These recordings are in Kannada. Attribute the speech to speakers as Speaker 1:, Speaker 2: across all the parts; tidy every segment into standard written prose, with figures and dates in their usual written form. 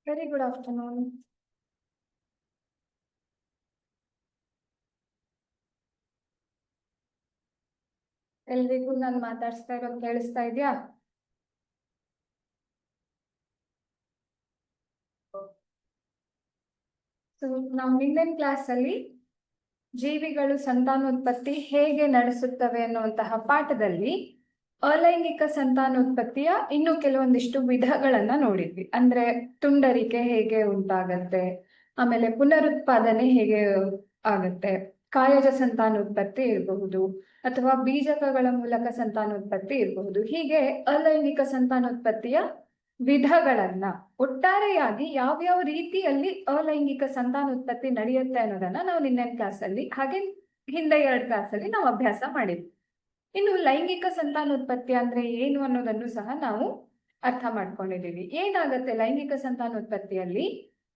Speaker 1: Very good afternoon. ಎಲ್ರಿಗೂ ನಾನು ಮಾತಾಡ್ಸ್ತಾ ಇರೋದು ಕೇಳಿಸ್ತಾ ಇದೆಯಾ? ನಾವು ಹಿಂದಿನ ಕ್ಲಾಸ್ ಅಲ್ಲಿ ಜೀವಿಗಳು ಸಂತಾನೋತ್ಪತ್ತಿ ಹೇಗೆ ನಡೆಸುತ್ತವೆ ಅನ್ನುವಂತಹ ಪಾಠದಲ್ಲಿ ಅಲೈಂಗಿಕ ಸಂತಾನೋತ್ಪತ್ತಿಯ ಇನ್ನು ಕೆಲವೊಂದಿಷ್ಟು ವಿಧಗಳನ್ನ ನೋಡಿದ್ವಿ. ಅಂದ್ರೆ ತುಂಡರಿಕೆ ಹೇಗೆ ಉಂಟಾಗತ್ತೆ, ಆಮೇಲೆ ಪುನರುತ್ಪಾದನೆ ಹೇಗೆ ಆಗತ್ತೆ, ಕಾಯಜ ಸಂತಾನೋತ್ಪತ್ತಿ ಇರಬಹುದು, ಅಥವಾ ಬೀಜಕಗಳ ಮೂಲಕ ಸಂತಾನೋತ್ಪತ್ತಿ ಇರಬಹುದು. ಹೀಗೆ ಅಲೈಂಗಿಕ ಸಂತಾನೋತ್ಪತ್ತಿಯ ವಿಧಗಳನ್ನ ಒಟ್ಟಾರೆಯಾಗಿ ಯಾವ್ಯಾವ ರೀತಿಯಲ್ಲಿ ಅಲೈಂಗಿಕ ಸಂತಾನೋತ್ಪತ್ತಿ ನಡೆಯುತ್ತೆ ಅನ್ನೋದನ್ನ ನಾವು ನಿನ್ನೆ ಕ್ಲಾಸ್ ಅಲ್ಲಿ ಹಾಗೆ ಹಿಂದೆ 2 ಕ್ಲಾಸ್ ಅಲ್ಲಿ ನಾವು ಅಭ್ಯಾಸ ಮಾಡಿದ್ವಿ. ಇನ್ನು ಲೈಂಗಿಕ ಸಂತಾನೋತ್ಪತ್ತಿ ಅಂದ್ರೆ ಏನು ಅನ್ನೋದನ್ನು ಸಹ ನಾವು ಅರ್ಥ ಮಾಡ್ಕೊಂಡಿದೀವಿ. ಏನಾಗತ್ತೆ ಲೈಂಗಿಕ ಸಂತಾನೋತ್ಪತ್ತಿಯಲ್ಲಿ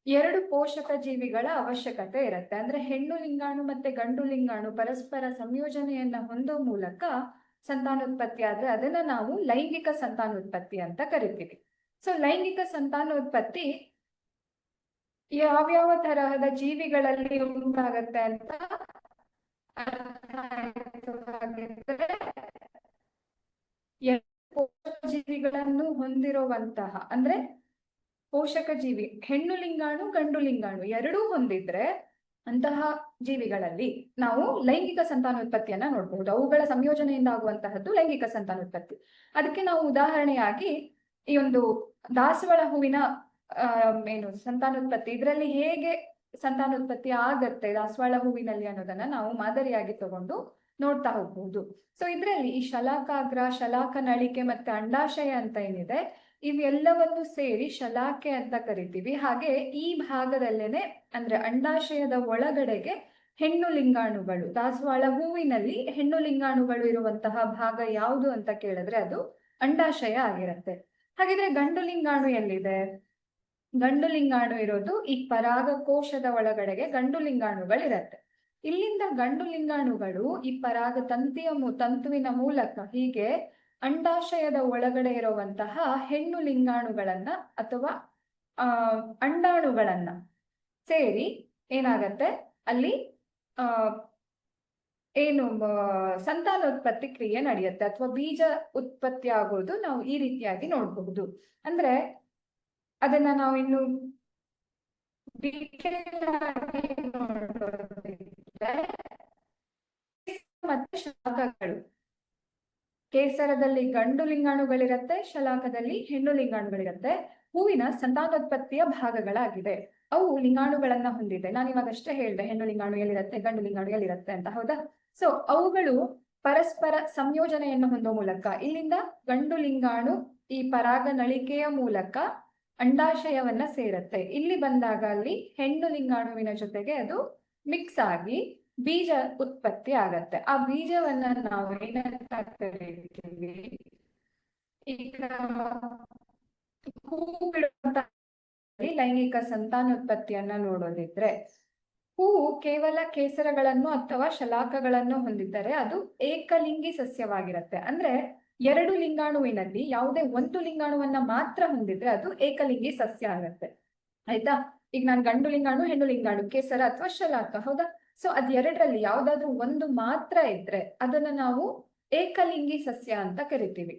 Speaker 1: 2 ಪೋಷಕ ಜೀವಿಗಳ ಅವಶ್ಯಕತೆ ಇರುತ್ತೆ. ಅಂದ್ರೆ ಹೆಣ್ಣು ಲಿಂಗಾಣು ಮತ್ತೆ ಗಂಡು ಲಿಂಗಾಣು ಪರಸ್ಪರ ಸಂಯೋಜನೆಯನ್ನ ಹೊಂದೋ ಮೂಲಕ ಸಂತಾನೋತ್ಪತ್ತಿ ಆದ್ರೆ ಅದನ್ನ ನಾವು ಲೈಂಗಿಕ ಸಂತಾನೋತ್ಪತ್ತಿ ಅಂತ ಕರಿತೀವಿ. ಸೊ ಲೈಂಗಿಕ ಸಂತಾನೋತ್ಪತ್ತಿ ಯಾವ್ಯಾವ ತರಹದ ಜೀವಿಗಳಲ್ಲಿ ಉಂಟಾಗತ್ತೆ ಅಂತ ಪೋಷಕ ಜೀವಿಗಳನ್ನು ಹೊಂದಿರುವಂತಹ ಅಂದ್ರೆ ಪೋಷಕ ಜೀವಿ ಹೆಣ್ಣು ಲಿಂಗಾಣು ಗಂಡು ಲಿಂಗಾಣು ಎರಡೂ ಹೊಂದಿದ್ರೆ ಅಂತಹ ಜೀವಿಗಳಲ್ಲಿ ನಾವು ಲೈಂಗಿಕ ಸಂತಾನೋತ್ಪತ್ತಿಯನ್ನ ನೋಡಬಹುದು. ಅವುಗಳ ಸಂಯೋಜನೆಯಿಂದ ಆಗುವಂತಹದ್ದು ಲೈಂಗಿಕ ಸಂತಾನೋತ್ಪತ್ತಿ. ಅದಕ್ಕೆ ನಾವು ಉದಾಹರಣೆಯಾಗಿ ಈ ಒಂದು ದಾಸವಾಳ ಹೂವಿನ ಏನು ಸಂತಾನೋತ್ಪತ್ತಿ, ಇದರಲ್ಲಿ ಹೇಗೆ ಸಂತಾನೋತ್ಪತ್ತಿ ಆಗತ್ತೆ ದಾಸವಾಳ ಹೂವಿನಲ್ಲಿ ಅನ್ನೋದನ್ನ ನಾವು ಮಾದರಿಯಾಗಿ ತಗೊಂಡು ನೋಡ್ತಾ ಹೋಗ್ಬಹುದು. ಸೊ ಇದರಲ್ಲಿ ಈ ಶಲಾಕಾಗ್ರ, ಶಲಾಕ ನಳಿಕೆ ಮತ್ತೆ ಅಂಡಾಶಯ ಅಂತ ಏನಿದೆ ಇವೆಲ್ಲವನ್ನು ಸೇರಿ ಶಲಾಕೆ ಅಂತ ಕರಿತೀವಿ. ಹಾಗೆ ಈ ಭಾಗದಲ್ಲೇನೆ ಅಂದ್ರೆ ಅಂಡಾಶಯದ ಒಳಗಡೆಗೆ ಹೆಣ್ಣು ಲಿಂಗಾಣುಗಳು, ದಾಸವಾಳ ಹೂವಿನಲ್ಲಿ ಹೆಣ್ಣು ಲಿಂಗಾಣುಗಳು ಇರುವಂತಹ ಭಾಗ ಯಾವುದು ಅಂತ ಕೇಳಿದ್ರೆ ಅದು ಅಂಡಾಶಯ ಆಗಿರುತ್ತೆ. ಹಾಗಿದ್ರೆ ಗಂಡು ಲಿಂಗಾಣು ಎಲ್ಲಿದೆ? ಗಂಡು ಲಿಂಗಾಣು ಇರೋದು ಈ ಪರಾಗಕೋಶದ ಒಳಗಡೆಗೆ ಗಂಡು ಲಿಂಗಾಣುಗಳಿರತ್ತೆ. ಇಲ್ಲಿಂದ ಗಂಡು ಲಿಂಗಾಣುಗಳು ಈ ಪರಾಗ ತಂತುವಿನ ಮೂಲಕ ಹೀಗೆ ಅಂಡಾಶಯದ ಒಳಗಡೆ ಇರುವಂತಹ ಹೆಣ್ಣು ಲಿಂಗಾಣುಗಳನ್ನ ಅಥವಾ ಅಂಡಾಣುಗಳನ್ನ ಸೇರಿ ಏನಾಗತ್ತೆ ಅಲ್ಲಿ ಏನು ಸಂತಾನೋತ್ಪತ್ತಿ ಕ್ರಿಯೆ ನಡೆಯುತ್ತೆ ಅಥವಾ ಬೀಜ ಉತ್ಪತ್ತಿ ಆಗೋದು ನಾವು ಈ ರೀತಿಯಾಗಿ ನೋಡಬಹುದು. ಅಂದ್ರೆ ಅದನ್ನ ನಾವು ಇನ್ನು ಮತ್ತೆ ಶಲಾಕಗಳು, ಕೇಸರದಲ್ಲಿ ಗಂಡು ಲಿಂಗಾಣುಗಳಿರತ್ತೆ, ಶಲಾಕದಲ್ಲಿ ಹೆಣ್ಣು ಲಿಂಗಾಣುಗಳಿರತ್ತೆ. ಹೂವಿನ ಸಂತಾನೋತ್ಪತ್ತಿಯ ಭಾಗಗಳಾಗಿದೆ. ಅವು ಲಿಂಗಾಣುಗಳನ್ನ ಹೊಂದಿದೆ. ನಾನು ಇವಾಗಷ್ಟೇ ಹೇಳಿದೆ ಹೆಣ್ಣು ಲಿಂಗಾಣು ಎಲ್ಲಿರುತ್ತೆ, ಗಂಡು ಲಿಂಗಾಣು ಎಲ್ಲಿರುತ್ತೆ ಅಂತ, ಹೌದಾ? ಸೊ ಅವುಗಳು ಪರಸ್ಪರ ಸಂಯೋಜನೆಯನ್ನು ಹೊಂದೋ ಮೂಲಕ ಇಲ್ಲಿಂದ ಗಂಡು ಲಿಂಗಾಣು ಈ ಪರಾಗ ನಳಿಕೆಯ ಮೂಲಕ ಅಂಡಾಶಯವನ್ನ ಸೇರತ್ತೆ. ಇಲ್ಲಿ ಬಂದಾಗ ಅಲ್ಲಿ ಹೆಣ್ಣು ಲಿಂಗಾಣುವಿನ ಜೊತೆಗೆ ಅದು ಮಿಕ್ಸ್ ಆಗಿ ಬೀಜ ಉತ್ಪತ್ತಿ ಆಗತ್ತೆ. ಆ ಬೀಜವನ್ನ ನಾವು ಏನಂತ ಕರೀತೀವಿ? ಈಗ ಲೈಂಗಿಕ ಸಂತಾನೋತ್ಪತ್ತಿಯನ್ನ ನೋಡೋದಿದ್ರೆ ಹೂವು ಕೇವಲ ಕೇಸರಗಳನ್ನು ಅಥವಾ ಶಲಾಕಗಳನ್ನು ಹೊಂದಿದ್ದರೆ ಅದು ಏಕಲಿಂಗಿ ಸಸ್ಯವಾಗಿರುತ್ತೆ. ಅಂದ್ರೆ 2 ಲಿಂಗಾಣುವಿನಲ್ಲಿ ಯಾವುದೇ ಒಂದು ಲಿಂಗಾಣುವನ್ನ ಮಾತ್ರ ಹೊಂದಿದ್ರೆ ಅದು ಏಕಲಿಂಗಿ ಸಸ್ಯ ಆಗತ್ತೆ. ಆಯ್ತಾ? ಈಗ ನಾನು ಗಂಡು ಲಿಂಗಾಣು, ಹೆಣ್ಣು ಲಿಂಗಾಣು, ಕೇಸರ ಅಥವಾ ಶಲಾಕ, ಹೌದಾ? ಸೊ ಅದ್ 2ರಲ್ಲಿ ಯಾವ್ದಾದ್ರು ಒಂದು ಮಾತ್ರ ಇದ್ರೆ ಅದನ್ನ ನಾವು ಏಕಲಿಂಗಿ ಸಸ್ಯ ಅಂತ ಕರಿತೀವಿ.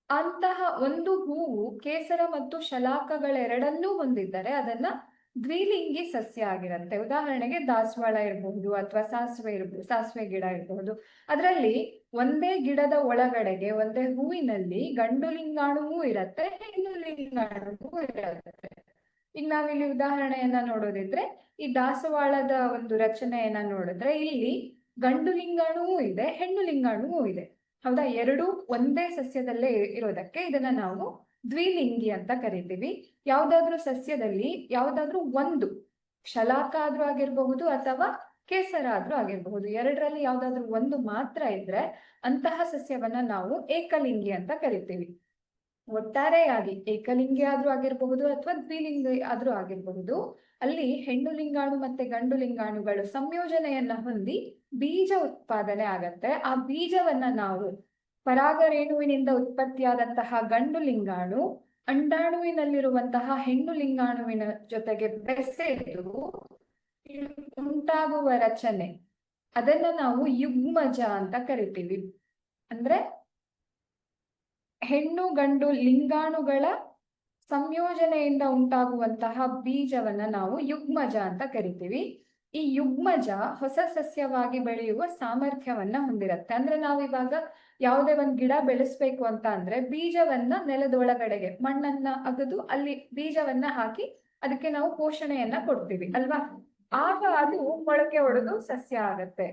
Speaker 1: ಅಂತಹ ಒಂದು ಹೂವು ಕೇಸರ ಮತ್ತು ಶಲಾಕಗಳೆರಡನ್ನೂ ಹೊಂದಿದ್ದರೆ ಅದನ್ನ ದ್ವಿಲಿಂಗಿ ಸಸ್ಯ ಆಗಿರುತ್ತೆ. ಉದಾಹರಣೆಗೆ ದಾಸವಾಳ ಇರಬಹುದು ಅಥವಾ ಸಾಸಿವೆ ಗಿಡ ಇರಬಹುದು. ಅದರಲ್ಲಿ ಒಂದೇ ಗಿಡದ ಒಳಗಡೆಗೆ ಒಂದೇ ಹೂವಿನಲ್ಲಿ ಗಂಡು ಲಿಂಗಾಣುವೂ ಇರತ್ತೆ, ಹೆಣ್ಣು ಲಿಂಗಾಣುವೂ ಇರತ್ತೆ. ಈಗ ನಾವಿಲ್ಲಿ ಉದಾಹರಣೆಯನ್ನ ನೋಡೋದಿದ್ರೆ ಈ ದಾಸವಾಳದ ಒಂದು ರಚನೆಯನ್ನ ನೋಡಿದ್ರೆ ಇಲ್ಲಿ ಗಂಡು ಲಿಂಗಾಣುವೂ ಇದೆ, ಹೆಣ್ಣು ಲಿಂಗಾಣುವೂ ಇದೆ, ಹೌದಾ? ಎರಡೂ ಒಂದೇ ಸಸ್ಯದಲ್ಲೇ ಇರೋದಕ್ಕೆ ಇದನ್ನ ನಾವು ದ್ವಿಲಿಂಗಿ ಅಂತ ಕರಿತೀವಿ. ಯಾವ್ದಾದ್ರು ಸಸ್ಯದಲ್ಲಿ ಯಾವ್ದಾದ್ರು ಒಂದು ಶಲಾಕ ಆದ್ರೂ ಆಗಿರಬಹುದು ಅಥವಾ ಕೇಸರ ಆದ್ರೂ ಆಗಿರಬಹುದು, 2ರಲ್ಲಿ ಯಾವ್ದಾದ್ರು ಒಂದು ಮಾತ್ರ ಇದ್ರೆ ಅಂತಹ ಸಸ್ಯವನ್ನ ನಾವು ಏಕಲಿಂಗಿ ಅಂತ ಕರಿತೀವಿ. ಒಟ್ಟಾರೆಯಾಗಿ ಏಕಲಿಂಗಿ ಆದ್ರೂ ಆಗಿರಬಹುದು ಅಥವಾ ದ್ವಿಲಿಂಗಿ ಆದ್ರೂ ಆಗಿರಬಹುದು, ಅಲ್ಲಿ ಹೆಣ್ಣು ಲಿಂಗಾಣು ಮತ್ತೆ ಗಂಡು ಲಿಂಗಾಣುಗಳು ಸಂಯೋಜನೆಯನ್ನ ಹೊಂದಿ ಬೀಜ ಉತ್ಪಾದನೆ ಆಗತ್ತೆ. ಆ ಬೀಜವನ್ನ ನಾವು ಪರಾಗ ರೇಣುವಿನಿಂದ ಉತ್ಪತ್ತಿಯಾದಂತಹ ಗಂಡು ಲಿಂಗಾಣು ಅಂಡಾಣುವಿನಲ್ಲಿರುವಂತಹ ಹೆಣ್ಣು ಲಿಂಗಾಣುವಿನ ಜೊತೆಗೆ ಬೆಸೆದು ಉಂಟಾಗುವ ರಚನೆ, ಅದನ್ನ ನಾವು ಯುಗ್ಮಜ ಅಂತ ಕರಿತೀವಿ. ಅಂದ್ರೆ ಹೆಣ್ಣು ಗಂಡು ಲಿಂಗಾಣುಗಳ ಸಂಯೋಜನೆಯಿಂದ ಉಂಟಾಗುವಂತಹ ಬೀಜವನ್ನ ನಾವು ಯುಗ್ಮಜ ಅಂತ ಕರಿತೀವಿ. ಈ ಯುಗ್ಮಜ ಹೊಸ ಸಸ್ಯವಾಗಿ ಬೆಳೆಯುವ ಸಾಮರ್ಥ್ಯವನ್ನ ಹೊಂದಿರುತ್ತೆ. ಅಂದ್ರೆ ನಾವಿವಾಗ ಯಾವುದೇ ಒಂದು ಗಿಡ ಬೆಳೆಸ್ಬೇಕು ಅಂತ ಅಂದ್ರೆ ಬೀಜವನ್ನ ನೆಲದೊಳಗಡೆಗೆ ಮಣ್ಣನ್ನ ಅಗದು ಅಲ್ಲಿ ಬೀಜವನ್ನ ಹಾಕಿ ಅದಕ್ಕೆ ನಾವು ಪೋಷಣೆಯನ್ನ ಕೊಡ್ತೀವಿ ಅಲ್ವಾ. ಆಗ ಅದು ಮೊಳಕೆ ಹೊಡೆದು ಸಸ್ಯ ಆಗತ್ತೆ.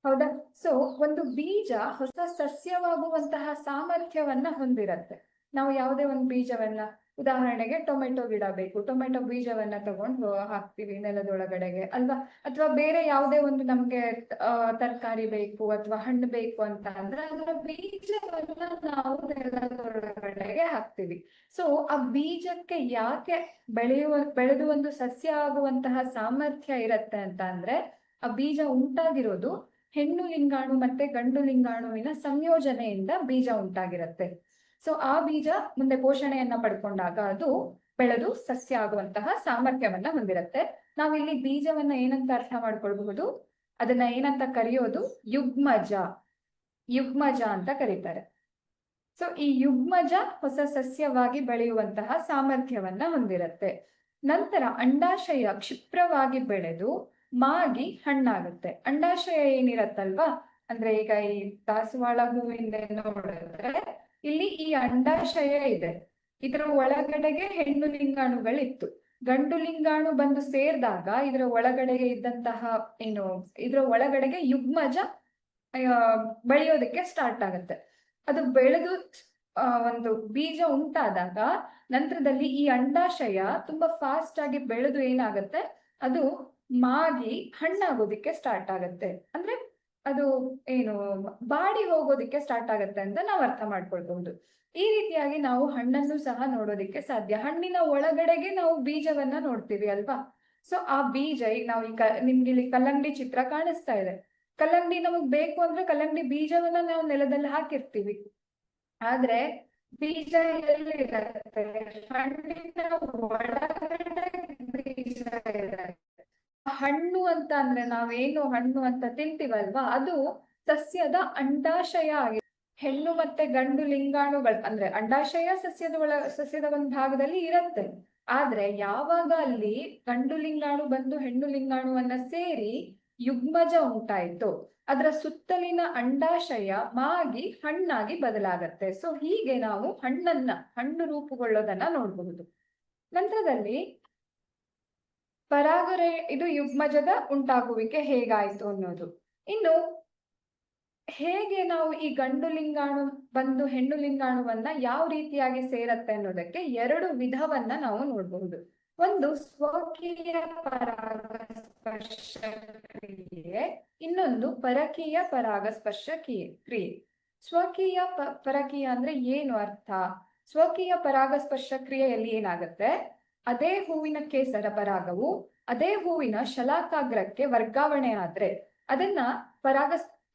Speaker 1: ಹೌದಾ? ಸೊ ಒಂದು ಬೀಜ ಹೊಸ ಸಸ್ಯವಾಗುವಂತಹ ಸಾಮರ್ಥ್ಯವನ್ನ ಹೊಂದಿರತ್ತೆ. ನಾವು ಯಾವುದೇ ಒಂದು ಬೀಜವನ್ನ, ಉದಾಹರಣೆಗೆ ಟೊಮೆಟೊ ಗಿಡ ಬೇಕು, ಟೊಮೆಟೊ ಬೀಜವನ್ನ ತಗೊಂಡು ಹಾಕ್ತಿವಿ ನೆಲದೊಳಗಡೆಗೆ ಅಲ್ವಾ. ಅಥವಾ ಬೇರೆ ಯಾವುದೇ ಒಂದು ನಮ್ಗೆ ತರಕಾರಿ ಬೇಕು ಅಥವಾ ಹಣ್ಣು ಬೇಕು ಅಂತ ಅಂದ್ರೆ ಅದರ ಬೀಜವನ್ನ ನಾವು ನೆಲದೊಳಗಡೆಗೆ ಹಾಕ್ತಿವಿ. ಸೊ ಆ ಬೀಜಕ್ಕೆ ಯಾಕೆ ಬೆಳೆದು ಒಂದು ಸಸ್ಯ ಆಗುವಂತಹ ಸಾಮರ್ಥ್ಯ ಇರತ್ತೆ ಅಂತ ಅಂದ್ರೆ ಆ ಬೀಜ ಉಂಟಾಗಿರೋದು ಹೆಣ್ಣು ಲಿಂಗಾಣು ಮತ್ತೆ ಗಂಡು ಲಿಂಗಾಣುವಿನ ಸಂಯೋಜನೆಯಿಂದ ಬೀಜ ಉಂಟಾಗಿರುತ್ತೆ. ಸೊ ಆ ಬೀಜ ಮುಂದೆ ಪೋಷಣೆಯನ್ನ ಪಡ್ಕೊಂಡಾಗ ಅದು ಬೆಳೆದು ಸಸ್ಯ ಆಗುವಂತಹ ಸಾಮರ್ಥ್ಯವನ್ನ ಹೊಂದಿರುತ್ತೆ. ನಾವಿಲ್ಲಿ ಬೀಜವನ್ನ ಏನಂತ ಅರ್ಥ ಮಾಡ್ಕೊಳ್ಬಹುದು, ಅದನ್ನ ಏನಂತ ಕರೆಯೋದು, ಯುಗ್ಮಜ. ಯುಗ್ಮಜ ಅಂತ ಕರೀತಾರೆ. ಸೊ ಈ ಯುಗ್ಮಜ ಹೊಸ ಸಸ್ಯವಾಗಿ ಬೆಳೆಯುವಂತಹ ಸಾಮರ್ಥ್ಯವನ್ನ ಹೊಂದಿರುತ್ತೆ. ನಂತರ ಅಂಡಾಶಯ ಕ್ಷಿಪ್ರವಾಗಿ ಬೆಳೆದು ಮಾಗಿ ಹಣ್ಣಾಗುತ್ತೆ. ಅಂಡಾಶಯ ಏನಿರತ್ತಲ್ವಾ, ಅಂದ್ರೆ ಈಗ ಈ ದಾಸವಾಳ ಹೂವಿಂದ ನೋಡಿದ್ರೆ ಇಲ್ಲಿ ಈ ಅಂಡಾಶಯ ಇದೆ, ಇದರ ಒಳಗಡೆಗೆ ಹೆಣ್ಣು ಲಿಂಗಾಣುಗಳಿತ್ತು. ಗಂಡು ಲಿಂಗಾಣು ಬಂದು ಸೇರಿದಾಗ ಇದರ ಒಳಗಡೆಗೆ ಇದ್ದಂತಹ ಇದರ ಒಳಗಡೆಗೆ ಯುಗ್ಮಜ ಬೆಳೆಯೋದಕ್ಕೆ ಸ್ಟಾರ್ಟ್ ಆಗುತ್ತೆ. ಅದು ಬೆಳೆದು ಒಂದು ಬೀಜ ಉಂಟಾದಾಗ ನಂತರದಲ್ಲಿ ಈ ಅಂಡಾಶಯ ತುಂಬಾ ಫಾಸ್ಟ್ ಆಗಿ ಬೆಳೆದು ಏನಾಗುತ್ತೆ, ಅದು ಮಾಗಿ ಹಣ್ಣಾಗೋದಿಕ್ಕೆ ಸ್ಟಾರ್ಟ್ ಆಗತ್ತೆ. ಅಂದ್ರೆ ಅದು ಬಾಡಿ ಹೋಗೋದಿಕ್ಕೆ ಸ್ಟಾರ್ಟ್ ಆಗತ್ತೆ ಅಂತ ನಾವು ಅರ್ಥ ಮಾಡ್ಕೊಳ್ಬಹುದು. ಈ ರೀತಿಯಾಗಿ ನಾವು ಹಣ್ಣನ್ನು ಸಹ ನೋಡೋದಿಕ್ಕೆ ಸಾಧ್ಯ. ಹಣ್ಣಿನ ಒಳಗಡೆಗೆ ನಾವು ಬೀಜವನ್ನ ನೋಡ್ತೀವಿ ಅಲ್ವಾ. ಸೊ ಆ ಬೀಜ, ಈಗ ನಾವು ನಿಮ್ಗೆ ಇಲ್ಲಿ ಕಲ್ಲಂಗಡಿ ಚಿತ್ರ ಕಾಣಿಸ್ತಾ ಇದೆ. ಕಲ್ಲಂಗಡಿ ನಮಗ್ ಬೇಕು ಅಂದ್ರೆ ಕಲ್ಲಂಗಡಿ ಬೀಜವನ್ನ ನಾವು ನೆಲದಲ್ಲಿ ಹಾಕಿರ್ತೀವಿ. ಆದ್ರೆ ಬೀಜ ಎಲ್ಲಿರುತ್ತೆ, ಹಣ್ಣಿನ ಒಳಗಡೆ ಬೀಜ ಇರುತ್ತೆ. ಹಣ್ಣು ಅಂತ ಅಂದ್ರೆ ನಾವೇನು ಹಣ್ಣು ಅಂತ ತಿಂತೀವಲ್ವಾ, ಅದು ಸಸ್ಯದ ಅಂಡಾಶಯ ಆಗಿದೆ. ಹೆಣ್ಣು ಮತ್ತೆ ಗಂಡು ಲಿಂಗಾಣುಗಳು ಅಂದ್ರೆ ಅಂಡಾಶಯ ಸಸ್ಯದ ಒಂದು ಭಾಗದಲ್ಲಿ ಇರುತ್ತೆ. ಆದ್ರೆ ಯಾವಾಗ ಅಲ್ಲಿ ಗಂಡು ಲಿಂಗಾಣು ಬಂದು ಹೆಣ್ಣು ಲಿಂಗಾಣುವನ್ನ ಸೇರಿ ಯುಗ್ಮಜ ಉಂಟಾಯ್ತು, ಅದರ ಸುತ್ತಲಿನ ಅಂಡಾಶಯ ಮಾಗಿ ಹಣ್ಣಾಗಿ ಬದಲಾಗತ್ತೆ. ಸೊ ಹೀಗೆ ನಾವು ಹಣ್ಣು ರೂಪುಗೊಳ್ಳೋದನ್ನ ನೋಡಬಹುದು. ನಂತರದಲ್ಲಿ ಇದು ಯುಗ್ಮಜದ ಉಂಟಾಗುವಿಕೆ ಹೇಗಾಯ್ತು ಅನ್ನೋದು. ಇನ್ನು ಹೇಗೆ ನಾವು ಈ ಗಂಡು ಲಿಂಗಾಣು ಬಂದು ಹೆಣ್ಣು ಲಿಂಗಾಣುವನ್ನ ಯಾವ ರೀತಿಯಾಗಿ ಸೇರತ್ತೆ ಅನ್ನೋದಕ್ಕೆ 2 ವಿಧವನ್ನ ನಾವು ನೋಡಬಹುದು. ಒಂದು ಸ್ವಕೀಯ ಪರಾಗಸ್ಪರ್ಶ ಕ್ರಿಯೆ, ಇನ್ನೊಂದು ಪರಕೀಯ ಪರಾಗಸ್ಪರ್ಶ ಕ್ರಿಯೆ. ಸ್ವಕೀಯ ಪರಕೀಯ ಅಂದ್ರೆ ಏನು ಅರ್ಥ? ಸ್ವಕೀಯ ಪರಾಗಸ್ಪರ್ಶ ಕ್ರಿಯೆಯಲ್ಲಿ ಏನಾಗುತ್ತೆ, ಅದೇ ಹೂವಿನ ಕೇಸರ ಪರಾಗವು ಅದೇ ಹೂವಿನ ಶಲಾಕಾಗ್ರಕ್ಕೆ ವರ್ಗಾವಣೆ ಆದ್ರೆ ಅದನ್ನ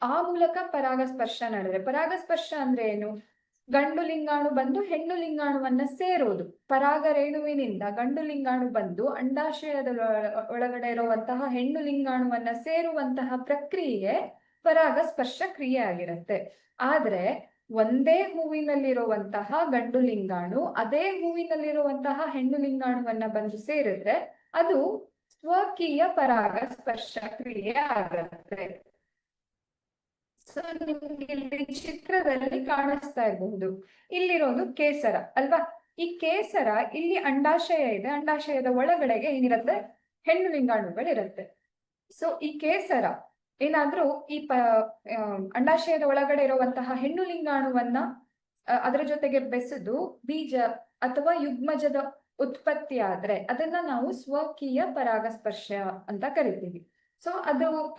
Speaker 1: ಆ ಮೂಲಕ ಪರಾಗಸ್ಪರ್ಶ ನಡೆದ್ರೆ. ಪರಾಗಸ್ಪರ್ಶ ಅಂದ್ರೆ ಏನು? ಗಂಡು ಲಿಂಗಾಣು ಬಂದು ಹೆಣ್ಣು ಲಿಂಗಾಣುವನ್ನ ಸೇರೋದು. ಪರಾಗ ರೇಣುವಿನಿಂದ ಗಂಡು ಲಿಂಗಾಣು ಬಂದು ಅಂಡಾಶಯದ ಒಳಗಡೆ ಇರುವಂತಹ ಹೆಣ್ಣು ಲಿಂಗಾಣುವನ್ನ ಸೇರುವಂತಹ ಪ್ರಕ್ರಿಯೆ ಪರಾಗಸ್ಪರ್ಶ ಕ್ರಿಯೆ ಆಗಿರುತ್ತೆ. ಆದ್ರೆ ಒಂದೇ ಹೂವಿನಲ್ಲಿರುವಂತಹ ಗಂಡು ಲಿಂಗಾಣು ಅದೇ ಹೂವಿನಲ್ಲಿರುವಂತಹ ಹೆಣ್ಣು ಲಿಂಗಾಣುವನ್ನ ಬಂದು ಸೇರಿದ್ರೆ ಅದು ಸ್ವಕೀಯ ಪರಾಗಸ್ಪರ್ಶ ಕ್ರಿಯೆ ಆಗತ್ತೆ. ಸೊ ನಿಮ್ಗೆ ಇಲ್ಲಿ ಚಿತ್ರದಲ್ಲಿ ಕಾಣಿಸ್ತಾ ಇರಬಹುದು, ಇಲ್ಲಿರೋದು ಕೇಸರ ಅಲ್ವಾ. ಈ ಕೇಸರ, ಇಲ್ಲಿ ಅಂಡಾಶಯ ಇದೆ, ಅಂಡಾಶಯದ ಒಳಗಡೆಗೆ ಏನಿರುತ್ತೆ, ಹೆಣ್ಣು ಲಿಂಗಾಣುಗಳಿರುತ್ತೆ. ಸೊ ಈ ಕೇಸರ ಏನಾದ್ರೂ ಈ ಅಂಡಾಶಯದ ಒಳಗಡೆ ಇರುವಂತಹ ಹೆಣ್ಣು ಲಿಂಗಾಣುವನ್ನ ಅದರ ಜೊತೆಗೆ ಬೆಸೆದು ಬೀಜ ಅಥವಾ ಯುಗ್ಮಜದ ಉತ್ಪತ್ತಿ ಆದ್ರೆ ಅದನ್ನ ನಾವು ಸ್ವಕೀಯ ಪರಾಗಸ್ಪರ್ಶ ಅಂತ ಕರಿತೀವಿ. ಸೊ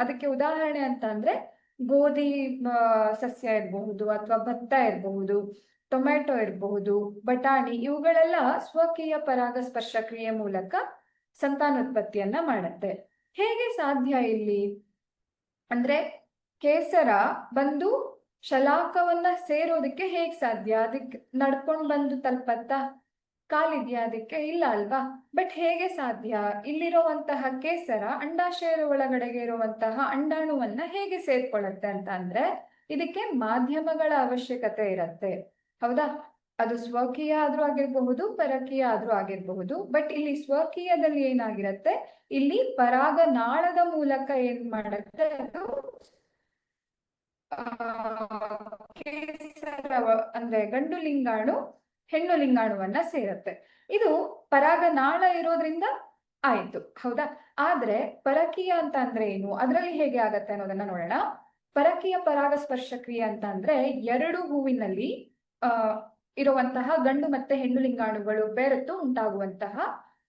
Speaker 1: ಅದಕ್ಕೆ ಉದಾಹರಣೆ ಅಂತ ಅಂದ್ರೆ ಗೋಧಿ ಸಸ್ಯ ಇರಬಹುದು, ಅಥವಾ ಭತ್ತ ಇರಬಹುದು, ಟೊಮೆಟೊ ಇರಬಹುದು, ಬಟಾಣಿ, ಇವುಗಳೆಲ್ಲ ಸ್ವಕೀಯ ಪರಾಗಸ್ಪರ್ಶ ಕ್ರಿಯೆ ಮೂಲಕ ಸಂತಾನೋತ್ಪತ್ತಿಯನ್ನ ಮಾಡುತ್ತೆ. ಹೇಗೆ ಸಾಧ್ಯ ಇಲ್ಲಿ ಅಂದ್ರೆ ಕೇಸರ ಬಂದು ಶಲಾಕವನ್ನ ಸೇರೋದಕ್ಕೆ ಹೇಗ್ ಸಾಧ್ಯ? ಅದಕ್ಕೆ ನಡ್ಕೊಂಡ್ ಬಂದು ತಲುಪತ್ತಾ? ಕಾಲಿದ್ಯಾ ಅದಕ್ಕೆ? ಇಲ್ಲ ಅಲ್ವಾ? ಬಟ್ ಹೇಗೆ ಸಾಧ್ಯ? ಇಲ್ಲಿರುವಂತಹ ಕೇಸರ ಅಂಡಾಶಯದ ಒಳಗಡೆಗೆ ಇರುವಂತಹ ಅಂಡಾಣುವನ್ನ ಹೇಗೆ ಸೇರ್ಕೊಳ್ಳುತ್ತೆ ಅಂತ ಅಂದ್ರೆ ಇದಕ್ಕೆ ಮಾಧ್ಯಮಗಳ ಅವಶ್ಯಕತೆ ಇರತ್ತೆ. ಹೌದಾ? ಅದು ಸ್ವಕೀಯ ಆದ್ರೂ ಆಗಿರಬಹುದು, ಪರಕೀಯ ಆದ್ರೂ ಆಗಿರಬಹುದು. ಬಟ್ ಇಲ್ಲಿ ಸ್ವಕೀಯದಲ್ಲಿ ಏನಾಗಿರತ್ತೆ, ಇಲ್ಲಿ ಪರಾಗನಾಳದ ಮೂಲಕ ಏನ್ ಮಾಡುತ್ತೆ, ಅದು ಕೇಸರ ಅಂದ್ರೆ ಗಂಡು ಲಿಂಗಾಣು ಹೆಣ್ಣು ಲಿಂಗಾಣುವನ್ನ ಸೇರುತ್ತೆ. ಇದು ಪರಾಗನಾಳ ಇರೋದ್ರಿಂದ ಆಯ್ತು. ಹೌದಾ? ಆದ್ರೆ ಪರಕೀಯ ಅಂತ ಅಂದ್ರೆ ಏನು, ಅದರಲ್ಲಿ ಹೇಗೆ ಆಗತ್ತೆ ಅನ್ನೋದನ್ನ ನೋಡೋಣ. ಪರಕೀಯ ಪರಾಗಸ್ಪರ್ಶ ಕ್ರಿಯೆ ಅಂತ ಅಂದ್ರೆ ಎರಡು ಹೂವಿನಲ್ಲಿ ಇರುವಂತಹ ಗಂಡು ಮತ್ತೆ ಹೆಣ್ಣು ಲಿಂಗಾಣುಗಳು ಬೆರೆತು ಉಂಟಾಗುವಂತಹ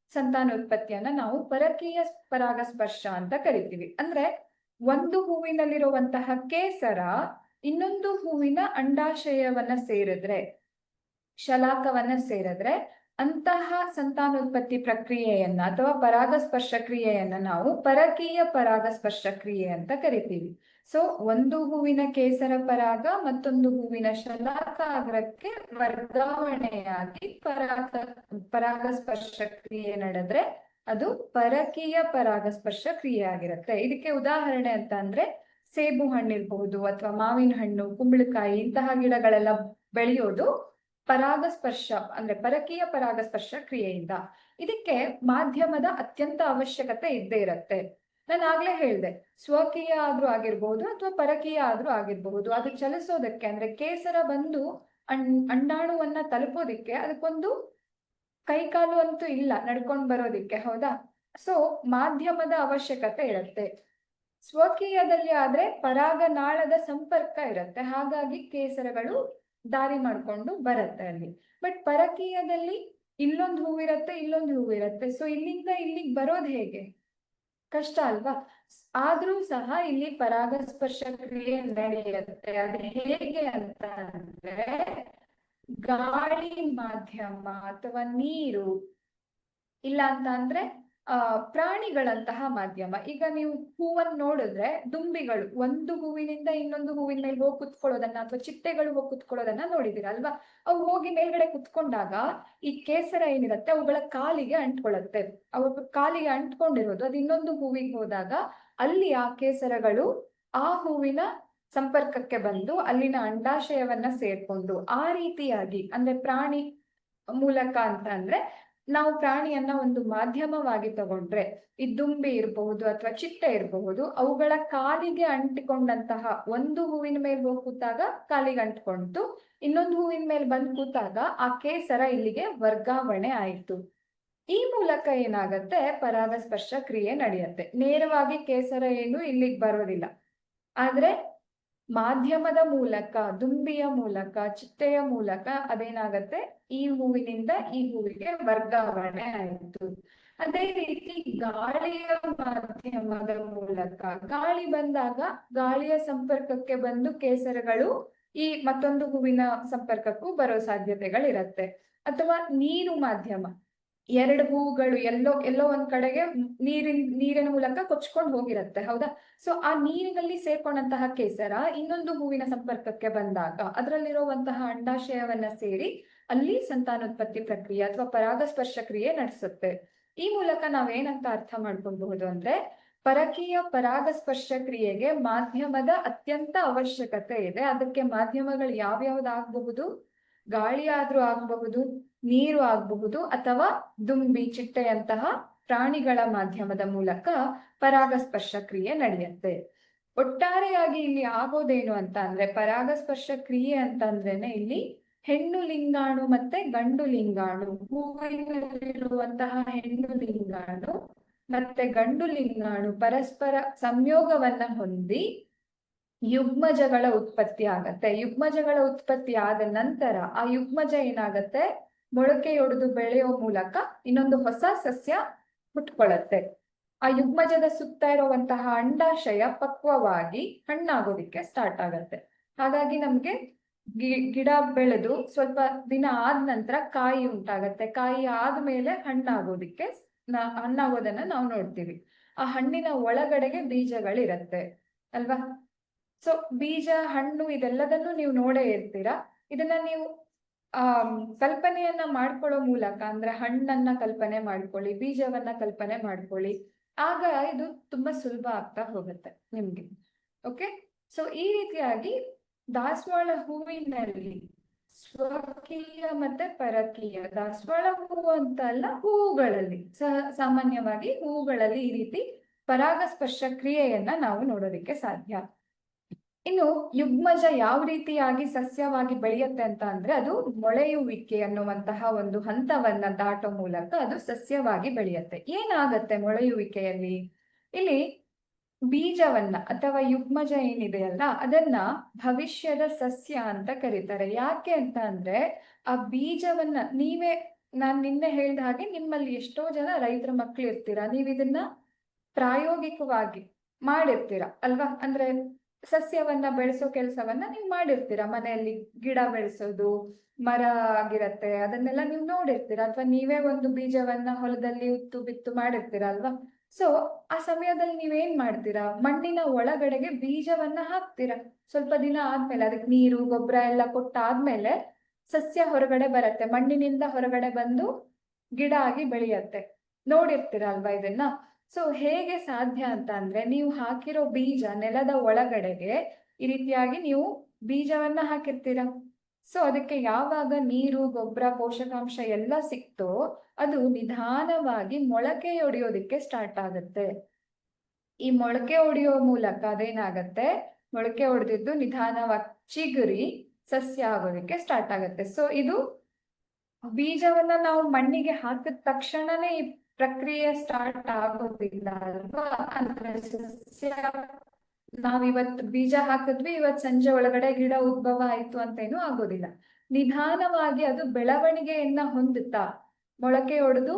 Speaker 1: ಸಂತಾನೋತ್ಪತ್ತಿಯನ್ನ ನಾವು ಪರಕೀಯ ಪರಾಗಸ್ಪರ್ಶ ಅಂತ ಕರಿತೀವಿ. ಅಂದ್ರೆ ಒಂದು ಹೂವಿನಲ್ಲಿರುವಂತಹ ಕೇಸರ ಇನ್ನೊಂದು ಹೂವಿನ ಅಂಡಾಶಯವನ್ನ ಸೇರಿದ್ರೆ, ಶಲಾಕವನ್ನ ಸೇರಿದ್ರೆ ಅಂತಹ ಸಂತಾನೋತ್ಪತ್ತಿ ಪ್ರಕ್ರಿಯೆಯನ್ನ ಅಥವಾ ಪರಾಗಸ್ಪರ್ಶ ಕ್ರಿಯೆಯನ್ನ ನಾವು ಪರಕೀಯ ಪರಾಗಸ್ಪರ್ಶ ಕ್ರಿಯೆ ಅಂತ ಕರಿತೀವಿ. ಸೊ ಒಂದು ಹೂವಿನ ಕೇಸರ ಪರಾಗ ಮತ್ತೊಂದು ಹೂವಿನ ಶಲಾಕ ಅಗ್ರಕ್ಕೆ ವರ್ಗಾವಣೆಯಾಗಿ ಪರಾಗಸ್ಪರ್ಶ ಕ್ರಿಯೆ ನಡೆದ್ರೆ ಅದು ಪರಕೀಯ ಪರಾಗಸ್ಪರ್ಶ ಕ್ರಿಯೆ ಆಗಿರುತ್ತೆ. ಇದಕ್ಕೆ ಉದಾಹರಣೆ ಅಂತ ಅಂದ್ರೆ ಸೇಬು ಹಣ್ಣಿರ್ಬಹುದು ಅಥವಾ ಮಾವಿನ ಹಣ್ಣು, ಕುಂಬಳಕಾಯಿ ಇಂತಹ ಗಿಡಗಳೆಲ್ಲ ಬೆಳೆಯೋದು ಪರಾಗಸ್ಪರ್ಶ ಅಂದ್ರೆ ಪರಕೀಯ ಪರಾಗಸ್ಪರ್ಶ ಕ್ರಿಯೆಯಿಂದ. ಇದಕ್ಕೆ ಮಾಧ್ಯಮದ ಅತ್ಯಂತ ಅವಶ್ಯಕತೆ ಇದ್ದೇ ಇರತ್ತೆ. ನಾನು ಆಗ್ಲೇ ಹೇಳ್ದೆ, ಸ್ವಕೀಯ ಆದ್ರೂ ಆಗಿರ್ಬಹುದು ಅಥವಾ ಪರಕೀಯ ಆದ್ರೂ ಆಗಿರ್ಬಹುದು. ಅದು ಚಲಿಸೋದಕ್ಕೆ ಅಂದ್ರೆ ಕೇಸರ ಬಂದು ಅಂಡಾಣುವನ್ನ ತಲುಪೋದಿಕ್ಕೆ ಅದಕ್ಕೊಂದು ಕೈಕಾಲು ಅಂತೂ ಇಲ್ಲ ನಡ್ಕೊಂಡ್ ಬರೋದಿಕ್ಕೆ. ಹೌದಾ? ಸೊ ಮಾಧ್ಯಮದ ಅವಶ್ಯಕತೆ ಇರುತ್ತೆ. ಸ್ವಕೀಯದಲ್ಲಿ ಆದ್ರೆ ಪರಾಗನಾಳದ ಸಂಪರ್ಕ ಇರುತ್ತೆ, ಹಾಗಾಗಿ ಕೇಸರಗಳು ದಾರಿ ಮಾಡ್ಕೊಂಡು ಬರುತ್ತೆ ಅಲ್ಲಿ. ಬಟ್ ಪರಕೀಯದಲ್ಲಿ ಇಲ್ಲೊಂದು ಹೂವಿರತ್ತೆ, ಇಲ್ಲೊಂದು ಹೂವಿರತ್ತೆ. ಸೊ ಇಲ್ಲಿಂದ ಇಲ್ಲಿಗೆ ಬರೋದು ಹೇಗೆ? ಕಷ್ಟ ಅಲ್ವಾ? ಆದ್ರೂ ಸಹ ಇಲ್ಲಿ ಪರಾಗಸ್ಪರ್ಶ ಕ್ರಿಯೆ ನಡೆಯುತ್ತೆ. ಅದು ಹೇಗೆ ಅಂತ ಅಂದ್ರೆ ಗಾಳಿ ಮಾಧ್ಯಮ ಅಥವಾ ನೀರು, ಇಲ್ಲ ಅಂತ ಅಂದ್ರೆ ಪ್ರಾಣಿಗಳಂತಹ ಮಾಧ್ಯಮ. ಈಗ ನೀವು ಹೂವನ್ನು ನೋಡಿದ್ರೆ ದುಂಬಿಗಳು ಒಂದು ಹೂವಿನಿಂದ ಇನ್ನೊಂದು ಹೂವಿನ ಮೇಲೆ ಹೋಗಿ ಕುತ್ಕೊಳ್ಳೋದನ್ನ ಅಥವಾ ಚಿಟ್ಟೆಗಳು ಹೋಗಿ ಕುತ್ಕೊಳ್ಳೋದನ್ನ ನೋಡಿದಿರ ಅಲ್ವಾ? ಅವು ಹೋಗಿ ಮೇಲ್ಗಡೆ ಕುತ್ಕೊಂಡಾಗ ಈ ಕೇಸರ ಏನಿರುತ್ತೆ ಅವುಗಳ ಕಾಲಿಗೆ ಅಂಟ್ಕೊಳ್ಳುತ್ತೆ. ಅವು ಕಾಲಿಗೆ ಅಂಟ್ಕೊಂಡಿರೋದು ಅದು ಇನ್ನೊಂದು ಹೂವಿಗೆ ಹೋದಾಗ ಅಲ್ಲಿ ಆ ಕೇಸರಗಳು ಆ ಹೂವಿನ ಸಂಪರ್ಕಕ್ಕೆ ಬಂದು ಅಲ್ಲಿನ ಅಂಡಾಶಯವನ್ನ ಸೇರ್ಕೊಂಡು ಆ ರೀತಿಯಾಗಿ ಅಂದ್ರೆ ಪ್ರಾಣಿ ಮೂಲಕ ಅಂತ ಅಂದ್ರೆ ನಾವು ಪ್ರಾಣಿಯನ್ನ ಒಂದು ಮಾಧ್ಯಮವಾಗಿ ತಗೊಂಡ್ರೆ ಈ ದುಂಬಿ ಇರಬಹುದು ಅಥವಾ ಚಿಟ್ಟೆ ಇರಬಹುದು, ಅವುಗಳ ಕಾಲಿಗೆ ಅಂಟಿಕೊಂಡಂತಹ ಒಂದು ಹೂವಿನ ಮೇಲೆ ಹೋಗಿ ಕೂತಾಗ ಕಾಲಿಗೆ ಅಂಟ್ಕೊಂಡು ಇನ್ನೊಂದು ಹೂವಿನ ಮೇಲೆ ಬಂದು ಕೂತಾಗ ಆ ಕೇಸರ ಇಲ್ಲಿಗೆ ವರ್ಗಾವಣೆ ಆಯಿತು. ಈ ಮೂಲಕ ಏನಾಗತ್ತೆ, ಪರಾಗಸ್ಪರ್ಶ ಕ್ರಿಯೆ ನಡೆಯುತ್ತೆ. ನೇರವಾಗಿ ಕೇಸರ ಏನು ಇಲ್ಲಿಗೆ ಬರೋದಿಲ್ಲ. ಆದ್ರೆ ಮಾಧ್ಯಮದ ಮೂಲಕ, ದುಂಬಿಯ ಮೂಲಕ, ಚಿಟ್ಟೆಯ ಮೂಲಕ ಅದೇನಾಗತ್ತೆ, ಈ ಹೂವಿನಿಂದ ಈ ಹೂವಿಗೆ ವರ್ಗಾವಣೆ ಆಯಿತು. ಅದೇ ರೀತಿ ಗಾಳಿಯ ಮಾಧ್ಯಮದ ಮೂಲಕ, ಗಾಳಿ ಬಂದಾಗ ಗಾಳಿಯ ಸಂಪರ್ಕಕ್ಕೆ ಬಂದು ಕೇಸರಗಳು ಈ ಮತ್ತೊಂದು ಹೂವಿನ ಸಂಪರ್ಕಕ್ಕೂ ಬರೋ ಸಾಧ್ಯತೆಗಳಿರತ್ತೆ. ಅಥವಾ ನೀರು ಮಾಧ್ಯಮ, ಎರಡು ಹೂಗಳು ಎಲ್ಲೋ ಒಂದ್ ಕಡೆಗೆ ನೀರಿನ ಮೂಲಕ ಕೊಚ್ಕೊಂಡು ಹೋಗಿರತ್ತೆ. ಹೌದಾ? ಸೊ ಆ ನೀರಿನಲ್ಲಿ ಸೇರ್ಕೊಂಡಂತಹ ಕೇಸರ ಇನ್ನೊಂದು ಹೂವಿನ ಸಂಪರ್ಕಕ್ಕೆ ಬಂದಾಗ ಅದರಲ್ಲಿರುವಂತಹ ಅಂಡಾಶಯವನ್ನ ಸೇರಿ ಅಲ್ಲಿ ಸಂತಾನೋತ್ಪತ್ತಿ ಪ್ರಕ್ರಿಯೆ ಅಥವಾ ಪರಾಗಸ್ಪರ್ಶ ಕ್ರಿಯೆ ನಡೆಸುತ್ತೆ. ಈ ಮೂಲಕ ನಾವೇನಂತ ಅರ್ಥ ಮಾಡ್ಕೊಬಹುದು ಅಂದ್ರೆ ಪರಕೀಯ ಪರಾಗಸ್ಪರ್ಶ ಕ್ರಿಯೆಗೆ ಮಾಧ್ಯಮದ ಅತ್ಯಂತ ಅವಶ್ಯಕತೆ ಇದೆ. ಅದಕ್ಕೆ ಮಾಧ್ಯಮಗಳು ಯಾವ್ಯಾವ್ದಾಗಬಹುದು? ಗಾಳಿ ಆದ್ರೂ ಆಗಬಹುದು, ನೀರು ಆಗಬಹುದು, ಅಥವಾ ದುಂಬಿ, ಚಿಟ್ಟೆಯಂತಹ ಪ್ರಾಣಿಗಳ ಮಾಧ್ಯಮದ ಮೂಲಕ ಪರಾಗಸ್ಪರ್ಶ ಕ್ರಿಯೆ ನಡೆಯುತ್ತೆ. ಒಟ್ಟಾರೆಯಾಗಿ ಇಲ್ಲಿ ಆಗೋದೇನು ಅಂತ ಅಂದ್ರೆ ಪರಾಗಸ್ಪರ್ಶ ಕ್ರಿಯೆ ಅಂತಂದ್ರೇನೆ ಇಲ್ಲಿ ಹೆಣ್ಣು ಲಿಂಗಾಣು ಮತ್ತೆ ಗಂಡು ಲಿಂಗಾಣು, ಹೂವಿನಲ್ಲಿರುವಂತಹ ಹೆಣ್ಣು ಲಿಂಗಾಣು ಮತ್ತೆ ಗಂಡು ಲಿಂಗಾಣು ಪರಸ್ಪರ ಸಂಯೋಗವನ್ನ ಹೊಂದಿ ಯುಗ್ಮಜಗಳ ಉತ್ಪತ್ತಿ ಆಗತ್ತೆ. ಯುಗ್ಮಜಗಳ ಉತ್ಪತ್ತಿ ಆದ ನಂತರ ಆ ಯುಗ್ಮಜ ಏನಾಗತ್ತೆ, ಮೊಳಕೆಯೊಡೆದು ಬೆಳೆಯೋ ಮೂಲಕ ಇನ್ನೊಂದು ಹೊಸ ಸಸ್ಯ ಹುಟ್ಕೊಳ್ಳುತ್ತೆ. ಆ ಯುಗ್ಮಜದ ಸುತ್ತ ಇರುವಂತಹ ಅಂಡಾಶಯ ಪಕ್ವವಾಗಿ ಹಣ್ಣಾಗೋದಿಕ್ಕೆ ಸ್ಟಾರ್ಟ್ ಆಗತ್ತೆ. ಹಾಗಾಗಿ ನಮ್ಗೆ ಗಿಡ ಬೆಳೆದು ಸ್ವಲ್ಪ ದಿನ ಆದ ನಂತರ ಕಾಯಿ ಉಂಟಾಗತ್ತೆ. ಕಾಯಿ ಆದ್ಮೇಲೆ ಹಣ್ಣಾಗೋದನ್ನ ನಾವು ನೋಡ್ತೀವಿ. ಆ ಹಣ್ಣಿನ ಒಳಗಡೆಗೆ ಬೀಜಗಳಿರತ್ತೆ ಅಲ್ವಾ? ಸೊ ಬೀಜ, ಹಣ್ಣು ಇದೆಲ್ಲದನ್ನು ನೀವು ನೋಡೇ ಇರ್ತೀರಾ. ಇದನ್ನ ನೀವು ಕಲ್ಪನೆಯನ್ನ ಮಾಡ್ಕೊಳ್ಳೋ ಮೂಲಕ, ಅಂದ್ರೆ ಹಣ್ಣನ್ನ ಕಲ್ಪನೆ ಮಾಡ್ಕೊಳ್ಳಿ, ಬೀಜವನ್ನ ಕಲ್ಪನೆ ಮಾಡ್ಕೊಳ್ಳಿ, ಆಗ ಇದು ತುಂಬಾ ಸುಲಭ ಆಗ್ತಾ ಹೋಗುತ್ತೆ ನಿಮ್ಗೆ. ಓಕೆ, ಸೊ ಈ ರೀತಿಯಾಗಿ ದಾಸವಾಳ ಹೂವಿನಲ್ಲಿ ಸ್ವಕೀಯ ಮತ್ತೆ ಪರಕೀಯ, ದಾಸವಾಳ ಹೂವು ಅಂತ ಅಲ್ಲ, ಹೂವುಗಳಲ್ಲಿ ಸಾಮಾನ್ಯವಾಗಿ ಹೂವುಗಳಲ್ಲಿ ಈ ರೀತಿ ಪರಾಗಸ್ಪರ್ಶ ಕ್ರಿಯೆಯನ್ನ ನಾವು ನೋಡೋದಕ್ಕೆ ಸಾಧ್ಯ. ಇನ್ನು ಯುಗ್ಮಜ ಯಾವ ರೀತಿಯಾಗಿ ಸಸ್ಯವಾಗಿ ಬೆಳೆಯುತ್ತೆ ಅಂತ ಅಂದ್ರೆ, ಅದು ಮೊಳೆಯುವಿಕೆ ಅನ್ನುವಂತಹ ಒಂದು ಹಂತವನ್ನ ದಾಟೋ ಮೂಲಕ ಅದು ಸಸ್ಯವಾಗಿ ಬೆಳೆಯುತ್ತೆ. ಏನಾಗತ್ತೆ ಮೊಳೆಯುವಿಕೆಯಲ್ಲಿ? ಇಲ್ಲಿ ಬೀಜವನ್ನ ಅಥವಾ ಯುಗ್ಮಜ ಏನಿದೆಯಲ್ಲ ಅದನ್ನ ಭವಿಷ್ಯದ ಸಸ್ಯ ಅಂತ ಕರೀತಾರೆ. ಯಾಕೆ ಅಂತ ಅಂದ್ರೆ, ಆ ಬೀಜವನ್ನ ನಾನ್ ನಿನ್ನೆ ಹೇಳ್ದ ಹಾಗೆ ನಿಮ್ಮಲ್ಲಿ ಎಷ್ಟೋ ಜನ ರೈತರ ಮಕ್ಳು ಇರ್ತೀರಾ, ನೀವ್ ಇದನ್ನ ಪ್ರಾಯೋಗಿಕವಾಗಿ ಮಾಡಿರ್ತೀರಾ ಅಲ್ವಾ? ಅಂದ್ರೆ ಸಸ್ಯವನ್ನ ಬೆಳೆಸೋ ಕೆಲಸವನ್ನ ನೀವು ಮಾಡಿರ್ತೀರಾ, ಮನೆಯಲ್ಲಿ ಗಿಡ ಬೆಳೆಸೋದು, ಮರ ಆಗಿರತ್ತೆ, ಅದನ್ನೆಲ್ಲ ನೀವು ನೋಡಿರ್ತೀರಾ, ಅಥವಾ ನೀವೇ ಒಂದು ಬೀಜವನ್ನ ಹೊಲದಲ್ಲಿ ಉತ್ತು ಬಿತ್ತು ಮಾಡಿರ್ತೀರಾ ಅಲ್ವಾ? ಸೊ ಆ ಸಮಯದಲ್ಲಿ ನೀವೇನ್ ಮಾಡ್ತೀರಾ, ಮಣ್ಣಿನ ಒಳಗಡೆಗೆ ಬೀಜವನ್ನ ಹಾಕ್ತೀರಾ. ಸ್ವಲ್ಪ ದಿನ ಆದ್ಮೇಲೆ ಅದಕ್ಕೆ ನೀರು ಗೊಬ್ಬರ ಎಲ್ಲ ಕೊಟ್ಟಾದ್ಮೇಲೆ ಸಸ್ಯ ಹೊರಗಡೆ ಬರತ್ತೆ, ಮಣ್ಣಿನಿಂದ ಹೊರಗಡೆ ಬಂದು ಗಿಡ ಆಗಿ ಬೆಳೆಯತ್ತೆ. ನೋಡಿರ್ತೀರಾ ಅಲ್ವಾ ಇದನ್ನ? ಸೊ ಹೇಗೆ ಸಾಧ್ಯ ಅಂತ ಅಂದ್ರೆ, ನೀವು ಹಾಕಿರೋ ಬೀಜ ನೆಲದ ಒಳಗಡೆಗೆ ಈ ರೀತಿಯಾಗಿ ನೀವು ಬೀಜವನ್ನ ಹಾಕಿರ್ತೀರಾ. ಸೊ ಅದಕ್ಕೆ ಯಾವಾಗ ನೀರು ಗೊಬ್ಬರ ಪೋಷಕಾಂಶ ಎಲ್ಲ ಸಿಕ್ತೋ ಅದು ನಿಧಾನವಾಗಿ ಮೊಳಕೆಯೊಡೆಯೋದಿಕ್ಕೆ ಸ್ಟಾರ್ಟ್ ಆಗುತ್ತೆ. ಈ ಮೊಳಕೆ ಹೊಡೆಯೋ ಮೂಲಕ ಅದೇನಾಗತ್ತೆ, ಮೊಳಕೆ ಹೊಡೆದಿದ್ದು ನಿಧಾನವಾಗಿ ಚಿಗುರಿ ಸಸ್ಯ ಆಗೋದಕ್ಕೆ ಸ್ಟಾರ್ಟ್ ಆಗುತ್ತೆ. ಸೊ ಇದು ಬೀಜವನ್ನ ನಾವು ಮಣ್ಣಿಗೆ ಹಾಕಿದ ತಕ್ಷಣನೇ ಈ ಪ್ರಕ್ರಿಯೆ ಸ್ಟಾರ್ಟ್ ಆಗೋದಿಲ್ಲ ಅಲ್ವಾ? ಅಂದ್ರೆ ಸಸ್ಯ ನಾವಿವತ್ತು ಬೀಜ ಹಾಕಿದ್ವಿ, ಇವತ್ ಸಂಜೆ ಒಳಗಡೆ ಗಿಡ ಉದ್ಭವ ಆಯ್ತು ಅಂತೇನು ಆಗೋದಿಲ್ಲ. ನಿಧಾನವಾಗಿ ಅದು ಬೆಳವಣಿಗೆಯನ್ನ ಹೊಂದುತ್ತಾ ಮೊಳಕೆ ಹೊಡೆದು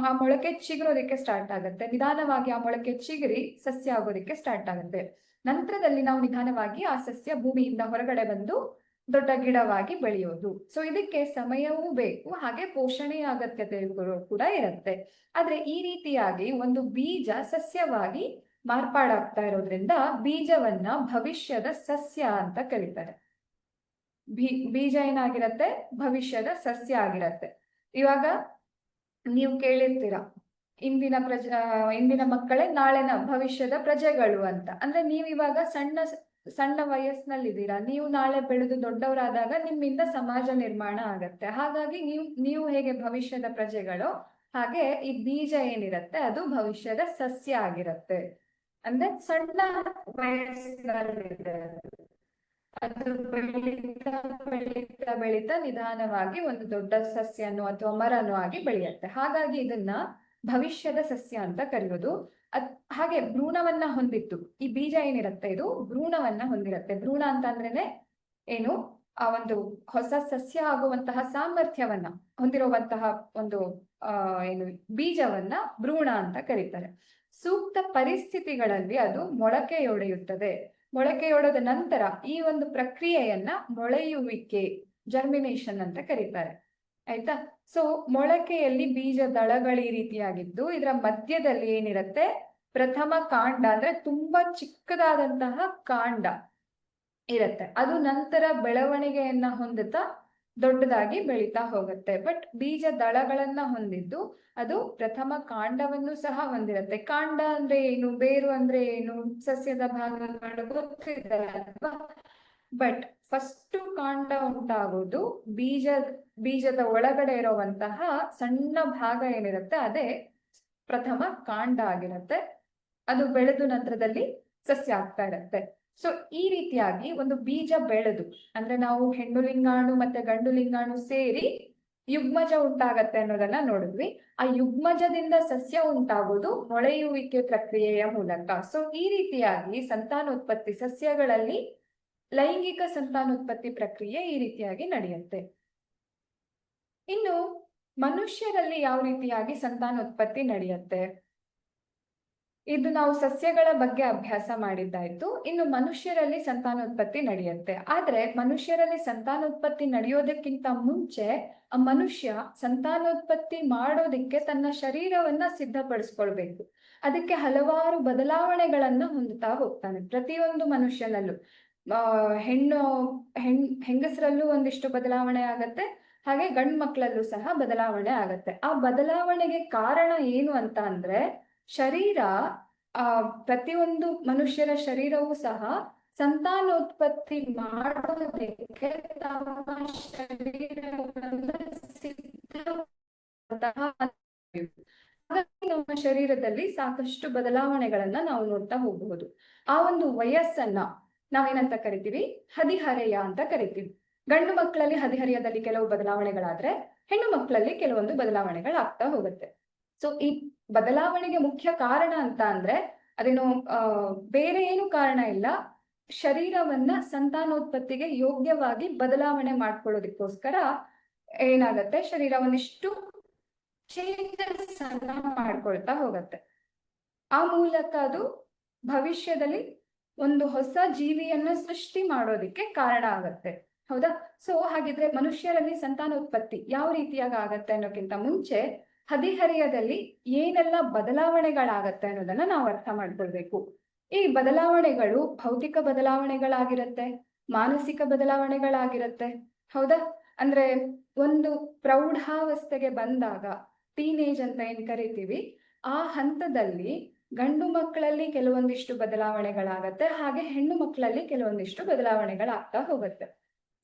Speaker 1: ಆ ಮೊಳಕೆ ಚಿಗುರೋದಕ್ಕೆ ಸ್ಟಾರ್ಟ್ ಆಗುತ್ತೆ. ನಿಧಾನವಾಗಿ ಆ ಮೊಳಕೆ ಚಿಗುರಿ ಸಸ್ಯ ಆಗೋದಕ್ಕೆ ಸ್ಟಾರ್ಟ್ ಆಗುತ್ತೆ. ನಂತರದಲ್ಲಿ ನಾವು ನಿಧಾನವಾಗಿ ಆ ಸಸ್ಯ ಭೂಮಿಯಿಂದ ಹೊರಗಡೆ ಬಂದು ದೊಡ್ಡ ಗಿಡವಾಗಿ ಬೆಳೆಯೋದು. ಸೊ ಇದಕ್ಕೆ ಸಮಯವೂ ಬೇಕು, ಹಾಗೆ ಪೋಷಣೆಯ ಅಗತ್ಯತೆಗಳು ಕೂಡ ಇರುತ್ತೆ. ಆದ್ರೆ ಈ ರೀತಿಯಾಗಿ ಒಂದು ಬೀಜ ಸಸ್ಯವಾಗಿ ಮಾರ್ಪಾಡಾಗ್ತಾ ಇರೋದ್ರಿಂದ ಬೀಜವನ್ನ ಭವಿಷ್ಯದ ಸಸ್ಯ ಅಂತ ಕರೀತಾರೆ. ಬೀಜ ಏನಾಗಿರತ್ತೆ, ಭವಿಷ್ಯದ ಸಸ್ಯ ಆಗಿರತ್ತೆ. ಇವಾಗ ನೀವು ಕೇಳಿರ್ತೀರ, ಇಂದಿನ ಮಕ್ಕಳೇ ನಾಳೆನ ಭವಿಷ್ಯದ ಪ್ರಜೆಗಳು ಅಂತ. ಅಂದ್ರೆ ನೀವ್ ಇವಾಗ ಸಣ್ಣ ವಯಸ್ಸಿನಲ್ಲಿದ್ದೀರಾ, ನೀವು ನಾಳೆ ಬೆಳೆದು ದೊಡ್ಡವರಾದಾಗ ನಿಮ್ಮಿಂದ ಸಮಾಜ ನಿರ್ಮಾಣ ಆಗತ್ತೆ. ಹಾಗಾಗಿ ನೀವು ಹೇಗೆ ಭವಿಷ್ಯದ ಪ್ರಜೆಗಳು, ಹಾಗೆ ಈ ಬೀಜ ಏನಿರತ್ತೆ ಅದು ಭವಿಷ್ಯದ ಸಸ್ಯ ಆಗಿರತ್ತೆ. ಅಂದ್ರೆ ಸಣ್ಣ ವಯಸ್ಸಿನಲ್ಲಿದೆ, ಅದು ಬೆಳೀತಾ ಬೆಳೀತಾ ಬೆಳೀತಾ ನಿಧಾನವಾಗಿ ಒಂದು ದೊಡ್ಡ ಸಸ್ಯನೋ ಅಥವಾ ಮರನೋ ಆಗಿ ಬೆಳೆಯುತ್ತೆ. ಹಾಗಾಗಿ ಇದನ್ನ ಭವಿಷ್ಯದ ಸಸ್ಯ ಅಂತ ಕರೆಯೋದು. ಹಾಗೆ ಭ್ರೂಣವನ್ನ ಹೊಂದಿತ್ತು ಈ ಬೀಜ ಏನಿರುತ್ತೆ, ಇದು ಭ್ರೂಣವನ್ನ ಹೊಂದಿರುತ್ತೆ. ಭ್ರೂಣ ಅಂತ ಅಂದ್ರೇನೆ ಏನು, ಆ ಒಂದು ಹೊಸ ಸಸ್ಯ ಆಗುವಂತಹ ಸಾಮರ್ಥ್ಯವನ್ನ ಹೊಂದಿರುವಂತಹ ಒಂದು ಏನು ಬೀಜವನ್ನ ಭ್ರೂಣ ಅಂತ ಕರೀತಾರೆ. ಸೂಕ್ತ ಪರಿಸ್ಥಿತಿಗಳಲ್ಲಿ ಅದು ಮೊಳಕೆಯೊಡೆಯುತ್ತದೆ. ಮೊಳಕೆಯೊಡೆದ ನಂತರ ಈ ಒಂದು ಪ್ರಕ್ರಿಯೆಯನ್ನ ಮೊಳೆಯುವಿಕೆ, ಜರ್ಮಿನೇಷನ್ ಅಂತ ಕರೀತಾರೆ. ಆಯ್ತಾ? ಸೊ ಮೊಳಕೆಯಲ್ಲಿ ಬೀಜ ದಳಗಳು ಈ ರೀತಿಯಾಗಿದ್ದು, ಇದರ ಮಧ್ಯದಲ್ಲಿ ಏನಿರುತ್ತೆ, ಪ್ರಥಮ ಕಾಂಡ ಅಂದ್ರೆ ತುಂಬಾ ಚಿಕ್ಕದಾದಂತಹ ಕಾಂಡ ಇರುತ್ತೆ. ಅದು ನಂತರ ಬೆಳವಣಿಗೆಯನ್ನ ಹೊಂದುತ್ತಾ ದೊಡ್ಡದಾಗಿ ಬೆಳೀತಾ ಹೋಗುತ್ತೆ. ಬಟ್ ಬೀಜ ದಳಗಳನ್ನ ಹೊಂದಿದ್ದು ಅದು ಪ್ರಥಮ ಕಾಂಡವನ್ನು ಸಹ ಹೊಂದಿರುತ್ತೆ. ಕಾಂಡ ಅಂದ್ರೆ ಏನು, ಬೇರು ಅಂದ್ರೆ ಏನು, ಸಸ್ಯದ ಭಾಗಗಳು ಗೊತ್ತಿದೆ ಅಲ್ವಾ? ಬಟ್ ಫಸ್ಟ್ ಕಾಂಡ ಉಂಟಾಗೋದು ಬೀಜದ ಒಳಗಡೆ ಇರುವಂತಹ ಸಣ್ಣ ಭಾಗ ಏನಿರುತ್ತೆ ಅದೇ ಪ್ರಥಮ ಕಾಂಡ ಆಗಿರುತ್ತೆ. ಅದು ಬೆಳೆದು ನಂತರದಲ್ಲಿ ಸಸ್ಯ ಆಗ್ತಾ ಇರುತ್ತೆ. ಸೊ ಈ ರೀತಿಯಾಗಿ ಒಂದು ಬೀಜ ಬೆಳೆದು, ಅಂದ್ರೆ ನಾವು ಹೆಣ್ಣು ಲಿಂಗಾಣು ಮತ್ತೆ ಗಂಡು ಲಿಂಗಾಣು ಸೇರಿ ಯುಗ್ಮಜ ಉಂಟಾಗತ್ತೆ ಅನ್ನೋದನ್ನ ನೋಡಿದ್ವಿ. ಆ ಯುಗ್ಮಜದಿಂದ ಸಸ್ಯ ಉಂಟಾಗೋದು ಮೊಳೆಯುವಿಕೆ ಪ್ರಕ್ರಿಯೆಯ ಮೂಲಕ. ಸೊ ಈ ರೀತಿಯಾಗಿ ಸಂತಾನೋತ್ಪತ್ತಿ, ಸಸ್ಯಗಳಲ್ಲಿ ಲೈಂಗಿಕ ಸಂತಾನೋತ್ಪತ್ತಿ ಪ್ರಕ್ರಿಯೆ ಈ ರೀತಿಯಾಗಿ ನಡೆಯುತ್ತೆ. ಇನ್ನು ಮನುಷ್ಯರಲ್ಲಿ ಯಾವ ರೀತಿಯಾಗಿ ಸಂತಾನೋತ್ಪತ್ತಿ ನಡೆಯುತ್ತೆ? ಇದು ನಾವು ಸಸ್ಯಗಳ ಬಗ್ಗೆ ಅಭ್ಯಾಸ ಮಾಡಿದ್ದಾಯ್ತು. ಇನ್ನು ಮನುಷ್ಯರಲ್ಲಿ ಸಂತಾನೋತ್ಪತ್ತಿ ನಡೆಯುತ್ತೆ. ಆದ್ರೆ ಮನುಷ್ಯರಲ್ಲಿ ಸಂತಾನೋತ್ಪತ್ತಿ ನಡೆಯೋದಕ್ಕಿಂತ ಮುಂಚೆ ಆ ಮನುಷ್ಯ ಸಂತಾನೋತ್ಪತ್ತಿ ಮಾಡೋದಿಕ್ಕೆ ತನ್ನ ಶರೀರವನ್ನ ಸಿದ್ಧಪಡಿಸ್ಕೊಳ್ಬೇಕು. ಅದಕ್ಕೆ ಹಲವಾರು ಬದಲಾವಣೆಗಳನ್ನ ಹೊಂದುತ್ತಾ ಹೋಗ್ತಾನೆ ಪ್ರತಿಯೊಂದು ಮನುಷ್ಯನಲ್ಲೂ. ಹೆಂಗಸರಲ್ಲೂ ಒಂದಿಷ್ಟು ಬದಲಾವಣೆ ಆಗತ್ತೆ, ಹಾಗೆ ಗಂಡು ಮಕ್ಕಳಲ್ಲೂ ಸಹ ಬದಲಾವಣೆ ಆಗತ್ತೆ. ಆ ಬದಲಾವಣೆಗೆ ಕಾರಣ ಏನು ಅಂತ ಅಂದ್ರೆ ಶರೀರ, ಪ್ರತಿಯೊಂದು ಮನುಷ್ಯರ ಶರೀರವೂ ಸಹ ಸಂತಾನೋತ್ಪತ್ತಿ ಮಾಡೋದಕ್ಕೆ ತಮ್ಮ ಶರೀರವನ್ನು ಹಾಗಾಗಿ ನಮ್ಮ ಶರೀರದಲ್ಲಿ ಸಾಕಷ್ಟು ಬದಲಾವಣೆಗಳನ್ನ ನಾವು ನೋಡ್ತಾ ಹೋಗಬಹುದು. ಆ ಒಂದು ವಯಸ್ಸನ್ನ ನಾವೇನಂತ ಕರಿತೀವಿ, ಹದಿಹರೆಯ ಅಂತ ಕರಿತೀವಿ. ಗಂಡು ಮಕ್ಕಳಲ್ಲಿ ಹದಿಹರೆಯದಲ್ಲಿ ಕೆಲವು ಬದಲಾವಣೆಗಳಾದ್ರೆ ಹೆಣ್ಣು ಮಕ್ಕಳಲ್ಲಿ ಕೆಲವೊಂದು ಬದಲಾವಣೆಗಳಾಗ್ತಾ ಹೋಗುತ್ತೆ. ಸೊ ಈ ಬದಲಾವಣೆಗೆ ಮುಖ್ಯ ಕಾರಣ ಅಂತ ಅಂದ್ರೆ ಅದೇನು ಬೇರೆ ಏನು ಕಾರಣ ಇಲ್ಲ, ಶರೀರವನ್ನ ಸಂತಾನೋತ್ಪತ್ತಿಗೆ ಯೋಗ್ಯವಾಗಿ ಬದಲಾವಣೆ ಮಾಡ್ಕೊಳ್ಳೋದಕ್ಕೋಸ್ಕರ ಏನಾಗತ್ತೆ, ಶರೀರವನ್ನಿಷ್ಟು ಚೇಂಜಸ್ ಅನ್ನ ಮಾಡ್ಕೊಳ್ತಾ ಹೋಗತ್ತೆ. ಆ ಮೂಲಕ ಅದು ಭವಿಷ್ಯದಲ್ಲಿ ಒಂದು ಹೊಸ ಜೀವಿಯನ್ನ ಸೃಷ್ಟಿ ಮಾಡೋದಿಕ್ಕೆ ಕಾರಣ ಆಗತ್ತೆ. ಹೌದಾ? ಸೊ ಹಾಗಿದ್ರೆ ಮನುಷ್ಯರಲ್ಲಿ ಸಂತಾನೋತ್ಪತ್ತಿ ಯಾವ ರೀತಿಯಾಗಿ ಆಗತ್ತೆ ಅನ್ನೋಕ್ಕಿಂತ ಮುಂಚೆ ಹದಿಹರೆಯದಲ್ಲಿ ಏನೆಲ್ಲ ಬದಲಾವಣೆಗಳಾಗತ್ತೆ ಅನ್ನೋದನ್ನ ನಾವು ಅರ್ಥ ಮಾಡ್ಕೊಳ್ಬೇಕು. ಈ ಬದಲಾವಣೆಗಳು ಭೌತಿಕ ಬದಲಾವಣೆಗಳಾಗಿರತ್ತೆ, ಮಾನಸಿಕ ಬದಲಾವಣೆಗಳಾಗಿರತ್ತೆ. ಹೌದಾ? ಅಂದ್ರೆ ಒಂದು ಪ್ರೌಢಾವಸ್ಥೆಗೆ ಬಂದಾಗ, ಟೀನೇಜ್ ಅಂತ ಏನ್ ಕರಿತೀವಿ, ಆ ಹಂತದಲ್ಲಿ ಗಂಡು ಮಕ್ಕಳಲ್ಲಿ ಕೆಲವೊಂದಿಷ್ಟು ಬದಲಾವಣೆಗಳಾಗತ್ತೆ, ಹಾಗೆ ಹೆಣ್ಣು ಮಕ್ಕಳಲ್ಲಿ ಕೆಲವೊಂದಿಷ್ಟು ಬದಲಾವಣೆಗಳಾಗ್ತಾ ಹೋಗುತ್ತೆ.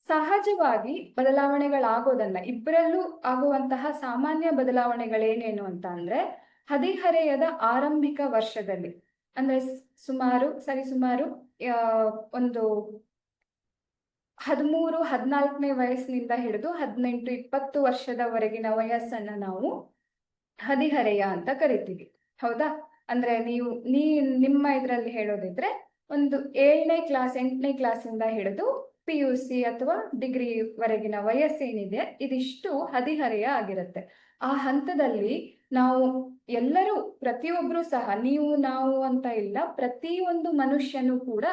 Speaker 1: ಸಹಜವಾಗಿ ಬದಲಾವಣೆಗಳಾಗೋದನ್ನ, ಇಬ್ಬರಲ್ಲೂ ಆಗುವಂತಹ ಸಾಮಾನ್ಯ ಬದಲಾವಣೆಗಳೇನೇನು ಅಂತ ಅಂದ್ರೆ ಹದಿಹರೆಯದ ಆರಂಭಿಕ ವರ್ಷದಲ್ಲಿ, ಅಂದ್ರೆ ಸರಿಸುಮಾರು ಒಂದು 13-14ನೇ ವಯಸ್ಸಿನಿಂದ ಹಿಡಿದು 18-20 ವರ್ಷದವರೆಗಿನ ವಯಸ್ಸನ್ನ ನಾವು ಹದಿಹರೆಯ ಅಂತ ಕರಿತೀವಿ. ಹೌದಾ? ಅಂದ್ರೆ ನಿಮ್ಮ ಇದರಲ್ಲಿ ಹೇಳೋದಿದ್ರೆ ಒಂದು 7ನೇ ಕ್ಲಾಸ್ 8ನೇ ಕ್ಲಾಸಿಂದ ಹಿಡಿದು PUC ಅಥವಾ ಡಿಗ್ರಿ ವರೆಗಿನ ವಯಸ್ಸೇನಿದೆ, ಇದಿಷ್ಟು ಹದಿಹರೆಯ ಆಗಿರುತ್ತೆ. ಆ ಹಂತದಲ್ಲಿ ನಾವು ಎಲ್ಲರೂ, ಪ್ರತಿಯೊಬ್ರು ಸಹ, ನೀವು ನಾವು ಅಂತ ಇಲ್ಲ, ಪ್ರತಿಯೊಂದು ಮನುಷ್ಯನು ಕೂಡ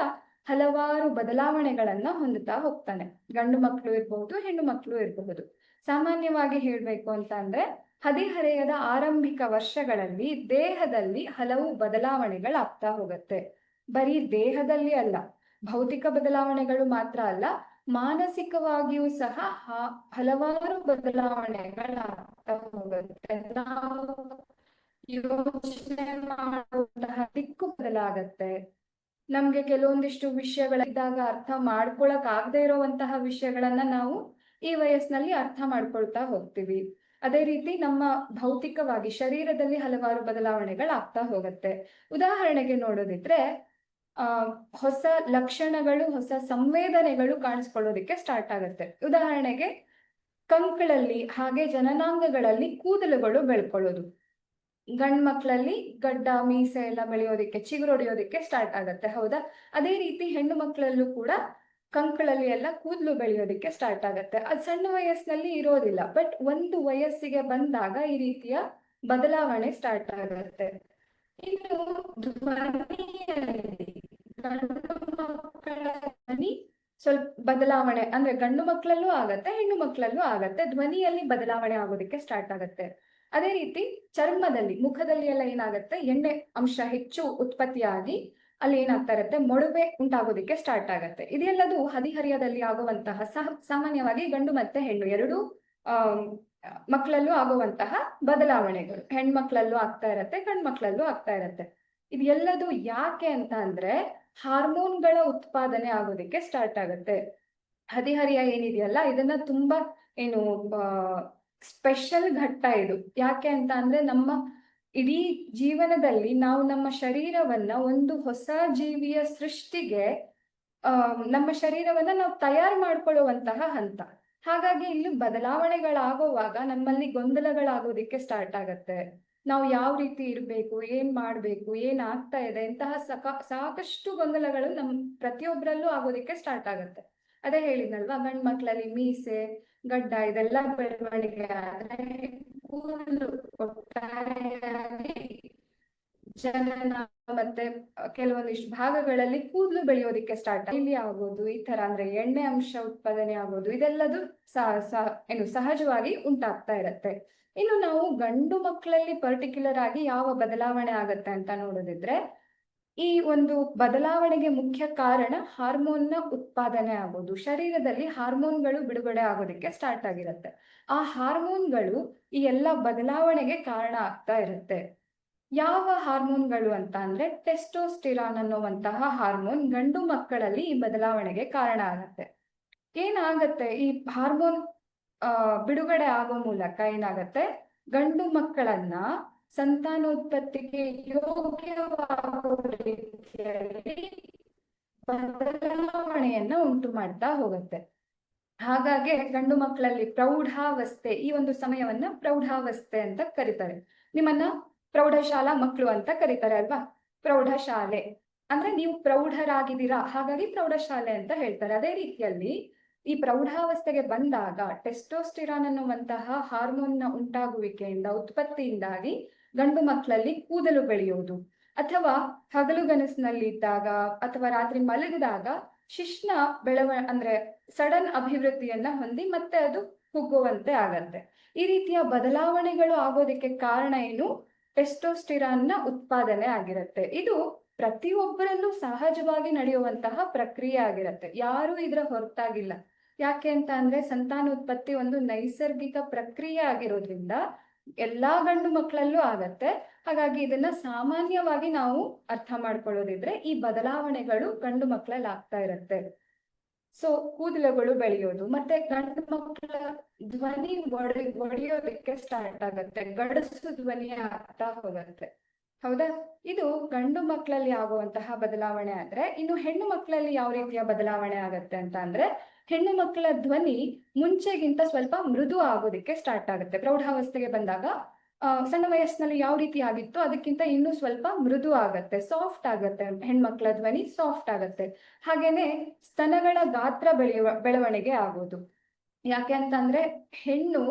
Speaker 1: ಹಲವಾರು ಬದಲಾವಣೆಗಳನ್ನ ಹೊಂದುತ್ತಾ ಹೋಗ್ತಾನೆ. ಗಂಡು ಮಕ್ಕಳು ಇರಬಹುದು, ಹೆಣ್ಣು ಮಕ್ಕಳು ಇರಬಹುದು. ಸಾಮಾನ್ಯವಾಗಿ ಹೇಳ್ಬೇಕು ಅಂತ ಅಂದ್ರೆ ಹದಿಹರೆಯದ ಆರಂಭಿಕ ವರ್ಷಗಳಲ್ಲಿ ದೇಹದಲ್ಲಿ ಹಲವು ಬದಲಾವಣೆಗಳಾಗ್ತಾ ಹೋಗುತ್ತೆ. ಬರೀ ದೇಹದಲ್ಲಿ ಅಲ್ಲ, ಭೌತಿಕ ಬದಲಾವಣೆಗಳು ಮಾತ್ರ ಅಲ್ಲ, ಮಾನಸಿಕವಾಗಿಯೂ ಸಹ ಹಲವಾರು ಬದಲಾವಣೆಗಳಾಗ್ತಾ ಹೋಗುತ್ತೆ. ನಾವು ಯೋಚನೆ ಮಾಡುವಂತಹ ದಿಕ್ಕು ಬದಲಾಗತ್ತೆ. ನಮ್ಗೆ ಕೆಲವೊಂದಿಷ್ಟು ವಿಷಯಗಳಿದ್ದಾಗ ಅರ್ಥ ಮಾಡ್ಕೊಳಕ್ ಆಗದೆ ಇರುವಂತಹ ವಿಷಯಗಳನ್ನ ನಾವು ಈ ವಯಸ್ಸಿನಲ್ಲಿ ಅರ್ಥ ಮಾಡ್ಕೊಳ್ತಾ ಹೋಗ್ತೀವಿ. ಅದೇ ರೀತಿ ನಮ್ಮ ಭೌತಿಕವಾಗಿ ಶರೀರದಲ್ಲಿ ಹಲವಾರು ಬದಲಾವಣೆಗಳಾಗ್ತಾ ಹೋಗುತ್ತೆ. ಉದಾಹರಣೆಗೆ ನೋಡೋದಿದ್ರೆ ಹೊಸ ಲಕ್ಷಣಗಳು, ಹೊಸ ಸಂವೇದನೆಗಳು ಕಾಣಿಸ್ಕೊಳ್ಳೋದಿಕ್ಕೆ ಸ್ಟಾರ್ಟ್ ಆಗುತ್ತೆ. ಉದಾಹರಣೆಗೆ ಕಂಕಳಲ್ಲಿ ಹಾಗೆ ಜನನಾಂಗಗಳಲ್ಲಿ ಕೂದಲುಗಳು ಬೆಳ್ಕೊಳ್ಳೋದು. ಗಂಡ್ ಮಕ್ಕಳಲ್ಲಿ ಗಡ್ಡ ಮೀಸೆ ಎಲ್ಲ ಬೆಳೆಯೋದಿಕ್ಕೆ, ಚಿಗುರೊಡೆಯೋದಿಕ್ಕೆ ಸ್ಟಾರ್ಟ್ ಆಗತ್ತೆ. ಹೌದಾ? ಅದೇ ರೀತಿ ಹೆಣ್ಣು ಮಕ್ಕಳಲ್ಲೂ ಕೂಡ ಕಂಕಳಲ್ಲಿ ಎಲ್ಲ ಕೂದಲು ಬೆಳೆಯೋದಿಕ್ಕೆ ಸ್ಟಾರ್ಟ್ ಆಗತ್ತೆ. ಅದು ಸಣ್ಣ ವಯಸ್ಸಿನಲ್ಲಿ ಇರೋದಿಲ್ಲ, ಬಟ್ ಒಂದು ವಯಸ್ಸಿಗೆ ಬಂದಾಗ ಈ ರೀತಿಯ ಬದಲಾವಣೆ ಸ್ಟಾರ್ಟ್ ಆಗತ್ತೆ. ಇನ್ನು ಧ್ವನಿಯಲ್ಲಿ ಗಂಡು ಮಕ್ಕಳ ಧ್ವನಿ ಸ್ವಲ್ಪ ಬದಲಾವಣೆ, ಅಂದ್ರೆ ಗಂಡು ಮಕ್ಕಳಲ್ಲೂ ಆಗತ್ತೆ, ಹೆಣ್ಣು ಮಕ್ಕಳಲ್ಲೂ ಆಗತ್ತೆ. ಧ್ವನಿಯಲ್ಲಿ ಬದಲಾವಣೆ ಆಗೋದಿಕ್ಕೆ ಸ್ಟಾರ್ಟ್ ಆಗತ್ತೆ. ಅದೇ ರೀತಿ ಚರ್ಮದಲ್ಲಿ, ಮುಖದಲ್ಲಿ ಎಲ್ಲ ಏನಾಗತ್ತೆ, ಎಣ್ಣೆ ಅಂಶ ಹೆಚ್ಚು ಉತ್ಪತ್ತಿಯಾಗಿ ಅಲ್ಲಿ ಏನಾಗ್ತಾ ಇರುತ್ತೆ, ಮೊಡವೆ ಉಂಟಾಗೋದಿಕ್ಕೆ ಸ್ಟಾರ್ಟ್ ಆಗತ್ತೆ. ಇದೆಲ್ಲದು ಹದಿಹರೆಯದಲ್ಲಿ ಆಗುವಂತಹ ಸಾಮಾನ್ಯವಾಗಿ ಗಂಡು ಮತ್ತೆ ಹೆಣ್ಣು ಎರಡೂ ಮಕ್ಕಳಲ್ಲೂ ಆಗುವಂತಹ ಬದಲಾವಣೆಗಳು. ಹೆಣ್ಮಕ್ಳಲ್ಲೂ ಆಗ್ತಾ ಇರತ್ತೆ, ಗಂಡು ಮಕ್ಕಳಲ್ಲೂ ಆಗ್ತಾ ಇರತ್ತೆ. ಇದೆಲ್ಲದು ಯಾಕೆ ಅಂತ ಅಂದ್ರೆ ಹಾರ್ಮೋನ್ಗಳ ಉತ್ಪಾದನೆ ಆಗೋದಿಕ್ಕೆ ಸ್ಟಾರ್ಟ್ ಆಗತ್ತೆ. ಹದಿಹರೆಯ ಏನಿದೆಯಲ್ಲ, ಇದನ್ನ ತುಂಬಾ ಸ್ಪೆಷಲ್ ಘಟ್ಟ ಇದು. ಯಾಕೆ ಅಂತ ಅಂದ್ರೆ ನಮ್ಮ ಇಡೀ ಜೀವನದಲ್ಲಿ ನಾವು ನಮ್ಮ ಶರೀರವನ್ನ ಒಂದು ಹೊಸ ಜೀವಿಯ ಸೃಷ್ಟಿಗೆ ನಮ್ಮ ಶರೀರವನ್ನ ನಾವು ತಯಾರು ಮಾಡ್ಕೊಳ್ಳುವಂತಹ ಹಂತ. ಹಾಗಾಗಿ ಇಲ್ಲಿ ಬದಲಾವಣೆಗಳಾಗುವಾಗ ನಮ್ಮಲ್ಲಿ ಗೊಂದಲಗಳಾಗೋದಿಕ್ಕೆ ಸ್ಟಾರ್ಟ್ ಆಗತ್ತೆ. ನಾವು ಯಾವ ರೀತಿ ಇರ್ಬೇಕು, ಏನ್ ಮಾಡ್ಬೇಕು, ಏನ್ ಆಗ್ತಾ ಇದೆ, ಇಂತಹ ಸಾಕಷ್ಟು ಗೊಂದಲಗಳು ಪ್ರತಿಯೊಬ್ಬರಲ್ಲೂ ಆಗೋದಿಕ್ಕೆ ಸ್ಟಾರ್ಟ್ ಆಗತ್ತೆ. ಅದೇ ಹೇಳಿದ್ನಲ್ವಾ, ಗಂಡ್ ಮಕ್ಳಲ್ಲಿ ಮೀಸೆ ಗಡ್ಡ ಇದೆಲ್ಲ ಬೆಳವಣಿಗೆ ಆದ್ರೆ ಕೂದಲು ಒಟ್ಟಾರೆಯಾಗಿ ಜನನಾಂಗ ಮತ್ತೆ ಕೆಲವೊಂದಿಷ್ಟು ಭಾಗಗಳಲ್ಲಿ ಕೂದಲು ಬೆಳೆಯೋದಿಕ್ಕೆ ಸ್ಟಾರ್ಟ್ ಇಲ್ಲಿ ಆಗೋದು, ಈ ತರ ಅಂದ್ರೆ ಎಣ್ಣೆ ಅಂಶ ಉತ್ಪಾದನೆ ಆಗೋದು, ಇದೆಲ್ಲದು ಸಹಜವಾಗಿ ಉಂಟಾಗ್ತಾ ಇರತ್ತೆ. ಇನ್ನು ನಾವು ಗಂಡು ಮಕ್ಕಳಲ್ಲಿ ಪರ್ಟಿಕ್ಯುಲರ್ ಆಗಿ ಯಾವ ಬದಲಾವಣೆ ಆಗತ್ತೆ ಅಂತ ನೋಡೋದಿದ್ರೆ, ಈ ಒಂದು ಬದಲಾವಣೆಗೆ ಮುಖ್ಯ ಕಾರಣ ಹಾರ್ಮೋನ್ನ ಉತ್ಪಾದನೆ ಆಗೋದು. ಶರೀರದಲ್ಲಿ ಹಾರ್ಮೋನ್ಗಳು ಬಿಡುಗಡೆ ಆಗೋದಕ್ಕೆ ಸ್ಟಾರ್ಟ್ ಆಗಿರುತ್ತೆ. ಆ ಹಾರ್ಮೋನ್ಗಳು ಈ ಎಲ್ಲ ಬದಲಾವಣೆಗೆ ಕಾರಣ ಆಗ್ತಾ ಇರುತ್ತೆ. ಯಾವ ಹಾರ್ಮೋನ್ಗಳು ಅಂತ ಅಂದ್ರೆ ಟೆಸ್ಟೋಸ್ಟಿರಾನ್ ಅನ್ನುವಂತಹ ಹಾರ್ಮೋನ್ ಗಂಡು ಮಕ್ಕಳಲ್ಲಿ ಈ ಬದಲಾವಣೆಗೆ ಕಾರಣ ಆಗತ್ತೆ. ಏನಾಗತ್ತೆ, ಈ ಹಾರ್ಮೋನ್ ಬಿಡುಗಡೆ ಆಗೋ ಮೂಲಕ ಏನಾಗತ್ತೆ, ಗಂಡು ಮಕ್ಕಳನ್ನ ಸಂತಾನೋತ್ಪತ್ತಿಗೆ ಯೋಗ್ಯವಾಗುವ ರೀತಿಯಲ್ಲಿ ಬದಲಾವಣೆಯನ್ನ ಉಂಟು ಮಾಡ್ತಾ ಹೋಗುತ್ತೆ. ಹಾಗಾಗಿ ಗಂಡು ಮಕ್ಕಳಲ್ಲಿ ಪ್ರೌಢಾವಸ್ಥೆ, ಈ ಒಂದು ಸಮಯವನ್ನ ಪ್ರೌಢಾವಸ್ಥೆ ಅಂತ ಕರೀತಾರೆ. ನಿಮ್ಮನ್ನ ಪ್ರೌಢಶಾಲಾ ಮಕ್ಕಳು ಅಂತ ಕರೀತಾರೆ ಅಲ್ವಾ. ಪ್ರೌಢಶಾಲೆ ಅಂದ್ರೆ ನೀವು ಪ್ರೌಢರಾಗಿದ್ದೀರಾ, ಹಾಗಾಗಿ ಪ್ರೌಢಶಾಲೆ ಅಂತ ಹೇಳ್ತಾರೆ. ಅದೇ ರೀತಿಯಲ್ಲಿ ಈ ಪ್ರೌಢಾವಸ್ಥೆಗೆ ಬಂದಾಗ ಟೆಸ್ಟೋಸ್ಟಿರಾನ್ ಅನ್ನುವಂತಹ ಹಾರ್ಮೋನ್ನ ಉಂಟಾಗುವಿಕೆಯಿಂದ, ಉತ್ಪತ್ತಿಯಿಂದಾಗಿ ಗಂಡು ಮಕ್ಕಳಲ್ಲಿ ಕೂದಲು ಬೆಳೆಯೋದು, ಅಥವಾ ಹಗಲುಗನಸಿನಲ್ಲಿ ಇದ್ದಾಗ ಅಥವಾ ರಾತ್ರಿ ಮಲಗಿದಾಗ ಶಿಶ್ನ ಅಂದ್ರೆ ಸಡನ್ ಅಭಿವೃದ್ಧಿಯನ್ನ ಹೊಂದಿ ಮತ್ತೆ ಅದು ಕುಗ್ಗುವಂತೆ ಆಗತ್ತೆ. ಈ ರೀತಿಯ ಬದಲಾವಣೆಗಳು ಆಗೋದಕ್ಕೆ ಕಾರಣ ಏನು, ಟೆಸ್ಟೋಸ್ಟಿರಾನ್ನ ಉತ್ಪಾದನೆ ಆಗಿರುತ್ತೆ. ಇದು ಪ್ರತಿಯೊಬ್ಬರಲ್ಲೂ ಸಹಜವಾಗಿ ನಡೆಯುವಂತಹ ಪ್ರಕ್ರಿಯೆ ಆಗಿರುತ್ತೆ, ಯಾರು ಇದರ ಹೊರತಾಗಿಲ್ಲ. ಯಾಕೆ ಅಂತ ಅಂದ್ರೆ ಸಂತಾನೋತ್ಪತ್ತಿ ಒಂದು ನೈಸರ್ಗಿಕ ಪ್ರಕ್ರಿಯೆ ಆಗಿರೋದ್ರಿಂದ ಎಲ್ಲಾ ಗಂಡು ಮಕ್ಕಳಲ್ಲೂ ಆಗತ್ತೆ. ಹಾಗಾಗಿ ಇದನ್ನ ಸಾಮಾನ್ಯವಾಗಿ ನಾವು ಅರ್ಥ ಮಾಡ್ಕೊಳ್ಳೋದಿದ್ರೆ ಈ ಬದಲಾವಣೆಗಳು ಗಂಡು ಮಕ್ಕಳಲ್ಲಿ ಆಗ್ತಾ ಇರುತ್ತೆ. ಸೊ ಕೂದಲುಗಳು ಬೆಳೆಯೋದು, ಮತ್ತೆ ಗಂಡು ಮಕ್ಕಳ ಧ್ವನಿ ಒಡೆಯೋದಕ್ಕೆ ಸ್ಟಾರ್ಟ್ ಆಗತ್ತೆ, ಗಡಸು ಧ್ವನಿ ಆಗ್ತಾ ಹೋಗತ್ತೆ. ಹೌದಾ, ಇದು ಗಂಡು ಮಕ್ಕಳಲ್ಲಿ ಆಗುವಂತಹ ಬದಲಾವಣೆ. ಆದ್ರೆ ಇನ್ನು ಹೆಣ್ಣು ಮಕ್ಕಳಲ್ಲಿ ಯಾವ ರೀತಿಯ ಬದಲಾವಣೆ ಆಗತ್ತೆ ಅಂತ ಅಂದ್ರೆ, ಹೆಣ್ಣು ಮಕ್ಕಳ ಧ್ವನಿ ಮುಂಚೆಗಿಂತ ಸ್ವಲ್ಪ ಮೃದು ಆಗೋದಿಕ್ಕೆ ಸ್ಟಾರ್ಟ್ ಆಗುತ್ತೆ. ಪ್ರೌಢಾವಸ್ಥೆಗೆ ಬಂದಾಗ ಸಣ್ಣ ವಯಸ್ಸಿನಲ್ಲಿ ಯಾವ ರೀತಿ ಆಗಿತ್ತು ಅದಕ್ಕಿಂತ ಇನ್ನೂ ಸ್ವಲ್ಪ ಮೃದು ಆಗತ್ತೆ, ಸಾಫ್ಟ್ ಆಗತ್ತೆ. ಹೆಣ್ಮಕ್ಳ ಧ್ವನಿ ಸಾಫ್ಟ್ ಆಗತ್ತೆ. ಹಾಗೇನೆ ಸ್ತನಗಳ ಗಾತ್ರ ಬೆಳವಣಿಗೆ ಆಗೋದು. ಯಾಕೆ ಅಂತಂದ್ರೆ ಹೆಣ್ಣು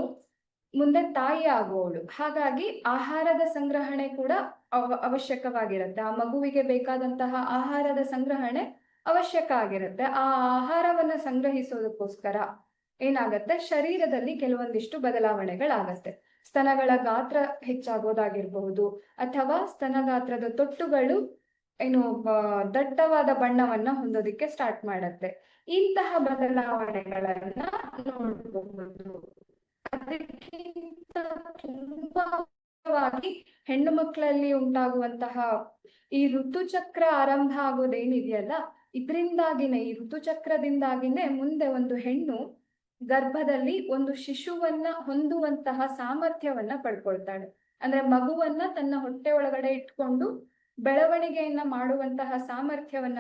Speaker 1: ಮುಂದೆ ತಾಯಿ ಆಗುವವಳು, ಹಾಗಾಗಿ ಆಹಾರದ ಸಂಗ್ರಹಣೆ ಕೂಡ ಅವಶ್ಯಕವಾಗಿರುತ್ತೆ. ಆ ಮಗುವಿಗೆ ಬೇಕಾದಂತಹ ಆಹಾರದ ಸಂಗ್ರಹಣೆ ಅವಶ್ಯಕ ಆಗಿರುತ್ತೆ. ಆ ಆಹಾರವನ್ನ ಸಂಗ್ರಹಿಸೋದಕ್ಕೋಸ್ಕರ ಏನಾಗತ್ತೆ, ಶರೀರದಲ್ಲಿ ಕೆಲವೊಂದಿಷ್ಟು ಬದಲಾವಣೆಗಳಾಗತ್ತೆ. ಸ್ತನಗಳ ಗಾತ್ರ ಹೆಚ್ಚಾಗೋದಾಗಿರ್ಬಹುದು, ಅಥವಾ ಸ್ತನ ಗಾತ್ರದ ತೊಟ್ಟುಗಳು ದಟ್ಟವಾದ ಬಣ್ಣವನ್ನ ಹೊಂದೋದಿಕ್ಕೆ ಸ್ಟಾರ್ಟ್ ಮಾಡತ್ತೆ. ಇಂತಹ ಬದಲಾವಣೆಗಳನ್ನ ನೋಡಬಹುದು. ಅದಕ್ಕಿಂತ ತುಂಬಾ ಹೆಣ್ಣು ಮಕ್ಕಳಲ್ಲಿ ಉಂಟಾಗುವಂತಹ ಈ ಋತುಚಕ್ರ ಆರಂಭ ಆಗೋದೇನಿದೆಯಲ್ಲ, ಇದರಿಂದಾಗಿನೇ, ಈ ಋತುಚಕ್ರದಿಂದಾಗಿನೇ ಮುಂದೆ ಒಂದು ಹೆಣ್ಣು ಗರ್ಭದಲ್ಲಿ ಒಂದು ಶಿಶುವನ್ನ ಹೊಂದುವಂತಹ ಸಾಮರ್ಥ್ಯವನ್ನ ಪಡ್ಕೊಳ್ತಾಳೆ. ಅಂದ್ರೆ ಮಗುವನ್ನ ತನ್ನ ಹೊಟ್ಟೆ ಒಳಗಡೆ ಇಟ್ಕೊಂಡು ಬೆಳವಣಿಗೆಯನ್ನ ಮಾಡುವಂತಹ ಸಾಮರ್ಥ್ಯವನ್ನ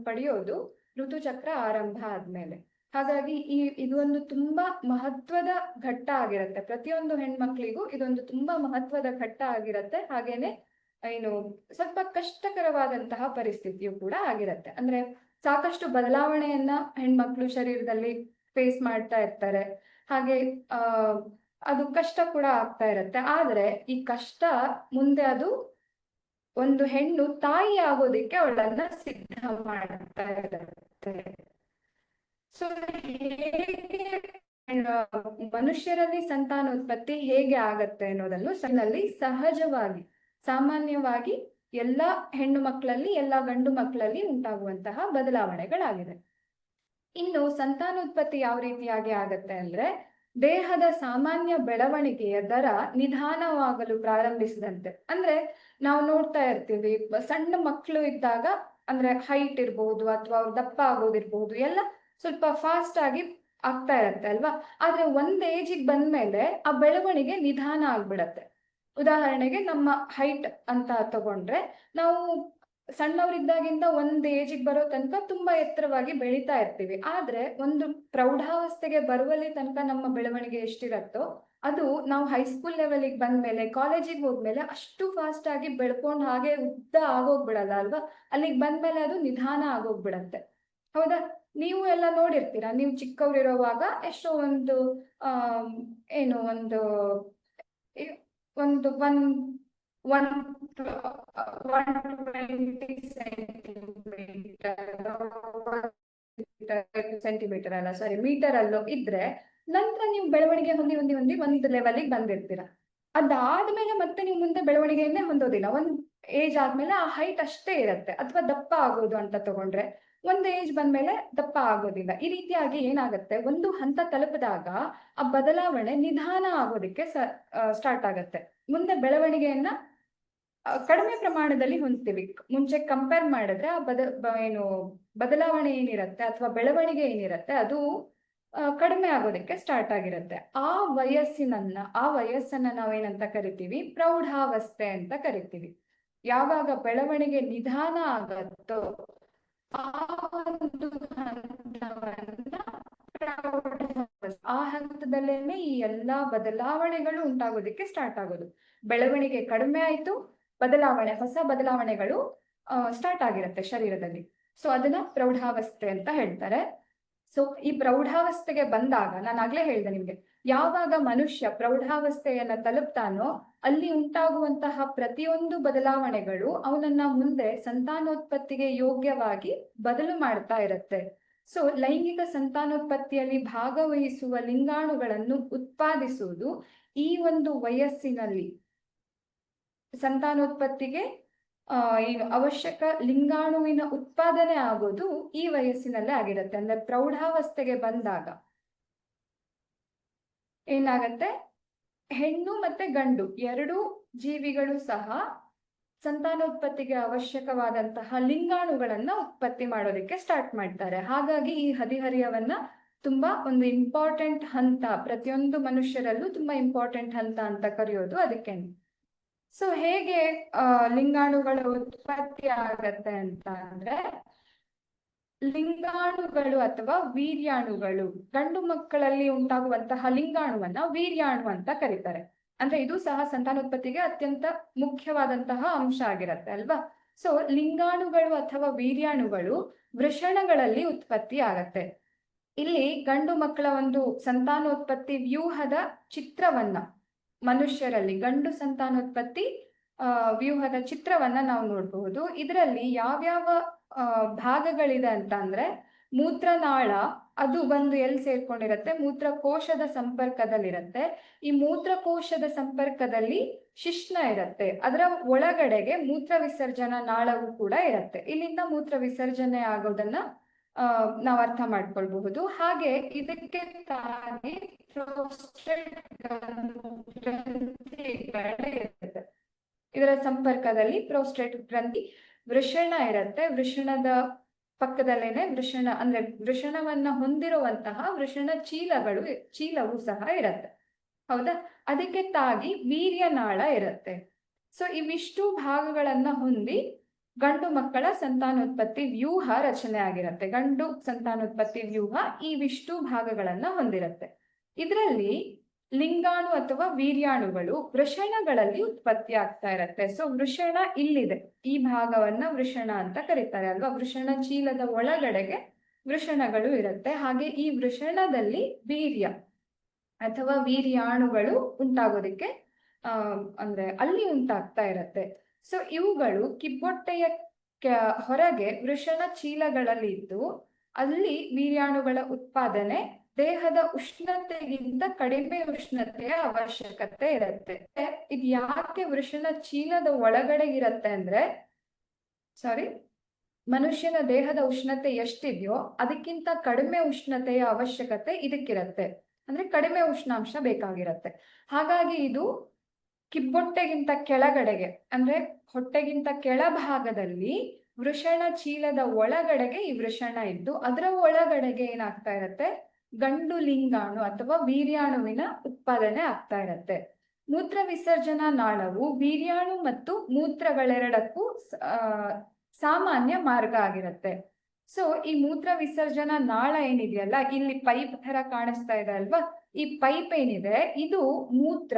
Speaker 1: ಪಡೆಯೋದು ಋತುಚಕ್ರ ಆರಂಭ ಆದ್ಮೇಲೆ. ಹಾಗಾಗಿ ಇದು ಒಂದು ತುಂಬಾ ಮಹತ್ವದ ಘಟ್ಟ ಆಗಿರುತ್ತೆ. ಪ್ರತಿಯೊಂದು ಹೆಣ್ಮಕ್ಳಿಗೂ ಇದೊಂದು ತುಂಬಾ ಮಹತ್ವದ ಘಟ್ಟ ಆಗಿರುತ್ತೆ. ಹಾಗೇನೆ ಸ್ವಲ್ಪ ಕಷ್ಟಕರವಾದಂತಹ ಪರಿಸ್ಥಿತಿಯು ಕೂಡ ಆಗಿರುತ್ತೆ. ಅಂದ್ರೆ ಸಾಕಷ್ಟು ಬದಲಾವಣೆಯನ್ನ ಹೆಣ್ಮಕ್ಳು ಶರೀರದಲ್ಲಿ ಫೇಸ್ ಮಾಡ್ತಾ ಇರ್ತಾರೆ. ಹಾಗೆ ಅದು ಕಷ್ಟ ಕೂಡ ಆಗ್ತಾ ಇರುತ್ತೆ. ಆದ್ರೆ ಈ ಕಷ್ಟ ಮುಂದೆ ಅದು ಒಂದು ಹೆಣ್ಣು ತಾಯಿ ಆಗೋದಿಕ್ಕೆ ಅವಳನ್ನ ಸಿದ್ಧ ಮಾಡ್ತಾ ಇರುತ್ತೆ. ಸೊ ಹೇಗೆ ಮನುಷ್ಯರಲ್ಲಿ ಸಂತಾನೋತ್ಪತ್ತಿ ಹೇಗೆ ಆಗತ್ತೆ ಅನ್ನೋದನ್ನು ಸಹಜವಾಗಿ, ಸಾಮಾನ್ಯವಾಗಿ ಎಲ್ಲಾ ಹೆಣ್ಣು ಮಕ್ಕಳಲ್ಲಿ, ಎಲ್ಲಾ ಗಂಡು ಮಕ್ಕಳಲ್ಲಿ ಉಂಟಾಗುವಂತಹ ಬದಲಾವಣೆಗಳಾಗಿದೆ. ಇನ್ನು ಸಂತಾನೋತ್ಪತ್ತಿ ಯಾವ ರೀತಿಯಾಗಿ ಆಗತ್ತೆ ಅಂದ್ರೆ, ದೇಹದ ಸಾಮಾನ್ಯ ಬೆಳವಣಿಗೆಯ ದರ ನಿಧಾನವಾಗಲು ಪ್ರಾರಂಭಿಸಿದಂತೆ. ಅಂದ್ರೆ ನಾವು ನೋಡ್ತಾ ಇರ್ತೀವಿ, ಸಣ್ಣ ಮಕ್ಕಳು ಇದ್ದಾಗ ಅಂದ್ರೆ ಹೈಟ್ ಇರ್ಬಹುದು ಅಥವಾ ಅವ್ರು ದಪ್ಪ ಆಗೋದಿರ್ಬಹುದು, ಎಲ್ಲ ಸ್ವಲ್ಪ ಫಾಸ್ಟ್ ಆಗಿ ಆಗ್ತಾ ಇರತ್ತೆ ಅಲ್ವಾ. ಆದ್ರೆ ಒಂದ್ ಏಜಿಗೆ ಬಂದ್ಮೇಲೆ ಆ ಬೆಳವಣಿಗೆ ನಿಧಾನ ಆಗ್ಬಿಡತ್ತೆ. ಉದಾಹರಣೆಗೆ ನಮ್ಮ ಹೈಟ್ ಅಂತ ತಗೊಂಡ್ರೆ, ನಾವು ಸಣ್ಣವರಿದ್ದಾಗಿಂದ ಒಂದ್ ಏಜಿಗೆ ಬರೋ ತನಕ ತುಂಬಾ ಎತ್ತರವಾಗಿ ಬೆಳೀತಾ ಇರ್ತೀವಿ. ಆದ್ರೆ ಒಂದು ಪ್ರೌಢಾವಸ್ಥೆಗೆ ಬರುವಲ್ಲಿ ತನಕ ನಮ್ಮ ಬೆಳವಣಿಗೆ ಎಷ್ಟಿರತ್ತೋ ಅದು ನಾವು ಹೈಸ್ಕೂಲ್ ಲೆವೆಲ್ಗೆ ಬಂದ್ಮೇಲೆ, ಕಾಲೇಜಿಗೆ ಹೋದ್ಮೇಲೆ ಅಷ್ಟು ಫಾಸ್ಟ್ ಆಗಿ ಬೆಳ್ಕೊಂಡು ಹಾಗೆ ಉದ್ದ ಆಗೋಗ್ಬಿಡಲ್ಲ ಅಲ್ವಾ. ಅಲ್ಲಿಗೆ ಬಂದ್ಮೇಲೆ ಅದು ನಿಧಾನ ಆಗೋಗ್ಬಿಡತ್ತೆ. ಹೌದಾ, ನೀವು ಎಲ್ಲ ನೋಡಿರ್ತೀರಾ. ನೀವು ಚಿಕ್ಕವರಿರುವಾಗ ಎಷ್ಟೋ ಒಂದು ಸೆಂಟಿಮೀಟರ್ ಅಲ್ಲ ಸಾರಿ ಮೀಟರ್ ಅಲ್ಲೋ ಇದ್ರೆ ನಂತರ ನೀವು ಬೆಳವಣಿಗೆ ಹೊಂದಿ ಹೊಂದಿ ಹೊಂದಿ ಒಂದು ಲೆವೆಲ್ಗೆ ಬಂದಿರ್ತೀರ. ಅದಾದ್ಮೇಲೆ ಮತ್ತೆ ನೀವು ಮುಂದೆ ಬೆಳವಣಿಗೆಯನ್ನೇ ಹೊಂದೋದಿಲ್ಲ. ಒಂದ್ ಏಜ್ ಆದ್ಮೇಲೆ ಆ ಹೈಟ್ ಅಷ್ಟೇ ಇರುತ್ತೆ. ಅಥವಾ ದಪ್ಪ ಆಗೋದು ಅಂತ ತಗೊಂಡ್ರೆ ಒಂದು ಏಜ್ ಬಂದ್ಮೇಲೆ ದಪ್ಪ ಆಗೋದಿಲ್ಲ. ಈ ರೀತಿಯಾಗಿ ಏನಾಗುತ್ತೆ, ಒಂದು ಹಂತ ತಲುಪಿದಾಗ ಆ ಬದಲಾವಣೆ ನಿಧಾನ ಆಗೋದಿಕ್ಕೆ ಸ್ಟಾರ್ಟ್ ಆಗತ್ತೆ. ಮುಂದೆ ಬೆಳವಣಿಗೆಯನ್ನ ಕಡಿಮೆ ಪ್ರಮಾಣದಲ್ಲಿ ಹೊಂದ್ತೀವಿ. ಮುಂಚೆ ಕಂಪೇರ್ ಮಾಡಿದ್ರೆ ಆ ಏನು ಬದಲಾವಣೆ ಏನಿರುತ್ತೆ ಅಥವಾ ಬೆಳವಣಿಗೆ ಏನಿರುತ್ತೆ ಅದು ಕಡಿಮೆ ಆಗೋದಕ್ಕೆ ಸ್ಟಾರ್ಟ್ ಆಗಿರುತ್ತೆ. ಆ ವಯಸ್ಸನ್ನ ನಾವೇನಂತ ಕರಿತೀವಿ, ಪ್ರೌಢಾವಸ್ಥೆ ಅಂತ ಕರಿತೀವಿ. ಯಾವಾಗ ಬೆಳವಣಿಗೆ ನಿಧಾನ ಆಗತ್ತೋ ಆ ಒಂದು ಹಂತವನ್ನ ಆ ಹಂತದಲ್ಲೇನೆ ಈ ಎಲ್ಲಾ ಬದಲಾವಣೆಗಳು ಉಂಟಾಗೋದಿಕ್ಕೆ ಸ್ಟಾರ್ಟ್ ಆಗೋದು. ಬೆಳವಣಿಗೆ ಕಡಿಮೆ ಆಯ್ತು, ಹೊಸ ಬದಲಾವಣೆಗಳು ಸ್ಟಾರ್ಟ್ ಆಗಿರುತ್ತೆ ಶರೀರದಲ್ಲಿ. ಸೊ ಅದನ್ನ ಪ್ರೌಢಾವಸ್ಥೆ ಅಂತ ಹೇಳ್ತಾರೆ. ಸೊ ಈ ಪ್ರೌಢಾವಸ್ಥೆಗೆ ಬಂದಾಗ ನಾನು ಆಗ್ಲೇ ಹೇಳಿದೆ ನಿಮ್ಗೆ, ಯಾವಾಗ ಮನುಷ್ಯ ಪ್ರೌಢಾವಸ್ಥೆಯನ್ನ ತಲುಪ್ತಾನೋ ಅಲ್ಲಿ ಉಂಟಾಗುವಂತಹ ಪ್ರತಿಯೊಂದು ಬದಲಾವಣೆಗಳು ಅವನನ್ನ ಮುಂದೆ ಸಂತಾನೋತ್ಪತ್ತಿಗೆ ಯೋಗ್ಯವಾಗಿ ಬದಲು ಮಾಡ್ತಾ ಇರುತ್ತೆ. ಸೊ ಲೈಂಗಿಕ ಸಂತಾನೋತ್ಪತ್ತಿಯಲ್ಲಿ ಭಾಗವಹಿಸುವ ಲಿಂಗಾಣುಗಳನ್ನು ಉತ್ಪಾದಿಸುವುದು ಈ ಒಂದು ವಯಸ್ಸಿನಲ್ಲಿ ಸಂತಾನೋತ್ಪತ್ತಿಗೆ ಏನು ಅವಶ್ಯಕ ಲಿಂಗಾಣುವಿನ ಉತ್ಪಾದನೆ ಆಗೋದು ಈ ವಯಸ್ಸಿನಲ್ಲೇ ಆಗಿರುತ್ತೆ. ಅಂದ್ರೆ ಪ್ರೌಢಾವಸ್ಥೆಗೆ ಬಂದಾಗ ಏನಾಗತ್ತೆ, ಹೆಣ್ಣು ಮತ್ತೆ ಗಂಡು ಎರಡೂ ಜೀವಿಗಳು ಸಹ ಸಂತಾನೋತ್ಪತ್ತಿಗೆ ಅವಶ್ಯಕವಾದಂತಹ ಲಿಂಗಾಣುಗಳನ್ನ ಉತ್ಪತ್ತಿ ಮಾಡೋದಕ್ಕೆ ಸ್ಟಾರ್ಟ್ ಮಾಡ್ತಾರೆ. ಹಾಗಾಗಿ ಈ ಹದಿಹರಿಯವನ್ನ ತುಂಬಾ ಒಂದು ಇಂಪಾರ್ಟೆಂಟ್ ಹಂತ, ಪ್ರತಿಯೊಂದು ಮನುಷ್ಯರಲ್ಲೂ ತುಂಬಾ ಇಂಪಾರ್ಟೆಂಟ್ ಹಂತ ಅಂತ ಕರೆಯೋದು ಅದಕ್ಕೆ. ಸೊ ಹೇಗೆ ಲಿಂಗಾಣುಗಳ ಉತ್ಪತ್ತಿ ಆಗತ್ತೆ ಅಂತ ಅಂದ್ರೆ, ಲಿಂಗಾಣುಗಳು ಅಥವಾ ವೀರ್ಯಾಣುಗಳು, ಗಂಡು ಮಕ್ಕಳಲ್ಲಿ ಉಂಟಾಗುವಂತಹ ಲಿಂಗಾಣುವನ್ನ ವೀರ್ಯಾಣು ಅಂತ ಕರೀತಾರೆ. ಅಂದ್ರೆ ಇದು ಸಹ ಸಂತಾನೋತ್ಪತ್ತಿಗೆ ಅತ್ಯಂತ ಮುಖ್ಯವಾದಂತಹ ಅಂಶ ಆಗಿರತ್ತೆ ಅಲ್ವಾ. ಸೊ ಲಿಂಗಾಣುಗಳು ಅಥವಾ ವೀರ್ಯಾಣುಗಳು ವೃಷಣಗಳಲ್ಲಿ ಉತ್ಪತ್ತಿ ಆಗತ್ತೆ. ಇಲ್ಲಿ ಗಂಡು ಮಕ್ಕಳ ಒಂದು ಸಂತಾನೋತ್ಪತ್ತಿ ವ್ಯೂಹದ ಚಿತ್ರವನ್ನ, ಮನುಷ್ಯರಲ್ಲಿ ಗಂಡು ಸಂತಾನೋತ್ಪತ್ತಿ ವ್ಯೂಹದ ಚಿತ್ರವನ್ನ ನಾವು ನೋಡಬಹುದು. ಇದರಲ್ಲಿ ಯಾವ್ಯಾವ ಭಾಗಗಳಿದೆ ಅಂತ ಅಂದ್ರೆ, ಮೂತ್ರನಾಳ ಅದು ಬಂದು ಎಲ್ಲಿ ಸೇರ್ಕೊಂಡಿರತ್ತೆ, ಮೂತ್ರಕೋಶದ ಸಂಪರ್ಕದಲ್ಲಿರತ್ತೆ. ಈ ಮೂತ್ರಕೋಶದ ಸಂಪರ್ಕದಲ್ಲಿ ಶಿಶ್ನ ಇರತ್ತೆ. ಅದರ ಒಳಗಡೆಗೆ ಮೂತ್ರ ವಿಸರ್ಜನಾ ನಾಳವು ಕೂಡ ಇರತ್ತೆ. ಇಲ್ಲಿಂದ ಮೂತ್ರ ವಿಸರ್ಜನೆ ಆಗೋದನ್ನ ನಾವು ಅರ್ಥ ಮಾಡ್ಕೊಳ್ಬಹುದು. ಹಾಗೆ ಇದಕ್ಕೆ ತಾನೇ ಇರುತ್ತೆ. ಇದರ ಸಂಪರ್ಕದಲ್ಲಿ ಪ್ರೋಸ್ಟೇಟ್ ಗ್ರಂಥಿ, ವೃಷಣ ಇರುತ್ತೆ. ವೃಷಣದ ಪಕ್ಕದಲ್ಲೇನೆ ವೃಷಣವನ್ನ ಹೊಂದಿರುವಂತಹ ವೃಷಣ ಚೀಲವು ಸಹ ಇರತ್ತೆ. ಹೌದಾ, ಅದಕ್ಕೆ ತಾಗಿ ವೀರ್ಯನಾಳ ಇರುತ್ತೆ. ಸೊ ಇವಿಷ್ಟು ಭಾಗಗಳನ್ನ ಹೊಂದಿ ಗಂಡು ಮಕ್ಕಳ ಸಂತಾನೋತ್ಪತ್ತಿ ವ್ಯೂಹ ರಚನೆ ಆಗಿರುತ್ತೆ. ಗಂಡು ಸಂತಾನೋತ್ಪತ್ತಿ ವ್ಯೂಹ ಇವಿಷ್ಟು ಭಾಗಗಳನ್ನ ಹೊಂದಿರುತ್ತೆ. ಇದರಲ್ಲಿ ಲಿಂಗಾಣು ಅಥವಾ ವೀರ್ಯಾಣುಗಳು ವೃಷಣಗಳಲ್ಲಿ ಉತ್ಪತ್ತಿ ಆಗ್ತಾ ಇರತ್ತೆ. ಸೊ ವೃಷಣ ಇಲ್ಲಿದೆ, ಈ ಭಾಗವನ್ನ ವೃಷಣ ಅಂತ ಕರೀತಾರೆ ಅಲ್ವಾ. ವೃಷಣ ಚೀಲದ ಒಳಗಡೆಗೆ ವೃಷಣಗಳು ಇರುತ್ತೆ. ಹಾಗೆ ಈ ವೃಷಣದಲ್ಲಿ ವೀರ್ಯ ಅಥವಾ ವೀರ್ಯಾಣುಗಳು ಉಂಟಾಗೋದಿಕ್ಕೆ ಅಂದ್ರೆ ಅಲ್ಲಿ ಉಂಟಾಗ್ತಾ ಇರತ್ತೆ. ಸೊ ಇವುಗಳು ಕಿಬ್ಬೊಟ್ಟೆಯ ಹೊರಗೆ ವೃಷಣ ಚೀಲಗಳಲ್ಲಿ ಇದ್ದು ಅಲ್ಲಿ ವೀರ್ಯಾಣುಗಳ ಉತ್ಪಾದನೆ ದೇಹದ ಉಷ್ಣತೆಗಿಂತ ಕಡಿಮೆ ಉಷ್ಣತೆಯ ಅವಶ್ಯಕತೆ ಇರುತ್ತೆ. ಇದು ಯಾಕೆ ವೃಷಣ ಚೀಲದ ಒಳಗಡೆ ಇರತ್ತೆ ಅಂದ್ರೆ, ಮನುಷ್ಯನ ದೇಹದ ಉಷ್ಣತೆ ಎಷ್ಟಿದೆಯೋ ಅದಕ್ಕಿಂತ ಕಡಿಮೆ ಉಷ್ಣತೆಯ ಅವಶ್ಯಕತೆ ಇದಕ್ಕಿರತ್ತೆ. ಅಂದ್ರೆ ಕಡಿಮೆ ಉಷ್ಣಾಂಶ ಬೇಕಾಗಿರತ್ತೆ. ಹಾಗಾಗಿ ಇದು ಕಿಬ್ಬೊಟ್ಟೆಗಿಂತ ಕೆಳಗಡೆಗೆ ಅಂದ್ರೆ ಹೊಟ್ಟೆಗಿಂತ ಕೆಳಭಾಗದಲ್ಲಿ ವೃಷಣ ಚೀಲದ ಒಳಗಡೆಗೆ ಈ ವೃಷಣ ಇದ್ದು ಅದರ ಒಳಗಡೆಗೆ ಏನಾಗ್ತಾ ಇರತ್ತೆ, ಗಂಡು ಲಿಂಗಾಣು ಅಥವಾ ವೀರ್ಯಾಣುವಿನ ಉತ್ಪಾದನೆ ಆಗ್ತಾ ಇರತ್ತೆ. ಮೂತ್ರ ವಿಸರ್ಜನಾ ನಾಳವು ವೀರ್ಯಾಣು ಮತ್ತು ಮೂತ್ರಗಳೆರಡಕ್ಕೂ ಸಾಮಾನ್ಯ ಮಾರ್ಗ ಆಗಿರುತ್ತೆ. ಸೊ ಈ ಮೂತ್ರ ವಿಸರ್ಜನಾ ನಾಳ ಏನಿದೆಯಲ್ಲ, ಇಲ್ಲಿ ಪೈಪ್ ತರ ಕಾಣಿಸ್ತಾ ಇದೆ ಅಲ್ವಾ, ಈ ಪೈಪ್ ಏನಿದೆ ಇದು ಮೂತ್ರ,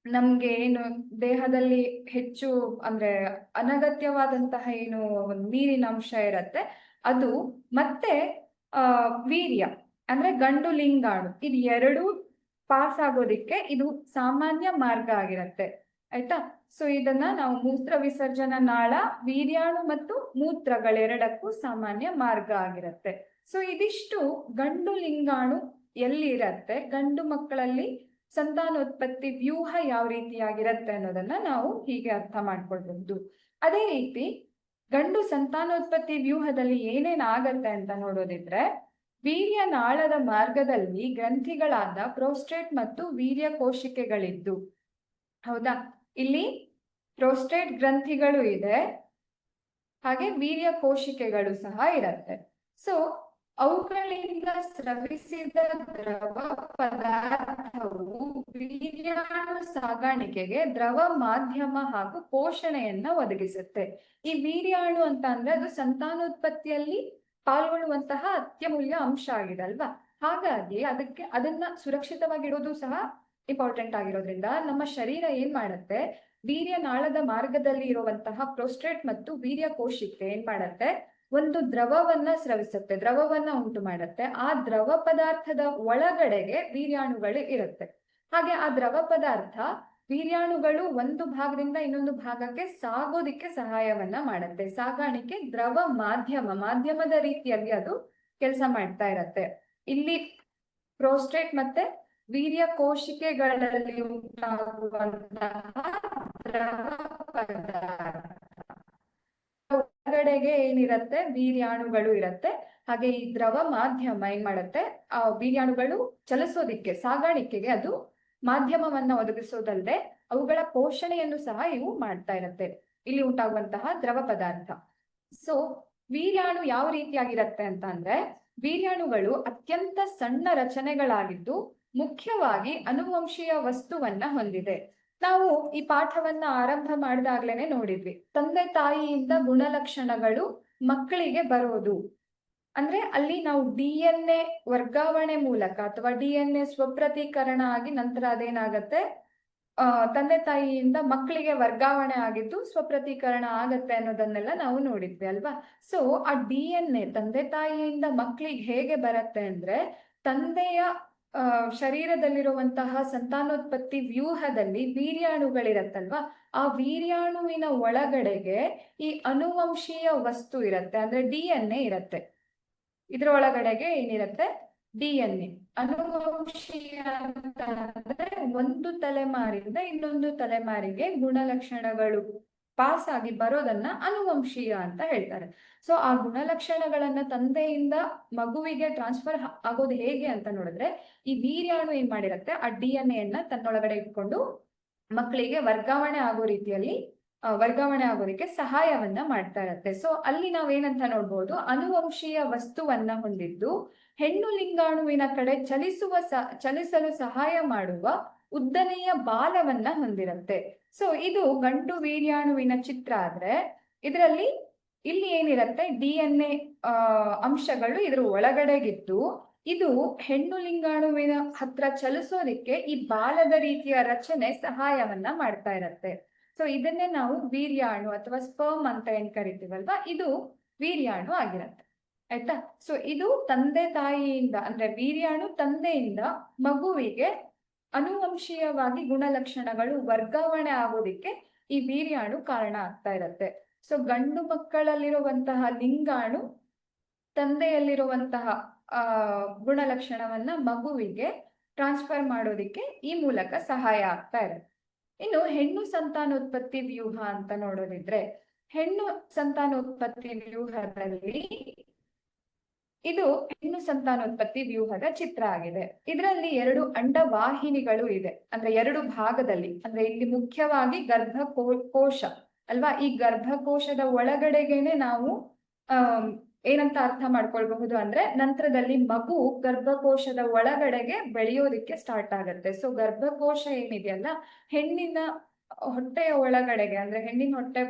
Speaker 1: ನಮ್ಗೆ ಏನು ದೇಹದಲ್ಲಿ ಹೆಚ್ಚು ಅಂದ್ರೆ ಅನಗತ್ಯವಾದಂತಹ ಏನು ನೀರಿನ ಅಂಶ ಇರತ್ತೆ ಅದು, ಮತ್ತೆ ವೀರ್ಯ ಅಂದ್ರೆ ಗಂಡು ಲಿಂಗಾಣು, ಇದು ಎರಡೂ ಪಾಸ್ ಆಗೋದಿಕ್ಕೆ ಇದು ಸಾಮಾನ್ಯ ಮಾರ್ಗ ಆಗಿರತ್ತೆ. ಆಯ್ತಾ. ಸೊ ಇದನ್ನ ನಾವು ಮೂತ್ರ ವಿಸರ್ಜನಾ ನಾಳ, ವೀರ್ಯಾಣು ಮತ್ತು ಮೂತ್ರಗಳೆರಡಕ್ಕೂ ಸಾಮಾನ್ಯ ಮಾರ್ಗ ಆಗಿರುತ್ತೆ. ಸೊ ಇದಿಷ್ಟು ಗಂಡು ಲಿಂಗಾಣು ಎಲ್ಲಿರತ್ತೆ, ಗಂಡು ಮಕ್ಕಳಲ್ಲಿ ಸಂತಾನೋತ್ಪತ್ತಿ ವ್ಯೂಹ ಯಾವ ರೀತಿಯಾಗಿರತ್ತೆ ಅನ್ನೋದನ್ನ ನಾವು ಹೀಗೆ ಅರ್ಥ ಮಾಡ್ಕೊಳ್ಬಹುದು. ಅದೇ ರೀತಿ ಗಂಡು ಸಂತಾನೋತ್ಪತ್ತಿ ವ್ಯೂಹದಲ್ಲಿ ಏನೇನ್ ಆಗತ್ತೆ ಅಂತ ನೋಡೋದಿದ್ರೆ, ವೀರ್ಯ ನಾಳದ ಮಾರ್ಗದಲ್ಲಿ ಗ್ರಂಥಿಗಳಾದ ಪ್ರೋಸ್ಟೇಟ್ ಮತ್ತು ವೀರ್ಯ ಕೋಶಿಕೆಗಳಿದ್ದು, ಹೌದಾ, ಇಲ್ಲಿ ಪ್ರೋಸ್ಟೇಟ್ ಗ್ರಂಥಿಗಳು ಇದೆ, ಹಾಗೆ ವೀರ್ಯ ಕೋಶಿಕೆಗಳು ಸಹ ಇರತ್ತೆ. ಸೊ ಅವುಗಳಿಂದ ಸ್ರವಿಸಿದ ದ್ರವ ಪದಾರ್ಥವು ವೀರ್ಯಾಣು ಸಾಗಾಣಿಕೆಗೆ ದ್ರವ ಮಾಧ್ಯಮ ಹಾಗೂ ಪೋಷಣೆಯನ್ನ ಒದಗಿಸುತ್ತೆ. ಈ ವೀರ್ಯಾಣು ಅಂತ ಅಂದ್ರೆ ಅದು ಸಂತಾನೋತ್ಪತ್ತಿಯಲ್ಲಿ ಪಾಲ್ಗೊಳ್ಳುವಂತಹ ಅತ್ಯಮೂಲ್ಯ ಅಂಶ ಆಗಿದೆ ಅಲ್ವಾ. ಹಾಗಾಗಿ ಅದನ್ನ ಸುರಕ್ಷಿತವಾಗಿಡೋದು ಸಹ ಇಂಪಾರ್ಟೆಂಟ್ ಆಗಿರೋದ್ರಿಂದ ನಮ್ಮ ಶರೀರ ಏನ್ ಮಾಡುತ್ತೆ, ವೀರ್ಯ ನಾಳದ ಮಾರ್ಗದಲ್ಲಿ ಇರುವಂತಹ ಪ್ರೋಸ್ಟೇಟ್ ಮತ್ತು ವೀರ್ಯ ಕೋಶಿಕೆ ಏನ್ ಮಾಡುತ್ತೆ, ಒಂದು ದ್ರವವನ್ನ ಸ್ರವಿಸುತ್ತೆ, ದ್ರವವನ್ನ ಉಂಟು ಮಾಡುತ್ತೆ. ಆ ದ್ರವ ಪದಾರ್ಥದ ಒಳಗಡೆಗೆ ವೀರ್ಯಾಣುಗಳು ಇರುತ್ತೆ. ಹಾಗೆ ಆ ದ್ರವ ಪದಾರ್ಥ ವೀರ್ಯಾಣುಗಳು ಒಂದು ಭಾಗದಿಂದ ಇನ್ನೊಂದು ಭಾಗಕ್ಕೆ ಸಾಗೋದಿಕ್ಕೆ ಸಹಾಯವನ್ನ ಮಾಡುತ್ತೆ. ಸಾಗಾಣಿಕೆ ದ್ರವ ಮಾಧ್ಯಮದ ರೀತಿಯಲ್ಲಿ ಅದು ಕೆಲಸ ಮಾಡ್ತಾ ಇರತ್ತೆ. ಇಲ್ಲಿ ಪ್ರೋಸ್ಟೇಟ್ ಮತ್ತೆ ವೀರ್ಯ ಕೋಶಿಕೆಗಳಲ್ಲಿ ಉಂಟಾಗುವಂತಹ ದ್ರವ ಪದಾರ್ಥ ಹೊರಗಡೆಗೆ ಏನಿರತ್ತೆ, ವೀರ್ಯಾಣುಗಳು ಇರತ್ತೆ. ಹಾಗೆ ಈ ದ್ರವ ಮಾಧ್ಯಮ ಏನ್ ಮಾಡುತ್ತೆ, ಆ ವೀರ್ಯಾಣುಗಳು ಚಲಿಸೋದಿಕ್ಕೆ, ಸಾಗಾಣಿಕೆಗೆ ಅದು ಮಾಧ್ಯಮವನ್ನ ಒದಗಿಸೋದಲ್ಲದೆ ಅವುಗಳ ಪೋಷಣೆಯನ್ನು ಸಹ ಇವು ಮಾಡ್ತಾ ಇರತ್ತೆ, ಇಲ್ಲಿ ಉಂಟಾಗುವಂತಹ ದ್ರವ ಪದಾರ್ಥ. ಸೊ ವೀರ್ಯಾಣು ಯಾವ ರೀತಿಯಾಗಿರತ್ತೆ ಅಂತ ಅಂದ್ರೆ, ವೀರ್ಯಾಣುಗಳು ಅತ್ಯಂತ ಸಣ್ಣ ರಚನೆಗಳಾಗಿದ್ದು ಮುಖ್ಯವಾಗಿ ಅನುವಂಶೀಯ ವಸ್ತುವನ್ನ ಹೊಂದಿದೆ. ನಾವು ಈ ಪಾಠವನ್ನ ಆರಂಭ ಮಾಡಿದಾಗ್ಲೇನೆ ನೋಡಿದ್ವಿ, ತಂದೆ ತಾಯಿಯಿಂದ ಗುಣಲಕ್ಷಣಗಳು ಮಕ್ಕಳಿಗೆ ಬರೋದು ಅಂದ್ರೆ ಅಲ್ಲಿ ನಾವು DNA ವರ್ಗಾವಣೆ ಮೂಲಕ ಅಥವಾ DNA ಸ್ವಪ್ರತೀಕರಣ ಆಗಿ ನಂತರ ಅದೇನಾಗತ್ತೆ, ತಂದೆ ತಾಯಿಯಿಂದ ಮಕ್ಕಳಿಗೆ ವರ್ಗಾವಣೆ ಆಗಿದ್ದು ಸ್ವಪ್ರತೀಕರಣ ಆಗತ್ತೆ ಅನ್ನೋದನ್ನೆಲ್ಲ ನಾವು ನೋಡಿದ್ವಿ ಅಲ್ವಾ. ಸೊ ಆ DNA ತಂದೆ ತಾಯಿಯಿಂದ ಮಕ್ಕಳಿಗೆ ಹೇಗೆ ಬರತ್ತೆ ಅಂದ್ರೆ, ತಂದೆಯ ಶರೀರದಲ್ಲಿರುವಂತಹ ಸಂತಾನೋತ್ಪತ್ತಿ ವ್ಯೂಹದಲ್ಲಿ ವೀರ್ಯಾಣುಗಳಿರತ್ತಲ್ವಾ, ಆ ವೀರ್ಯಾಣುವಿನ ಒಳಗಡೆಗೆ ಈ ಅನುವಂಶೀಯ ವಸ್ತು ಇರತ್ತೆ, ಅಂದ್ರೆ DNA ಇರತ್ತೆ. ಇದ್ರ ಒಳಗಡೆಗೆ ಏನಿರತ್ತೆ, DNA. ಅನುವಂಶೀಯ ಅಂತ ಅಂದ್ರೆ ಒಂದು ತಲೆಮಾರಿಂದ ಇನ್ನೊಂದು ತಲೆಮಾರಿಗೆ ಗುಣಲಕ್ಷಣಗಳು ಪಾಸ್ ಆಗಿ ಬರೋದನ್ನ ಅನುವಂಶೀಯ ಅಂತ ಹೇಳ್ತಾರೆ. ಸೊ ಆ ಗುಣಲಕ್ಷಣಗಳನ್ನ ತಂದೆಯಿಂದ ಮಗುವಿಗೆ ಟ್ರಾನ್ಸ್ಫರ್ ಆಗೋದು ಹೇಗೆ ಅಂತ ನೋಡಿದ್ರೆ, ಈ ವೀರ್ಯಾಣು ಏನ್ ಮಾಡಿರತ್ತೆ, ಆ DNA ತನ್ನೊಳಗಡೆ ಇಟ್ಕೊಂಡು ಮಕ್ಕಳಿಗೆ ವರ್ಗಾವಣೆ ಆಗೋದಕ್ಕೆ ಸಹಾಯವನ್ನ ಮಾಡ್ತಾ ಇರತ್ತೆ. ಸೊ ಅಲ್ಲಿ ನಾವೇನಂತ ನೋಡ್ಬೋದು, ಅನುವಂಶೀಯ ವಸ್ತುವನ್ನ ಹೊಂದಿದ್ದು ಹೆಣ್ಣು ಲಿಂಗಾಣುವಿನ ಕಡೆ ಚಲಿಸಲು ಸಹಾಯ ಮಾಡುವ ಉದ್ದನೆಯ ಬಾಲವನ್ನ ಹೊಂದಿರತ್ತೆ. ಸೊ ಇದು ಗಂಡು ವೀರ್ಯಾಣುವಿನ ಚಿತ್ರ ಆದ್ರೆ, ಇದರಲ್ಲಿ ಇಲ್ಲಿ ಏನಿರತ್ತೆ, DNA ಅಂಶಗಳು ಇದ್ರ ಒಳಗಡೆಗಿದ್ದು ಇದು ಹೆಣ್ಣು ಲಿಂಗಾಣುವಿನ ಹತ್ರ ಚಲಿಸೋದಿಕ್ಕೆ ಈ ಬಾಲದ ರೀತಿಯ ರಚನೆ ಸಹಾಯವನ್ನ ಮಾಡ್ತಾ ಇರತ್ತೆ. ಸೊ ಇದನ್ನೇ ನಾವು ವೀರ್ಯಾಣು ಅಥವಾ ಸ್ಪರ್ಮ್ ಅಂತ ಏನ್ ಕರಿತೀವಲ್ವಾ, ಇದು ವೀರ್ಯಾಣು ಆಗಿರತ್ತೆ. ಆಯ್ತಾ. ಸೊ ಇದು ತಂದೆ ತಾಯಿಯಿಂದ ಅಂದ್ರೆ ವೀರ್ಯಾಣು ತಂದೆಯಿಂದ ಮಗುವಿಗೆ ಅನುವಂಶೀಯವಾಗಿ ಗುಣಲಕ್ಷಣಗಳು ವರ್ಗಾವಣೆ ಆಗೋದಿಕ್ಕೆ ಈ ವೀರ್ಯಾಣು ಕಾರಣ ಆಗ್ತಾ ಇರತ್ತೆ. ಸೊ ಗಂಡು ಮಕ್ಕಳಲ್ಲಿರುವಂತಹ ಲಿಂಗಾಣು ತಂದೆಯಲ್ಲಿರುವಂತಹ ಗುಣಲಕ್ಷಣವನ್ನ ಮಗುವಿಗೆ ಟ್ರಾನ್ಸ್ಫರ್ ಮಾಡೋದಿಕ್ಕೆ ಈ ಮೂಲಕ ಸಹಾಯ ಆಗ್ತಾ ಇರುತ್ತೆ. ಇನ್ನು ಹೆಣ್ಣು ಸಂತಾನೋತ್ಪತ್ತಿ ವ್ಯೂಹ ಅಂತ ನೋಡೋದಿದ್ರೆ, ಹೆಣ್ಣು ಸಂತಾನೋತ್ಪತ್ತಿ ವ್ಯೂಹದಲ್ಲಿ ಇದು ಹೆಣ್ಣು ಸಂತಾನೋತ್ಪತ್ತಿ ವ್ಯೂಹದ ಚಿತ್ರ ಆಗಿದೆ. ಇದರಲ್ಲಿ 2 ಅಂಡವಾಹಿನಿಗಳು ಇದೆ, ಅಂದ್ರೆ 2 ಭಾಗದಲ್ಲಿ, ಅಂದ್ರೆ ಇಲ್ಲಿ ಮುಖ್ಯವಾಗಿ ಗರ್ಭಕೋಶ ಅಲ್ವಾ. ಈ ಗರ್ಭಕೋಶದ ಒಳಗಡೆಗೇನೆ ನಾವು ಏನಂತ ಅರ್ಥ ಮಾಡ್ಕೊಳ್ಬಹುದು ಅಂದ್ರೆ, ನಂತರದಲ್ಲಿ ಮಗು ಗರ್ಭಕೋಶದ ಒಳಗಡೆಗೆ ಬೆಳೆಯೋದಿಕ್ಕೆ ಸ್ಟಾರ್ಟ್ ಆಗತ್ತೆ. ಸೊ ಗರ್ಭಕೋಶ ಏನಿದೆಯಲ್ಲ, ಹೆಣ್ಣಿನ ಹೊಟ್ಟೆಯ ಒಳಗಡೆಗೆ ಅಂದ್ರೆ ಹೆಣ್ಣಿನ ಹೊಟ್ಟೆ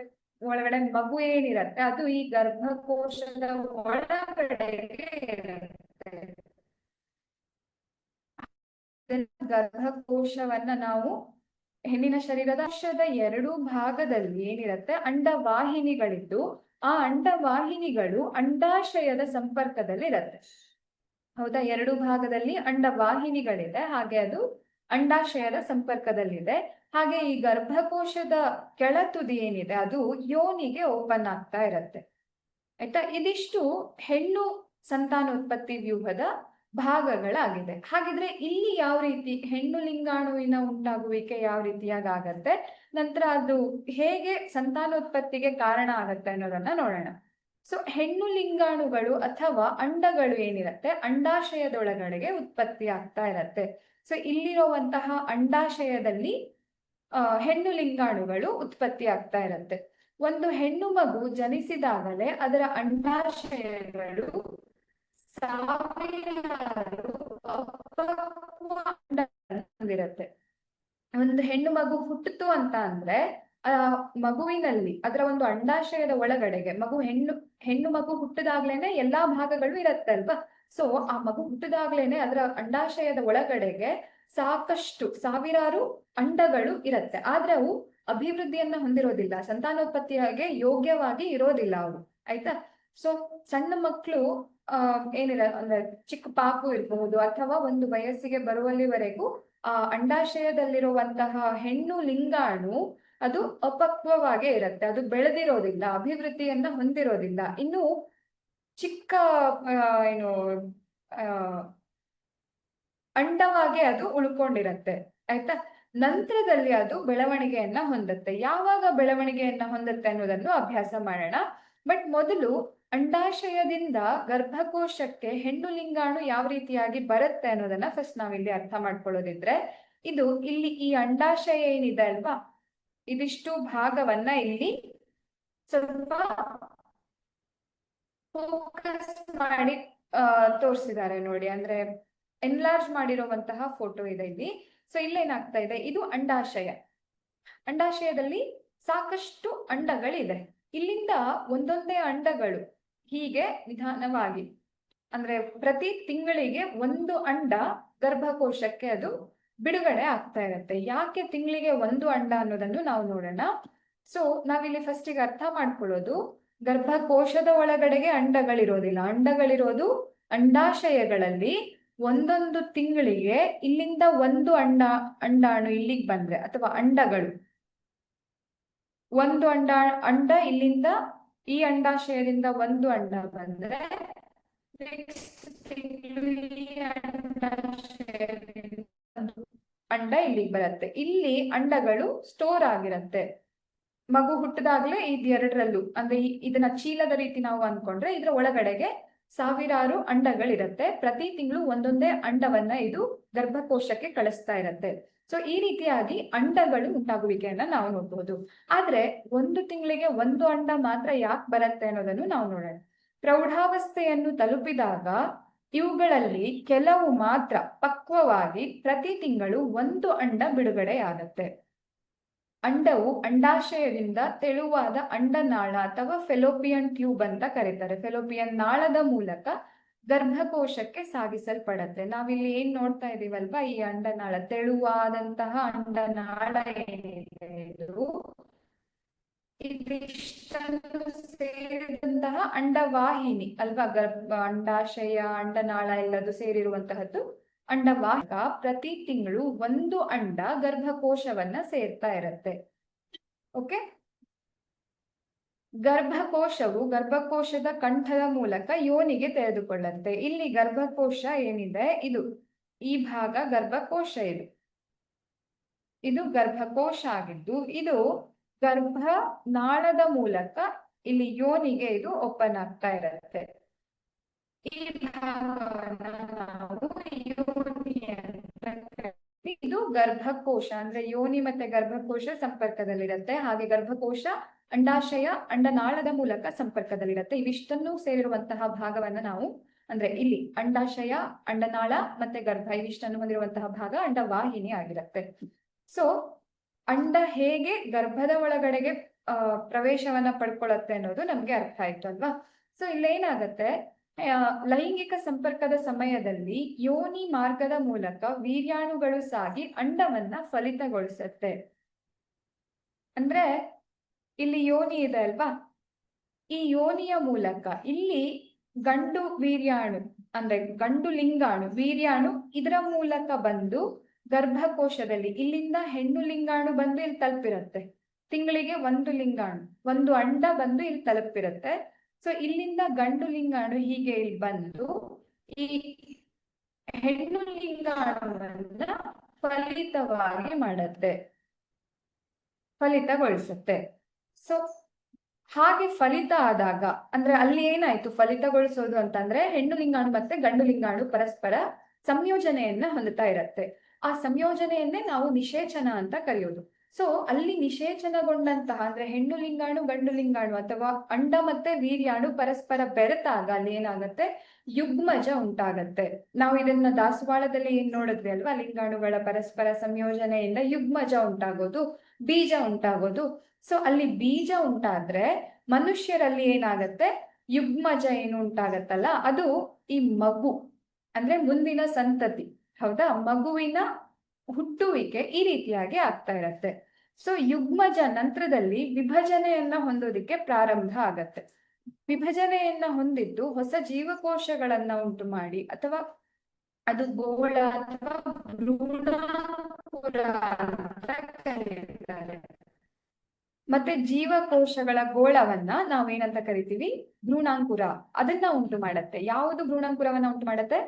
Speaker 1: ಒಳಗಡೆ ಮಗು ಏನಿರತ್ತೆ ಅದು ಈ ಗರ್ಭಕೋಶದ ಒಳಗಡೆಗೆ ಇರುತ್ತೆ. ಗರ್ಭಕೋಶವನ್ನ ನಾವು ಹೆಣ್ಣಿನ ಶರೀರದ ಕೋಶದ 2 ಭಾಗದಲ್ಲಿ ಏನಿರತ್ತೆ, ಅಂಡವಾಹಿನಿಗಳಿದ್ದು ಆ ಅಂಡವಾಹಿನಿಗಳು ಅಂಡಾಶಯದ ಸಂಪರ್ಕದಲ್ಲಿ ಇರತ್ತೆ. ಹೌದಾ, 2 ಭಾಗದಲ್ಲಿ ಅಂಡವಾಹಿನಿಗಳಿದೆ. ಹಾಗೆ ಅದು ಅಂಡಾಶಯದ ಸಂಪರ್ಕದಲ್ಲಿದೆ. ಹಾಗೆ ಈ ಗರ್ಭಕೋಶದ ಕೆಳತುದಿ ಏನಿದೆ ಅದು ಯೋನಿಗೆ ಓಪನ್ ಆಗ್ತಾ ಇರತ್ತೆ. ಆಯ್ತಾ? ಇದಿಷ್ಟು ಹೆಣ್ಣು ಸಂತಾನೋತ್ಪತ್ತಿ ವ್ಯೂಹದ ಭಾಗಗಳಾಗಿದೆ. ಹಾಗಿದ್ರೆ ಇಲ್ಲಿ ಯಾವ ರೀತಿ ಹೆಣ್ಣು ಲಿಂಗಾಣುವಿನ ಉಂಟಾಗುವಿಕೆ ಯಾವ ರೀತಿಯಾಗಿ ಆಗತ್ತೆ, ನಂತರ ಅದು ಹೇಗೆ ಸಂತಾನೋತ್ಪತ್ತಿಗೆ ಕಾರಣ ಆಗತ್ತೆ ಅನ್ನೋದನ್ನ ನೋಡೋಣ. ಸೊ ಹೆಣ್ಣು ಲಿಂಗಾಣುಗಳು ಅಥವಾ ಅಂಡಗಳು ಏನಿರತ್ತೆ ಅಂಡಾಶಯದೊಳಗಡೆಗೆ ಉತ್ಪತ್ತಿ ಆಗ್ತಾ ಇರತ್ತೆ. ಸೊ ಇಲ್ಲಿರುವಂತಹ ಅಂಡಾಶಯದಲ್ಲಿ ಹೆಣ್ಣು ಲಿಂಗಾಣುಗಳು ಉತ್ಪತ್ತಿ ಆಗ್ತಾ ಇರತ್ತೆ. ಒಂದು ಹೆಣ್ಣು ಮಗು ಜನಿಸಿದಾಗಲೇ ಅದರ ಅಂಡಾಶಯಗಳು ಸಾವಿರಾರು ಅಪಕ್ವ ಅಂಡಗಳನ್ನು ಹೊಂದಿರತ್ತೆ. ಒಂದು ಹೆಣ್ಣು ಮಗು ಹುಟ್ಟಿತು ಅಂತ ಅಂದ್ರೆ ಆ ಮಗುವಿನಲ್ಲಿ ಅದರ ಒಂದು ಅಂಡಾಶಯದ ಒಳಗಡೆಗೆ ಹೆಣ್ಣು ಮಗು ಹುಟ್ಟಿದಾಗ್ಲೇನೆ ಎಲ್ಲಾ ಭಾಗಗಳು ಇರತ್ತೆ ಅಲ್ವಾ. ಸೊ ಆ ಮಗು ಹುಟ್ಟಿದಾಗ್ಲೇನೆ ಅದರ ಅಂಡಾಶಯದ ಒಳಗಡೆಗೆ ಸಾಕಷ್ಟು ಸಾವಿರಾರು ಅಂಡಗಳು ಇರತ್ತೆ. ಆದ್ರೆ ಅವು ಅಭಿವೃದ್ಧಿಯನ್ನ ಹೊಂದಿರೋದಿಲ್ಲ, ಸಂತಾನೋತ್ಪತ್ತಿಯಾಗೆ ಯೋಗ್ಯವಾಗಿ ಇರೋದಿಲ್ಲ ಅವು. ಆಯ್ತಾ? ಸೊ ಸಣ್ಣ ಮಕ್ಕಳು ಅಂದ್ರೆ ಚಿಕ್ಕ ಪಾಪು ಇರಬಹುದು ಅಥವಾ ಒಂದು ವಯಸ್ಸಿಗೆ ಬರುವಲ್ಲಿವರೆಗೂ ಆ ಅಂಡಾಶಯದಲ್ಲಿರುವಂತಹ ಹೆಣ್ಣು ಲಿಂಗಾಣು ಅದು ಅಪಕ್ವವಾಗೇ ಇರತ್ತೆ, ಅದು ಬೆಳೆದಿರೋದಿಲ್ಲ, ಅಭಿವೃದ್ಧಿಯನ್ನ ಹೊಂದಿರೋದಿಲ್ಲ, ಇನ್ನು ಚಿಕ್ಕ ಏನು ಅಂಡವಾಗಿ ಅದು ಉಳ್ಕೊಂಡಿರತ್ತೆ. ಆಯ್ತಾ? ನಂತರದಲ್ಲಿ ಅದು ಬೆಳವಣಿಗೆಯನ್ನ ಹೊಂದುತ್ತೆ. ಯಾವಾಗ ಬೆಳವಣಿಗೆಯನ್ನ ಹೊಂದುತ್ತೆ ಅನ್ನೋದನ್ನು ಅಭ್ಯಾಸ ಮಾಡೋಣ. ಬಟ್ ಮೊದಲು ಅಂಡಾಶಯದಿಂದ ಗರ್ಭಕೋಶಕ್ಕೆ ಹೆಣ್ಣು ಲಿಂಗಾಣು ಯಾವ ರೀತಿಯಾಗಿ ಬರುತ್ತೆ ಅನ್ನೋದನ್ನ ಫಸ್ಟ್ ನಾವಿಲ್ಲಿ ಅರ್ಥ ಮಾಡ್ಕೊಳ್ಳೋದಿದ್ರೆ, ಇದು ಇಲ್ಲಿ ಈ ಅಂಡಾಶಯ ಏನಿದೆ ಅಲ್ವಾ, ಇದಿಷ್ಟು ಭಾಗವನ್ನ ಇಲ್ಲಿ ಸ್ವಲ್ಪ ಫೋಕಸ್ ಮಾಡಿ ತೋರಿಸಿದ್ದಾರೆ ನೋಡಿ. ಅಂದ್ರೆ ಎನ್ಲಾರ್ಜ್ ಮಾಡಿರುವಂತಹ ಫೋಟೋ ಇದೆ ಇಲ್ಲಿ. ಸೊ ಇಲ್ಲೇನಾಗ್ತಾ ಇದೆ, ಇದು ಅಂಡಾಶಯ. ಅಂಡಾಶಯದಲ್ಲಿ ಸಾಕಷ್ಟು ಅಂಡಗಳಿದೆ. ಇಲ್ಲಿಂದ ಒಂದೊಂದೇ ಅಂಡಗಳು ಹೀಗೆ ನಿಧಾನವಾಗಿ, ಅಂದ್ರೆ ಪ್ರತಿ ತಿಂಗಳಿಗೆ ಒಂದು ಅಂಡ ಗರ್ಭಕೋಶಕ್ಕೆ ಅದು ಬಿಡುಗಡೆ ಆಗ್ತಾ ಇರತ್ತೆ. ಯಾಕೆ ತಿಂಗಳಿಗೆ ಒಂದು ಅಂಡ ಅನ್ನೋದನ್ನು ನಾವು ನೋಡೋಣ. ಸೊ ನಾವಿಲ್ಲಿ ಫಸ್ಟಿಗೆ ಅರ್ಥ ಮಾಡ್ಕೊಳ್ಳೋದು, ಗರ್ಭಕೋಶದ ಒಳಗಡೆಗೆ ಅಂಡಗಳಿರೋದಿಲ್ಲ, ಅಂಡಗಳಿರೋದು ಅಂಡಾಶಯಗಳಲ್ಲಿ. ಒಂದೊಂದು ತಿಂಗಳಿಗೆ ಇಲ್ಲಿಂದ ಒಂದು ಅಂಡಾಣು ಇಲ್ಲಿಗೆ ಬಂದ್ರೆ, ಅಥವಾ ಅಂಡಗಳು ಒಂದು ಅಂಡ ಇಲ್ಲಿಂದ ಈ ಅಂಡಾಶಯದಿಂದ ಒಂದು ಅಂಡ ಬಂದ್ರೆ ಅಂಡ ಇಲ್ಲಿಗೆ ಬರುತ್ತೆ. ಇಲ್ಲಿ ಅಂಡಗಳು ಸ್ಟೋರ್ ಆಗಿರತ್ತೆ. ಮಗು ಹುಟ್ಟಿದಾಗ್ಲೇ ಇದೆರಡರಲ್ಲೂ, ಅಂದ್ರೆ ಇದನ್ನ ಚೀಲದ ರೀತಿ ನಾವು ಅನ್ಕೊಂಡ್ರೆ ಇದ್ರ ಒಳಗಡೆಗೆ ಸಾವಿರಾರು ಅಂಡಗಳಿರತ್ತೆ. ಪ್ರತಿ ತಿಂಗಳು ಒಂದೊಂದೇ ಅಂಡವನ್ನ ಇದು ಗರ್ಭಕೋಶಕ್ಕೆ ಕಳಿಸ್ತಾ ಇರತ್ತೆ. ಸೊ ಈ ರೀತಿಯಾಗಿ ಅಂಡಗಳು ಉಂಟಾಗುವಿಕೆಯನ್ನ ನಾವು ನೋಡ್ಬಹುದು. ಆದ್ರೆ ಒಂದು ತಿಂಗಳಿಗೆ ಒಂದು ಅಂಡ ಮಾತ್ರ ಯಾಕೆ ಬರುತ್ತೆ ಅನ್ನೋದನ್ನು ನಾವು ನೋಡೋಣ. ಪ್ರೌಢಾವಸ್ಥೆಯನ್ನು ತಲುಪಿದಾಗ ಇವುಗಳಲ್ಲಿ ಕೆಲವು ಮಾತ್ರ ಪಕ್ವವಾಗಿ ಪ್ರತಿ ತಿಂಗಳು ಒಂದು ಅಂಡ ಬಿಡುಗಡೆಯಾಗತ್ತೆ. ಅಂಡವು ಅಂಡಾಶಯದಿಂದ ತೆಳುವಾದ ಅಂಡನಾಳ ಅಥವಾ ಫೆಲೋಪಿಯನ್ ಟ್ಯೂಬ್ ಅಂತ ಕರೀತಾರೆ. ಫೆಲೋಪಿಯನ್ ನಾಳದ ಮೂಲಕ ಗರ್ಭಕೋಶಕ್ಕೆ ಸಾಗಿಸಲ್ಪಡತ್ತೆ. ನಾವಿಲ್ಲಿ ಏನ್ ನೋಡ್ತಾ ಇದೀವಲ್ವಾ, ಈ ಅಂಡನಾಳ, ತೆಳುವಾದಂತಹ ಅಂಡನಾಳ ಏನಿದೆ ಇದಿಷ್ಟನ್ನು ಸೇರಿದಂತಹ ಅಂಡವಾಹಿನಿ ಅಲ್ವಾ. ಅಂಡಾಶಯ, ಅಂಡನಾಳ ಎಲ್ಲದು ಸೇರಿರುವಂತಹದ್ದು ಅಂಡವಾಹಕ. ಪ್ರತಿ ತಿಂಗಳು ಒಂದು ಅಂಡ ಗರ್ಭಕೋಶವನ್ನ ಸೇರ್ತಾ ಇರತ್ತೆ. ಓಕೆ. ಗರ್ಭಕೋಶವು ಗರ್ಭಕೋಶದ ಕಂಠದ ಮೂಲಕ ಯೋನಿಗೆ ತೆರೆದುಕೊಳ್ಳುತ್ತೆ. ಇಲ್ಲಿ ಗರ್ಭಕೋಶ ಏನಿದೆ ಇದು ಈ ಭಾಗ ಗರ್ಭಕೋಶ, ಇದು ಗರ್ಭಕೋಶ ಆಗಿದ್ದು ಇದು ಗರ್ಭ ನಾಳದ ಮೂಲಕ ಇಲ್ಲಿ ಯೋನಿಗೆ ಇದು ಓಪನ್ ಆಗ್ತಾ ಇರತ್ತೆ. ಈ ಭಾಗವನ್ನ ನಾವು ಯೋನಿ ಅಂತ ಕರೀತೀವಿ. ಇದು ಗರ್ಭಕೋಶ, ಅಂದ್ರೆ ಯೋನಿ ಮತ್ತೆ ಗರ್ಭಕೋಶ ಸಂಪರ್ಕದಲ್ಲಿರುತ್ತೆ. ಹಾಗೆ ಗರ್ಭಕೋಶ ಅಂಡಾಶಯ ಅಂಡನಾಳದ ಮೂಲಕ ಸಂಪರ್ಕದಲ್ಲಿರುತ್ತೆ. ಇವಿಷ್ಟನ್ನು ಸೇರಿರುವಂತಹ ಭಾಗವನ್ನ ನಾವು, ಅಂದ್ರೆ ಇಲ್ಲಿ ಅಂಡಾಶಯ, ಅಂಡನಾಳ ಮತ್ತೆ ಗರ್ಭ ಇವಿಷ್ಟನ್ನು ಹೊಂದಿರುವಂತಹ ಭಾಗ ಅಂಡವಾಹಿನಿ ಆಗಿರುತ್ತೆ. ಸೊ ಅಂಡ ಹೇಗೆ ಗರ್ಭದ ಒಳಗಡೆಗೆ ಪ್ರವೇಶವನ್ನ ಪಡ್ಕೊಳ್ಳುತ್ತೆ ಅನ್ನೋದು ನಮ್ಗೆ ಅರ್ಥ ಆಯ್ತು ಅಲ್ವಾ. ಸೊ ಇಲ್ಲೇನಾಗತ್ತೆ, ಲೈಂಗಿಕ ಸಂಪರ್ಕದ ಸಮಯದಲ್ಲಿ ಯೋನಿ ಮಾರ್ಗದ ಮೂಲಕ ವೀರ್ಯಾಣುಗಳು ಸಾಗಿ ಅಂಡವನ್ನ ಫಲಿತಗೊಳಿಸುತ್ತೆ. ಅಂದ್ರೆ ಇಲ್ಲಿ ಯೋನಿ ಇದೆ ಅಲ್ವಾ, ಈ ಯೋನಿಯ ಮೂಲಕ ಇಲ್ಲಿ ಗಂಡು ವೀರ್ಯಾಣು, ಅಂದ್ರೆ ಗಂಡು ಲಿಂಗಾಣು ವೀರ್ಯಾಣು ಇದರ ಮೂಲಕ ಬಂದು ಗರ್ಭಕೋಶದಲ್ಲಿ ಇಲ್ಲಿಂದ ಹೆಣ್ಣು ಲಿಂಗಾಣು ಬಂದು ಇಲ್ಲಿ ತಲುಪಿರುತ್ತೆ. ತಿಂಗಳಿಗೆ ಒಂದು ಲಿಂಗಾಣು, ಒಂದು ಅಂಡ ಬಂದು ಇಲ್ಲಿ ತಲುಪಿರುತ್ತೆ. ಸೊ ಇಲ್ಲಿಂದ ಗಂಡು ಲಿಂಗಾಣು ಹೀಗೆ ಇಲ್ಲಿ ಬಂದು ಈ ಹೆಣ್ಣು ಲಿಂಗಾಣುವನ್ನ ಫಲಿತವಾಗಿ ಮಾಡುತ್ತೆ, ಫಲಿತಗೊಳಿಸುತ್ತೆ. ಸೊ ಹಾಗೆ ಫಲಿತ ಆದಾಗ ಅಂದ್ರೆ ಅಲ್ಲಿ ಏನಾಯ್ತು ಫಲಿತಗೊಳಿಸೋದು ಅಂತಂದ್ರೆ ಹೆಣ್ಣು ಲಿಂಗಾಣು ಮತ್ತೆ ಗಂಡು ಲಿಂಗಾಣು ಪರಸ್ಪರ ಸಂಯೋಜನೆಯನ್ನ ಹೊಂದುತ್ತಾ ಇರತ್ತೆ. ಆ ಸಂಯೋಜನೆಯನ್ನೇ ನಾವು ನಿಷೇಚನ ಅಂತ ಕರೆಯೋದು. ಸೊ ಅಲ್ಲಿ ನಿಷೇಚನಗೊಂಡಂತಹ ಅಂದ್ರೆ ಹೆಣ್ಣು ಲಿಂಗಾಣು ಗಂಡು ಲಿಂಗಾಣು ಅಥವಾ ಅಂಡ ಮತ್ತೆ ವೀರ್ಯಾಣು ಪರಸ್ಪರ ಬೆರೆತಾಗ ಅಲ್ಲಿ ಏನಾಗತ್ತೆ, ಯುಗ್ಮಜ ಉಂಟಾಗತ್ತೆ. ನಾವು ಇದನ್ನ ದಾಸವಾಳದಲ್ಲಿ ಏನ್ ನೋಡಿದ್ವಿ ಅಲ್ವಾ, ಲಿಂಗಾಣುಗಳ ಪರಸ್ಪರ ಸಂಯೋಜನೆಯಿಂದ ಯುಗ್ಮಜ ಉಂಟಾಗೋದು, ಬೀಜ ಉಂಟಾಗೋದು. ಸೊ ಅಲ್ಲಿ ಬೀಜ ಉಂಟಾದ್ರೆ ಮನುಷ್ಯರಲ್ಲಿ ಏನಾಗತ್ತೆ, ಯುಗ್ಮಜ ಏನು ಉಂಟಾಗತ್ತಲ್ಲ ಅದು ಈ ಮಗು ಅಂದ್ರೆ ಮುಂದಿನ ಸಂತತಿ, ಹೌದಾ, ಮಗುವಿನ ಹುಟ್ಟುವಿಕೆ ಈ ರೀತಿಯಾಗಿ ಆಗ್ತಾ ಇರತ್ತೆ. ಸೊ ಯುಗ್ಮಜ ನಂತರದಲ್ಲಿ ವಿಭಜನೆಯನ್ನ ಹೊಂದೋದಿಕ್ಕೆ ಪ್ರಾರಂಭ ಆಗತ್ತೆ. ವಿಭಜನೆಯನ್ನ ಹೊಂದಿದ್ದು ಹೊಸ ಜೀವಕೋಶಗಳನ್ನ ಉಂಟು ಮಾಡಿ ಅಥವಾ ಅದು ಗೋಳ ಅಥವಾ ಭ್ರೂಣಾಂಕುರ ಅಂತ ಕರೀತಾರೆ. ಮತ್ತೆ ಜೀವಕೋಶಗಳ ಗೋಳವನ್ನ ನಾವೇನಂತ ಕರಿತೀವಿ, ಭ್ರೂಣಾಂಕುರ, ಅದನ್ನ ಉಂಟು ಮಾಡತ್ತೆ. ಯಾವುದು ಭ್ರೂಣಾಂಕುರವನ್ನ ಉಂಟು ಮಾಡತ್ತೆ,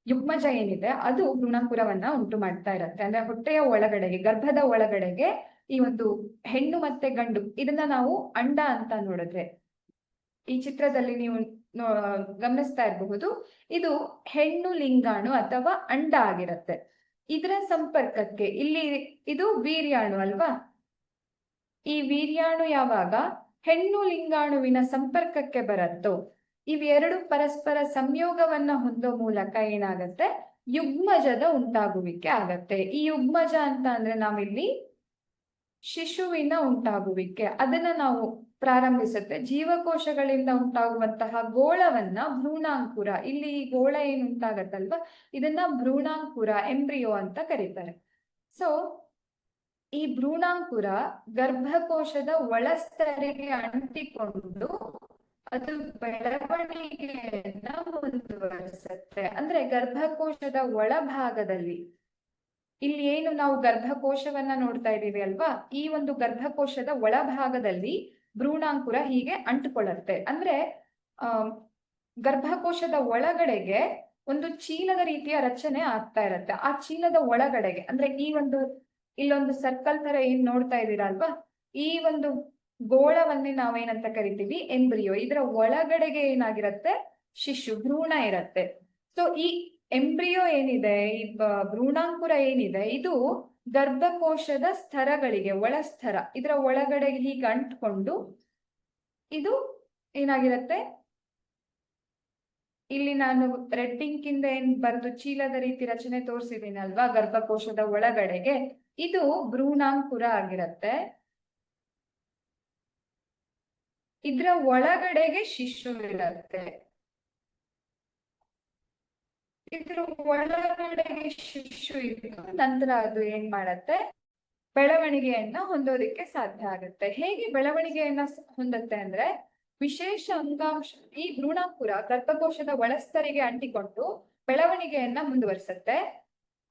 Speaker 1: ಯುಗ್ಮಜ ಏನಿದೆ ಅದು ಭ್ರೂಣಾಂಕುರವನ್ನ ಉಂಟು ಮಾಡ್ತಾ ಇರತ್ತೆ. ಅಂದ್ರೆ ಹೊಟ್ಟೆಯ ಒಳಗಡೆಗೆ, ಗರ್ಭದ ಒಳಗಡೆಗೆ ಈ ಒಂದು ಹೆಣ್ಣು ಮತ್ತೆ ಗಂಡು, ಇದನ್ನ ನಾವು ಅಂಡ ಅಂತ ನೋಡಿದ್ರೆ ಈ ಚಿತ್ರದಲ್ಲಿ ನೀವು ಗಮನಿಸ್ತಾ ಇರಬಹುದು, ಇದು ಹೆಣ್ಣು ಲಿಂಗಾಣು ಅಥವಾ ಅಂಡ ಆಗಿರತ್ತೆ. ಇದರ ಸಂಪರ್ಕಕ್ಕೆ ಇಲ್ಲಿ ಇದು ವೀರ್ಯಾಣು ಅಲ್ವಾ, ಈ ವೀರ್ಯಾಣು ಯಾವಾಗ ಹೆಣ್ಣು ಲಿಂಗಾಣುವಿನ ಸಂಪರ್ಕಕ್ಕೆ ಬರುತ್ತೋ ಇವೆರಡು ಪರಸ್ಪರ ಸಂಯೋಗವನ್ನ ಹೊಂದೋ ಮೂಲಕ ಏನಾಗತ್ತೆ, ಯುಗ್ಮಜದ ಉಂಟಾಗುವಿಕೆ ಆಗತ್ತೆ. ಈ ಯುಗ್ಮಜ ಅಂತ ಅಂದ್ರೆ ನಾವಿಲ್ಲಿ ಶಿಶುವಿನ ಉಂಟಾಗುವಿಕೆ ಅದನ್ನ ನಾವು ಪ್ರಾರಂಭಿಸುತ್ತೆ. ಜೀವಕೋಶಗಳಿಂದ ಉಂಟಾಗುವಂತಹ ಗೋಳವನ್ನ ಭ್ರೂಣಾಂಕುರ, ಇಲ್ಲಿ ಈ ಗೋಳ ಏನ್ ಉಂಟಾಗತ್ತಲ್ವಾ ಇದನ್ನ ಭ್ರೂಣಾಂಕುರ, ಎಂಬ್ರಿಯೋ ಅಂತ ಕರೀತಾರೆ. ಸೊ ಈ ಭ್ರೂಣಾಂಕುರ ಗರ್ಭಕೋಶದ ಒಳಸ್ತರಿಗೆ ಅಂಟಿಕೊಂಡು ಅದು ಬೆಳವಣಿಗೆಯನ್ನ ಮುಂದುವರಿಸುತ್ತೆ. ಅಂದ್ರೆ ಗರ್ಭಕೋಶದ ಒಳಭಾಗದಲ್ಲಿ ಇಲ್ಲಿ ಏನು ನಾವು ಗರ್ಭಕೋಶವನ್ನ ನೋಡ್ತಾ ಇದ್ದೀವಿ ಅಲ್ವಾ, ಈ ಒಂದು ಗರ್ಭಕೋಶದ ಒಳಭಾಗದಲ್ಲಿ ಭ್ರೂಣಾಂಕುರ ಹೀಗೆ ಅಂಟುಕೊಳ್ಳುತ್ತೆ. ಅಂದ್ರೆ ಗರ್ಭಕೋಶದ ಒಳಗಡೆಗೆ ಒಂದು ಚೀಲದ ರೀತಿಯ ರಚನೆ ಆಗ್ತಾ ಇರತ್ತೆ. ಆ ಚೀಲದ ಒಳಗಡೆಗೆ ಅಂದ್ರೆ ಈ ಒಂದು ಇಲ್ಲೊಂದು ಸರ್ಕಲ್ ತರ ಏನ್ ನೋಡ್ತಾ ಇದ್ದೀರಾ ಅಲ್ವಾ, ಈ ಒಂದು ಗೋಳವನ್ನೇ ನಾವೇನಂತ ಕರಿತೀವಿ, ಎಂಬ್ರಿಯೋ. ಇದರ ಒಳಗಡೆಗೆ ಏನಾಗಿರತ್ತೆ, ಶಿಶು, ಭ್ರೂಣ ಇರತ್ತೆ. ಸೊ ಈ ಎಂಬ್ರಿಯೋ ಏನಿದೆ, ಈ ಭ್ರೂಣಾಂಕುರ ಏನಿದೆ, ಇದು ಗರ್ಭಕೋಶದ ಸ್ತರಗಳಿಗೆ, ಒಳಸ್ತರ, ಇದರ ಒಳಗಡೆಗೆ ಹೀಗೆ ಅಂಟ್ಕೊಂಡು ಇದು ಏನಾಗಿರತ್ತೆ, ಇಲ್ಲಿ ನಾನು ರೆಡ್ ಪಿಂಕ್ ಇಂದ ಏನ್ ಬರ್ದು ಚೀಲದ ರೀತಿ ರಚನೆ ತೋರಿಸಿದೀನಿ ಅಲ್ವಾ ಗರ್ಭಕೋಶದ ಒಳಗಡೆಗೆ, ಇದು ಭ್ರೂಣಾಂಕುರ ಆಗಿರತ್ತೆ. ಇದ್ರ ಒಳಗಡೆಗೆ ಶಿಶು ಇರತ್ತೆ. ಇದ್ರ ಒಳಗಡೆಗೆ ಶಿಶು ಇದ್ದು ನಂತರ ಅದು ಏನ್ ಮಾಡತ್ತೆ, ಬೆಳವಣಿಗೆಯನ್ನ ಹೊಂದೋದಿಕ್ಕೆ ಸಾಧ್ಯ ಆಗುತ್ತೆ. ಹೇಗೆ ಬೆಳವಣಿಗೆಯನ್ನ ಹೊಂದುತ್ತೆ ಅಂದ್ರೆ ವಿಶೇಷ ಅಂಗಾಂಶ, ಈ ಭ್ರೂಣಾಂಕುರ ಗರ್ಭಕೋಶದ ಒಳಸ್ತರಿಗೆ ಅಂಟಿಕೊಂಡು ಬೆಳವಣಿಗೆಯನ್ನ ಮುಂದುವರಿಸುತ್ತೆ.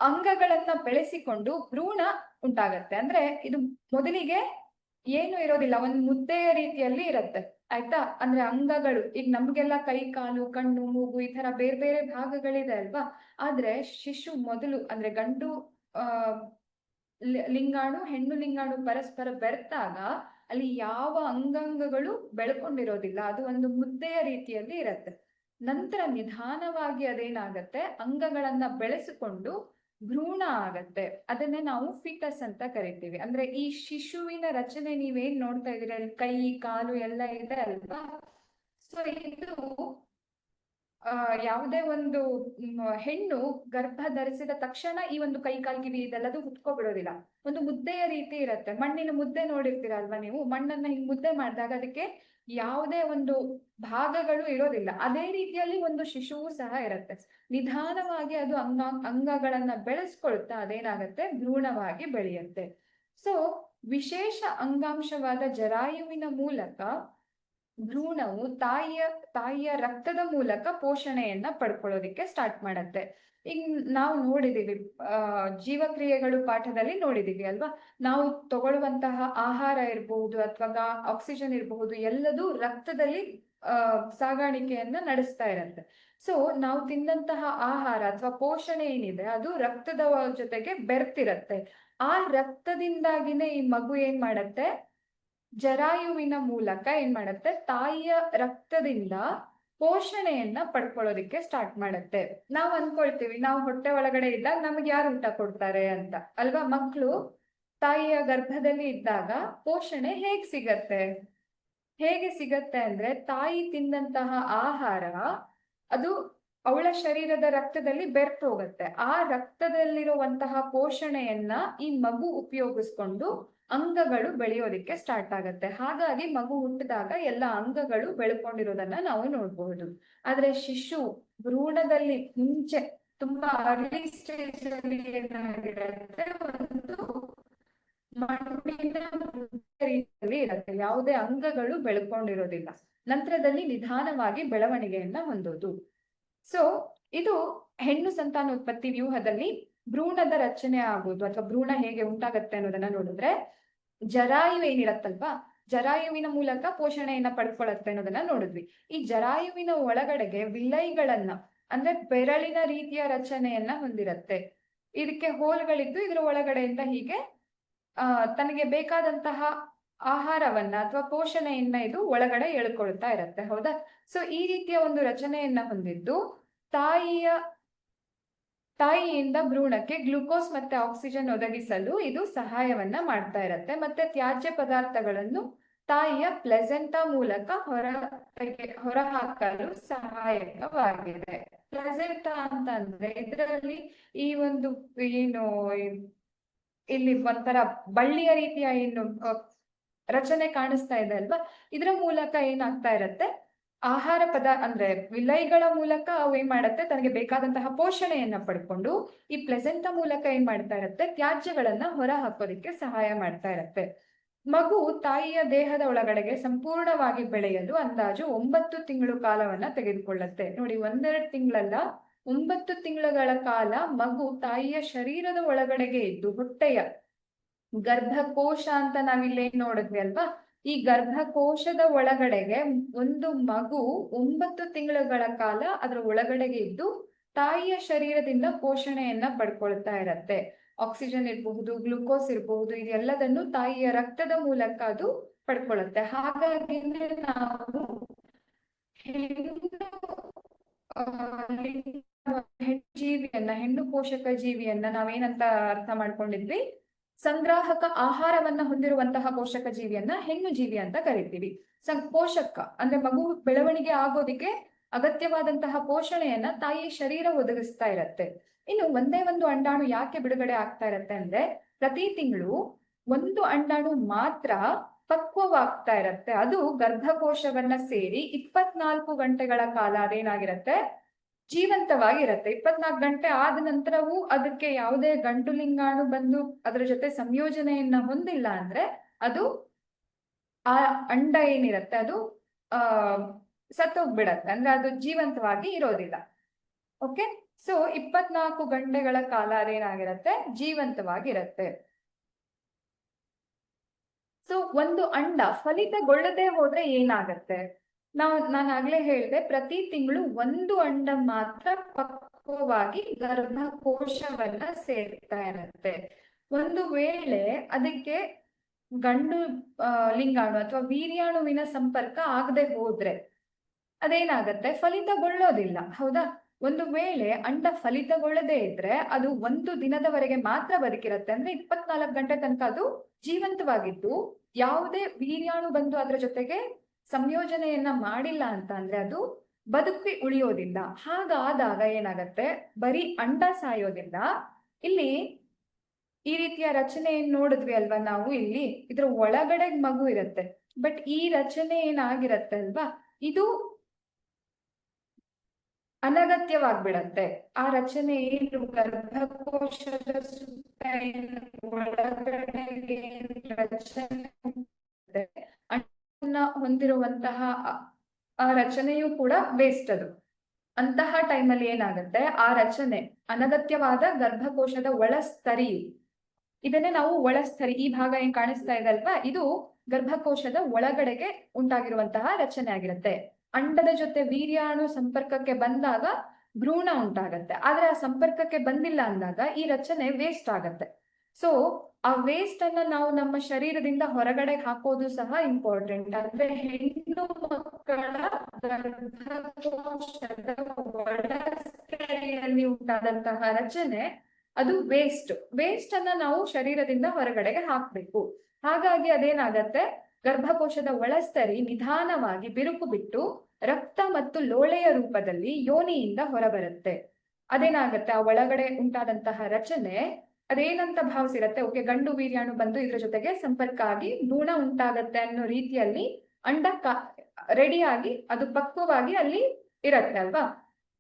Speaker 1: ಅಂಗಗಳನ್ನ ಬೆಳೆಸಿಕೊಂಡು ಭ್ರೂಣ ಉಂಟಾಗತ್ತೆ. ಅಂದ್ರೆ ಇದು ಮೊದಲಿಗೆ ಏನು ಇರೋದಿಲ್ಲ, ಒಂದು ಮುದ್ದೆಯ ರೀತಿಯಲ್ಲಿ ಇರುತ್ತೆ, ಆಯ್ತಾ. ಅಂದ್ರೆ ಅಂಗಗಳು, ಈಗ ನಮ್ಗೆಲ್ಲ ಕೈ ಕಾಲು ಕಣ್ಣು ಮೂಗು ಈ ತರ ಬೇರೆ ಬೇರೆ ಭಾಗಗಳಿದೆ ಅಲ್ವಾ, ಆದ್ರೆ ಶಿಶು ಮೊದಲು ಅಂದ್ರೆ ಗಂಡು ಲಿಂಗಾಣು ಹೆಣ್ಣು ಲಿಂಗಾಣು ಪರಸ್ಪರ ಬೆರೆತಾಗ ಅಲ್ಲಿ ಯಾವ ಅಂಗಾಂಗಗಳು ಬೆಳ್ಕೊಂಡಿರೋದಿಲ್ಲ, ಅದು ಒಂದು ಮುದ್ದೆಯ ರೀತಿಯಲ್ಲಿ ಇರತ್ತೆ. ನಂತರ ನಿಧಾನವಾಗಿ ಅದೇನಾಗತ್ತೆ, ಅಂಗಗಳನ್ನ ಬೆಳೆಸಿಕೊಂಡು ಭ್ರೂಣ ಆಗತ್ತೆ. ಅದನ್ನೇ ನಾವು ಫೀಟಸ್ ಅಂತ ಕರಿತೀವಿ. ಅಂದ್ರೆ ಈ ಶಿಶುವಿನ ರಚನೆ ನೀವೇನ್ ನೋಡ್ತಾ ಇದೀರ, ಕೈ ಕಾಲು ಎಲ್ಲ ಇದೆ ಅಲ್ವಾ. ಸೊ ಇದು ಯಾವುದೇ ಒಂದು ಹೆಣ್ಣು ಗರ್ಭ ಧರಿಸಿದ ತಕ್ಷಣ ಈ ಒಂದು ಕೈ ಕಾಲು ಕಿವಿ ಇದೆಲ್ಲದು ಹುಟ್ಕೊಬಿಡೋದಿಲ್ಲ, ಒಂದು ಮುದ್ದೆಯ ರೀತಿ ಇರತ್ತೆ. ಮಣ್ಣಿನ ಮುದ್ದೆ ನೋಡಿರ್ತೀರ ಅಲ್ವಾ ನೀವು, ಮಣ್ಣನ್ನ ಹಿಂಗ್ ಮುದ್ದೆ ಮಾಡಿದಾಗ ಅದಕ್ಕೆ ಯಾವುದೇ ಒಂದು ಭಾಗಗಳು ಇರೋದಿಲ್ಲ. ಅದೇ ರೀತಿಯಲ್ಲಿ ಒಂದು ಶಿಶುವು ಸಹ ಇರತ್ತೆ. ನಿಧಾನವಾಗಿ ಅದು ಅಂಗಗಳನ್ನ ಬೆಳೆಸ್ಕೊಳ್ತಾ ಅದೇನಾಗತ್ತೆ, ಭ್ರೂಣವಾಗಿ ಬೆಳೆಯುತ್ತೆ. ಸೊ ವಿಶೇಷ ಅಂಗಾಂಶವಾದ ಜರಾಯುವಿನ ಮೂಲಕ ಭ್ರೂಣವು ತಾಯಿಯ ರಕ್ತದ ಮೂಲಕ ಪೋಷಣೆಯನ್ನ ಪಡ್ಕೊಳ್ಳೋದಿಕ್ಕೆ ಸ್ಟಾರ್ಟ್ ಮಾಡತ್ತೆ. ಈಗ ನಾವು ನೋಡಿದೀವಿ, ಜೀವಕ್ರಿಯೆಗಳು ಪಾಠದಲ್ಲಿ ನೋಡಿದೀವಿ ಅಲ್ವಾ, ನಾವು ತಗೊಳ್ಳುವಂತಹ ಆಹಾರ ಇರಬಹುದು ಅಥವಾ ಆಕ್ಸಿಜನ್ ಇರಬಹುದು, ಎಲ್ಲದೂ ರಕ್ತದಲ್ಲಿ ಸಾಗಾಣಿಕೆಯನ್ನ ನಡೆಸ್ತಾ ಇರತ್ತೆ. ಸೊ ನಾವು ತಿಂದಂತಹ ಆಹಾರ ಅಥವಾ ಪೋಷಣೆ ಏನಿದೆ ಅದು ರಕ್ತದ ಜೊತೆಗೆ ಬೆರ್ತಿರತ್ತೆ. ಆ ರಕ್ತದಿಂದಾಗಿನೇ ಈ ಮಗು ಏನ್ ಮಾಡತ್ತೆ, ಜರಾಯುವಿನ ಮೂಲಕ ಏನ್ ಮಾಡತ್ತೆ, ತಾಯಿಯ ರಕ್ತದಿಂದ ಪೋಷಣೆಯನ್ನ ಪಡ್ಕೊಳ್ಳೋದಿಕ್ಕೆ ಸ್ಟಾರ್ಟ್ ಮಾಡತ್ತೆ. ನಾವ್ ಅನ್ಕೊಳ್ತೀವಿ, ನಾವು ಹೊಟ್ಟೆ ಒಳಗಡೆ ಇದ್ದಾಗ ನಮ್ಗೆ ಯಾರು ಊಟ ಕೊಡ್ತಾರೆ ಅಂತ ಅಲ್ವಾ. ಮಕ್ಕಳು ತಾಯಿಯ ಗರ್ಭದಲ್ಲಿ ಇದ್ದಾಗ ಪೋಷಣೆ ಹೇಗೆ ಸಿಗತ್ತೆ ಅಂದ್ರೆ, ತಾಯಿ ತಿಂದಂತಹ ಆಹಾರ ಅದು ಅವಳ ಶರೀರದ ರಕ್ತದಲ್ಲಿ ಬೆರ್ತು ಹೋಗುತ್ತೆ. ಆ ರಕ್ತದಲ್ಲಿರುವಂತಹ ಪೋಷಣೆಯನ್ನ ಈ ಮಗು ಉಪಯೋಗಿಸ್ಕೊಂಡು ಅಂಗಗಳು ಬೆಳೆಯೋದಿಕ್ಕೆ ಸ್ಟಾರ್ಟ್ ಆಗತ್ತೆ. ಹಾಗಾಗಿ ಮಗು ಹುಟ್ಟಿದಾಗ ಎಲ್ಲ ಅಂಗಗಳು ಬೆಳ್ಕೊಂಡಿರೋದನ್ನ ನಾವು ನೋಡಬಹುದು. ಆದ್ರೆ ಶಿಶು ಭ್ರೂಣದಲ್ಲಿ ಮುಂಚೆ ತುಂಬಾ ಅರ್ಲಿ ಸ್ಟೇಜ್ ಅಲ್ಲಿ ಏನಾಗಿರುತ್ತೆ, ಒಂದು ಮಣ್ಣಿನ ರೀತಿಯಲ್ಲಿ ಇರುತ್ತೆ, ಯಾವುದೇ ಅಂಗಗಳು ಬೆಳ್ಕೊಂಡಿರೋದಿಲ್ಲ. ನಂತರದಲ್ಲಿ ನಿಧಾನವಾಗಿ ಬೆಳವಣಿಗೆಯನ್ನ ಹೊಂದೋದು. ಸೊ ಇದು ಹೆಣ್ಣು ಸಂತಾನೋತ್ಪತ್ತಿ ವ್ಯೂಹದಲ್ಲಿ ಭ್ರೂಣದ ರಚನೆ ಆಗೋದು ಅಥವಾ ಭ್ರೂಣ ಹೇಗೆ ಉಂಟಾಗತ್ತೆ ಅನ್ನೋದನ್ನ ನೋಡಿದ್ರೆ, ಜರಾಯು ಏನಿರತ್ತಲ್ವಾ, ಜರಾಯುವಿನ ಮೂಲಕ ಪೋಷಣೆಯನ್ನ ಪಡ್ಕೊಳತ್ತೆ ಅನ್ನೋದನ್ನ ನೋಡಿದ್ವಿ. ಈ ಜರಾಯುವಿನ ಒಳಗಡೆಗೆ ವಿಲೈಗಳನ್ನ ಅಂದ್ರೆ ಬೆರಳಿನ ರೀತಿಯ ರಚನೆಯನ್ನ ಹೊಂದಿರತ್ತೆ. ಇದಕ್ಕೆ ಹೋಲ್ಗಳಿದ್ದು ಇದರ ಒಳಗಡೆಯಿಂದ ಹೀಗೆ ತನಗೆ ಬೇಕಾದಂತಹ ಆಹಾರವನ್ನ ಅಥವಾ ಪೋಷಣೆಯನ್ನ ಇದು ಒಳಗಡೆ ಎಳ್ಕೊಳ್ತಾ ಇರತ್ತೆ. ಹೌದಾ? ಸೊ ಈ ರೀತಿಯ ಒಂದು ರಚನೆಯನ್ನ ಹೊಂದಿದ್ದು ತಾಯಿಯಿಂದ ಭ್ರೂಣಕ್ಕೆ ಗ್ಲೂಕೋಸ್ ಮತ್ತೆ ಆಕ್ಸಿಜನ್ ಒದಗಿಸಲು ಇದು ಸಹಾಯವನ್ನ ಮಾಡ್ತಾ ಇರತ್ತೆ. ಮತ್ತೆ ತ್ಯಾಜ್ಯ ಪದಾರ್ಥಗಳನ್ನು ತಾಯಿಯ ಪ್ಲೆಸೆಂಟಾ ಮೂಲಕ ಹೊರಹಾಕಲು ಸಹಾಯಕವಾಗಿದೆ. ಪ್ಲೆಸೆಂಟಾ ಅಂತಂದ್ರೆ ಇದರಲ್ಲಿ ಈ ಒಂದು ಏನು ಇಲ್ಲಿ ಒಂಥರ ಬಳ್ಳಿಯ ರೀತಿಯ ಏನು ರಚನೆ ಕಾಣಿಸ್ತಾ ಇದೆ ಅಲ್ವಾ, ಇದರ ಮೂಲಕ ಏನಾಗ್ತಾ ಇರತ್ತೆ, ಆಹಾರ ಅಂದ್ರೆ ವಿಲೈಗಳ ಮೂಲಕ ಅವು ಏನ್ ಮಾಡತ್ತೆ, ತನಗೆ ಬೇಕಾದಂತಹ ಪೋಷಣೆಯನ್ನ ಪಡ್ಕೊಂಡು ಈ ಪ್ಲೆಸೆಂಟಾ ಮೂಲಕ ಏನ್ ಮಾಡ್ತಾ ಇರತ್ತೆ, ತ್ಯಾಜ್ಯಗಳನ್ನ ಹೊರ ಹಾಕೋದಿಕ್ಕೆ ಸಹಾಯ ಮಾಡ್ತಾ ಇರತ್ತೆ. ಮಗು ತಾಯಿಯ ದೇಹದ ಒಳಗಡೆಗೆ ಸಂಪೂರ್ಣವಾಗಿ ಬೆಳೆಯಲು ಅಂದಾಜು 9 ತಿಂಗಳು ಕಾಲವನ್ನ ತೆಗೆದುಕೊಳ್ಳುತ್ತೆ. ನೋಡಿ, 1-2 ತಿಂಗಳಲ್ಲ, 9 ತಿಂಗಳ ಕಾಲ ಮಗು ತಾಯಿಯ ಶರೀರದ ಒಳಗಡೆಗೆ ಇದ್ದು, ಹೊಟ್ಟೆಯ ಗರ್ಭಕೋಶ ಅಂತ ನಾವಿಲ್ಲೇನ್ ನೋಡಿದ್ವಿ ಅಲ್ವಾ, ಈ ಗರ್ಭಕೋಶದ ಒಳಗಡೆಗೆ ಒಂದು ಮಗು 9 ತಿಂಗಳ ಕಾಲ ಅದರ ಒಳಗಡೆಗೆ ಇದ್ದು ತಾಯಿಯ ಶರೀರದಿಂದ ಪೋಷಣೆಯನ್ನ ಪಡ್ಕೊಳ್ತಾ ಇರತ್ತೆ. ಆಕ್ಸಿಜನ್ ಇರಬಹುದು, ಗ್ಲೂಕೋಸ್ ಇರಬಹುದು, ಇದೆಲ್ಲದನ್ನು ತಾಯಿಯ ರಕ್ತದ ಮೂಲಕ ಅದು ಪಡ್ಕೊಳ್ಳುತ್ತೆ. ಹಾಗಾಗಿ ನಾವು ಹೆಣ್ಣು ಪೋಷಕ ಜೀವಿಯನ್ನ ನಾವೇನಂತ ಅರ್ಥ ಮಾಡ್ಕೊಂಡಿದ್ವಿ, ಸಂಗ್ರಾಹಕ ಆಹಾರವನ್ನ ಹೊಂದಿರುವಂತಹ ಪೋಷಕ ಜೀವಿಯನ್ನ ಹೆಣ್ಣು ಜೀವಿ ಅಂತ ಕರಿತೀವಿ. ಪೋಷಕ ಅಂದ್ರೆ ಮಗು ಬೆಳವಣಿಗೆ ಆಗೋದಿಕ್ಕೆ ಅಗತ್ಯವಾದಂತಹ ಪೋಷಣೆಯನ್ನ ತಾಯಿ ಶರೀರ ಒದಗಿಸ್ತಾ ಇರತ್ತೆ. ಇನ್ನು ಒಂದೇ ಒಂದು ಅಂಡಾಣು ಯಾಕೆ ಬಿಡುಗಡೆ ಆಗ್ತಾ ಇರತ್ತೆ ಅಂದ್ರೆ, ಪ್ರತಿ ತಿಂಗಳು ಒಂದು ಅಂಡಾಣು ಮಾತ್ರ ಪಕ್ವವಾಗ್ತಾ ಇರತ್ತೆ. ಅದು ಗರ್ಭಕೋಶವನ್ನ ಸೇರಿ 24 ಗಂಟೆಗಳ ಕಾಲ ಅದೇನಾಗಿರತ್ತೆ, ಜೀವಂತವಾಗಿರತ್ತೆ. 24 ಗಂಟೆ ಆದ ನಂತರವೂ ಅದಕ್ಕೆ ಯಾವುದೇ ಗಂಡು ಲಿಂಗಾಣು ಬಂದು ಅದರ ಜೊತೆ ಸಂಯೋಜನೆಯನ್ನ ಹೊಂದಿಲ್ಲ ಅಂದ್ರೆ ಅದು ಆ ಅಂಡ ಏನಿರತ್ತೆ ಅದು ಸತ್ತೋಗ್ಬಿಡತ್ತೆ, ಅಂದ್ರೆ ಅದು ಜೀವಂತವಾಗಿ ಇರೋದಿಲ್ಲ. ಓಕೆ, ಸೊ 24 ಗಂಟೆಗಳ ಕಾಲ ಅದೇನಾಗಿರತ್ತೆ, ಜೀವಂತವಾಗಿರತ್ತೆ. ಸೊ ಒಂದು ಅಂಡ ಫಲಿತಗೊಳ್ಳದೆ ಹೋದ್ರೆ ಏನಾಗತ್ತೆ, ನಾನು ಆಗ್ಲೇ ಹೇಳಿದೆ, ಪ್ರತಿ ತಿಂಗಳು ಒಂದು ಅಂಡ ಮಾತ್ರ ಪಕ್ವವಾಗಿ ಗರ್ಭಕೋಶವನ್ನ ಸೇರ್ತಾ ಇರತ್ತೆ. ಒಂದು ವೇಳೆ ಅದಕ್ಕೆ ಗಂಡು ಲಿಂಗಾಣು ಅಥವಾ ವೀರ್ಯಾಣುವಿನ ಸಂಪರ್ಕ ಆಗದೆ ಹೋದ್ರೆ ಅದೇನಾಗತ್ತೆ, ಫಲಿತಗೊಳ್ಳೋದಿಲ್ಲ. ಹೌದಾ? ಒಂದು ವೇಳೆ ಅಂಡ ಫಲಿತಗೊಳ್ಳದೆ ಇದ್ರೆ ಅದು 1 ದಿನದವರೆಗೆ ಮಾತ್ರ ಬದುಕಿರತ್ತೆ. ಅಂದ್ರೆ 24 ಗಂಟೆ ತನಕ ಅದು ಜೀವಂತವಾಗಿದ್ದು ಯಾವುದೇ ವೀರ್ಯಾಣು ಬಂದು ಅದರ ಜೊತೆಗೆ ಸಂಯೋಜನೆಯನ್ನ ಮಾಡಿಲ್ಲ ಅಂತ ಅಂದ್ರೆ ಅದು ಬದುಕಿ ಉಳಿಯೋದಿಲ್ಲ. ಹಾಗಾದಾಗ ಏನಾಗತ್ತೆ, ಬರೀ ಅಂಡ ಸಾಯೋದಿಲ್ಲ, ಇಲ್ಲಿ ಈ ರೀತಿಯ ರಚನೆ ಏನ್ ನೋಡಿದ್ವಿ ಅಲ್ವಾ ನಾವು, ಇಲ್ಲಿ ಇದ್ರ ಒಳಗಡೆ ಮಗು ಇರತ್ತೆ. ಬಟ್ ಈ ರಚನೆ ಏನಾಗಿರತ್ತೆ ಅಲ್ವಾ, ಇದು ಅನಗತ್ಯವಾಗ್ಬಿಡತ್ತೆ. ಆ ರಚನೆ ಏನು ಗರ್ಭಕೋಶದ ಸುತ್ತ ಒಳಗಡೆ ರಚನೆ ಹೊಂದಿರುವಂತಹ ಆ ರಚನೆಯು ಕೂಡ ವೇಸ್ಟ್ ಅದು. ಅಂತಹ ಟೈಮಲ್ಲಿ ಏನಾಗುತ್ತೆ, ಆ ರಚನೆ ಅನಗತ್ಯವಾದ ಗರ್ಭಕೋಶದ ಒಳಸ್ತರಿಯು, ಇದನ್ನೇ ನಾವು ಒಳಸ್ತರಿ, ಈ ಭಾಗ ಏನ್ ಕಾಣಿಸ್ತಾ ಇದೆ ಅಲ್ವಾ, ಇದು ಗರ್ಭಕೋಶದ ಒಳಗಡೆಗೆ ಉಂಟಾಗಿರುವಂತಹ ರಚನೆ ಆಗಿರುತ್ತೆ. ಅಂಡದ ಜೊತೆ ವೀರ್ಯಾಣು ಸಂಪರ್ಕಕ್ಕೆ ಬಂದಾಗ ಭ್ರೂಣ ಉಂಟಾಗತ್ತೆ, ಆದ್ರೆ ಆ ಸಂಪರ್ಕಕ್ಕೆ ಬಂದಿಲ್ಲ ಅಂದಾಗ ಈ ರಚನೆ ವೇಸ್ಟ್ ಆಗತ್ತೆ. ಸೊ ಆ ವೇಸ್ಟ್ ಅನ್ನ ನಾವು ನಮ್ಮ ಶರೀರದಿಂದ ಹೊರಗಡೆ ಹಾಕೋದು ಸಹ ಇಂಪಾರ್ಟೆಂಟ್. ಅಂದ್ರೆ ಹೆಣ್ಣು ಮಕ್ಕಳ ಗರ್ಭಕೋಶದ ಒಳಸ್ತರಿಯಲ್ಲಿ ಉಂಟಾದಂತಹ ರಚನೆ ಅದು ವೇಸ್ಟ್ ಅನ್ನ ನಾವು ಶರೀರದಿಂದ ಹೊರಗಡೆಗೆ ಹಾಕ್ಬೇಕು. ಹಾಗಾಗಿ ಅದೇನಾಗತ್ತೆ, ಗರ್ಭಕೋಶದ ಒಳಸ್ತರಿ ನಿಧಾನವಾಗಿ ಬಿರುಕು ಬಿಟ್ಟು ರಕ್ತ ಮತ್ತು ಲೋಳೆಯ ರೂಪದಲ್ಲಿ ಯೋನಿಯಿಂದ ಹೊರಬರುತ್ತೆ. ಅದೇನಾಗತ್ತೆ, ಆ ಒಳಗಡೆ ಉಂಟಾದಂತಹ ರಚನೆ ಅದೇನಂತ ಭಾವಿಸಿರತ್ತೆ, ಓಕೆ ಗಂಡು ವೀರ್ಯಾಣು ಬಂದು ಇದ್ರ ಜೊತೆಗೆ ಸಂಪರ್ಕ ಆಗಿ ಭ್ರೂಣ ಉಂಟಾಗತ್ತೆ ಅನ್ನೋ ರೀತಿಯಲ್ಲಿ ಅಂಡ ರೆಡಿಯಾಗಿ ಅದು ಪಕ್ವವಾಗಿ ಅಲ್ಲಿ ಇರತ್ತೆ ಅಲ್ವಾ.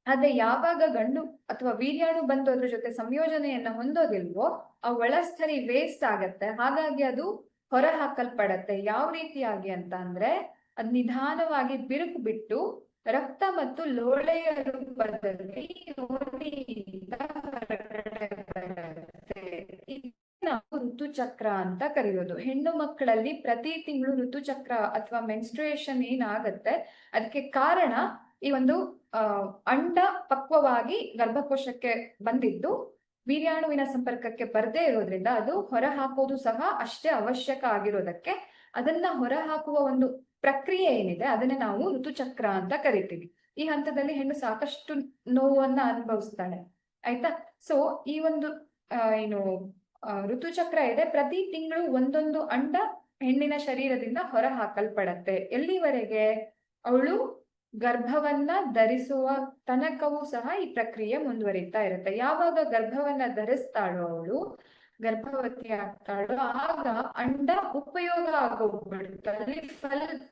Speaker 1: ಆದ್ರೆ ಯಾವಾಗ ಗಂಡು ಅಥವಾ ವೀರ್ಯಾಣು ಬಂದು ಅದ್ರ ಜೊತೆ ಸಂಯೋಜನೆಯನ್ನ ಹೊಂದೋದಿಲ್ವೋ ಆ ಒಳಸ್ತರಿ ವೇಸ್ಟ್ ಆಗತ್ತೆ. ಹಾಗಾಗಿ ಅದು ಹೊರ ಹಾಕಲ್ಪಡತ್ತೆ. ಯಾವ ರೀತಿಯಾಗಿ ಅಂತ ಅಂದ್ರೆ ಅದ್ ನಿಧಾನವಾಗಿ ಬಿರುಕು ಬಿಟ್ಟು ರಕ್ತ ಮತ್ತು ಲೋಳೆಯ ರೂಪದಲ್ಲಿ ನಾವು ಋತುಚಕ್ರ ಅಂತ ಕರೆಯೋದು. ಹೆಣ್ಣು ಮಕ್ಕಳಲ್ಲಿ ಪ್ರತಿ ತಿಂಗಳು ಋತುಚಕ್ರ ಅಥವಾ ಮೆನ್ಸ್ಟ್ರುಯೇಷನ್ ಏನಾಗತ್ತೆ, ಅದಕ್ಕೆ ಕಾರಣ ಈ ಒಂದು ಅಂಡ ಪಕ್ವವಾಗಿ ಗರ್ಭಕೋಶಕ್ಕೆ ಬಂದಿದ್ದು ವೀರ್ಯಾಣುವಿನ ಸಂಪರ್ಕಕ್ಕೆ ಬರದೇ ಇರೋದ್ರಿಂದ ಅದು ಹೊರ ಹಾಕೋದು ಸಹ ಅಷ್ಟೇ ಅವಶ್ಯಕ ಆಗಿರೋದಕ್ಕೆ ಅದನ್ನ ಹೊರ ಹಾಕುವ ಒಂದು ಪ್ರಕ್ರಿಯೆ ಏನಿದೆ ಅದನ್ನೇ ನಾವು ಋತುಚಕ್ರ ಅಂತ ಕರಿತೀವಿ. ಈ ಹಂತದಲ್ಲಿ ಹೆಣ್ಣು ಸಾಕಷ್ಟು ನೋವನ್ನ ಅನುಭವಿಸ್ತಾಳೆ, ಆಯ್ತಾ. ಸೊ ಈ ಒಂದು ಏನು ಋತುಚಕ್ರ ಇದೆ, ಪ್ರತಿ ತಿಂಗಳು ಒಂದೊಂದು ಅಂಡ ಹೆಣ್ಣಿನ ಶರೀರದಿಂದ ಹೊರ ಹಾಕಲ್ಪಡತ್ತೆ. ಎಲ್ಲಿವರೆಗೆ, ಅವಳು ಗರ್ಭವನ್ನ ಧರಿಸುವ ತನಕವೂ ಸಹ ಈ ಪ್ರಕ್ರಿಯೆ ಮುಂದುವರಿತಾ ಇರುತ್ತೆ. ಯಾವಾಗ ಗರ್ಭವನ್ನ ಧರಿಸ್ತಾಳೋ, ಅವಳು ಗರ್ಭವತಿ ಆಗ್ತಾಳೋ, ಆಗ ಅಂಡ ಉಪಯೋಗ ಆಗೋಗ್ಬಿಡುತ್ತೆ, ಅಲ್ಲಿ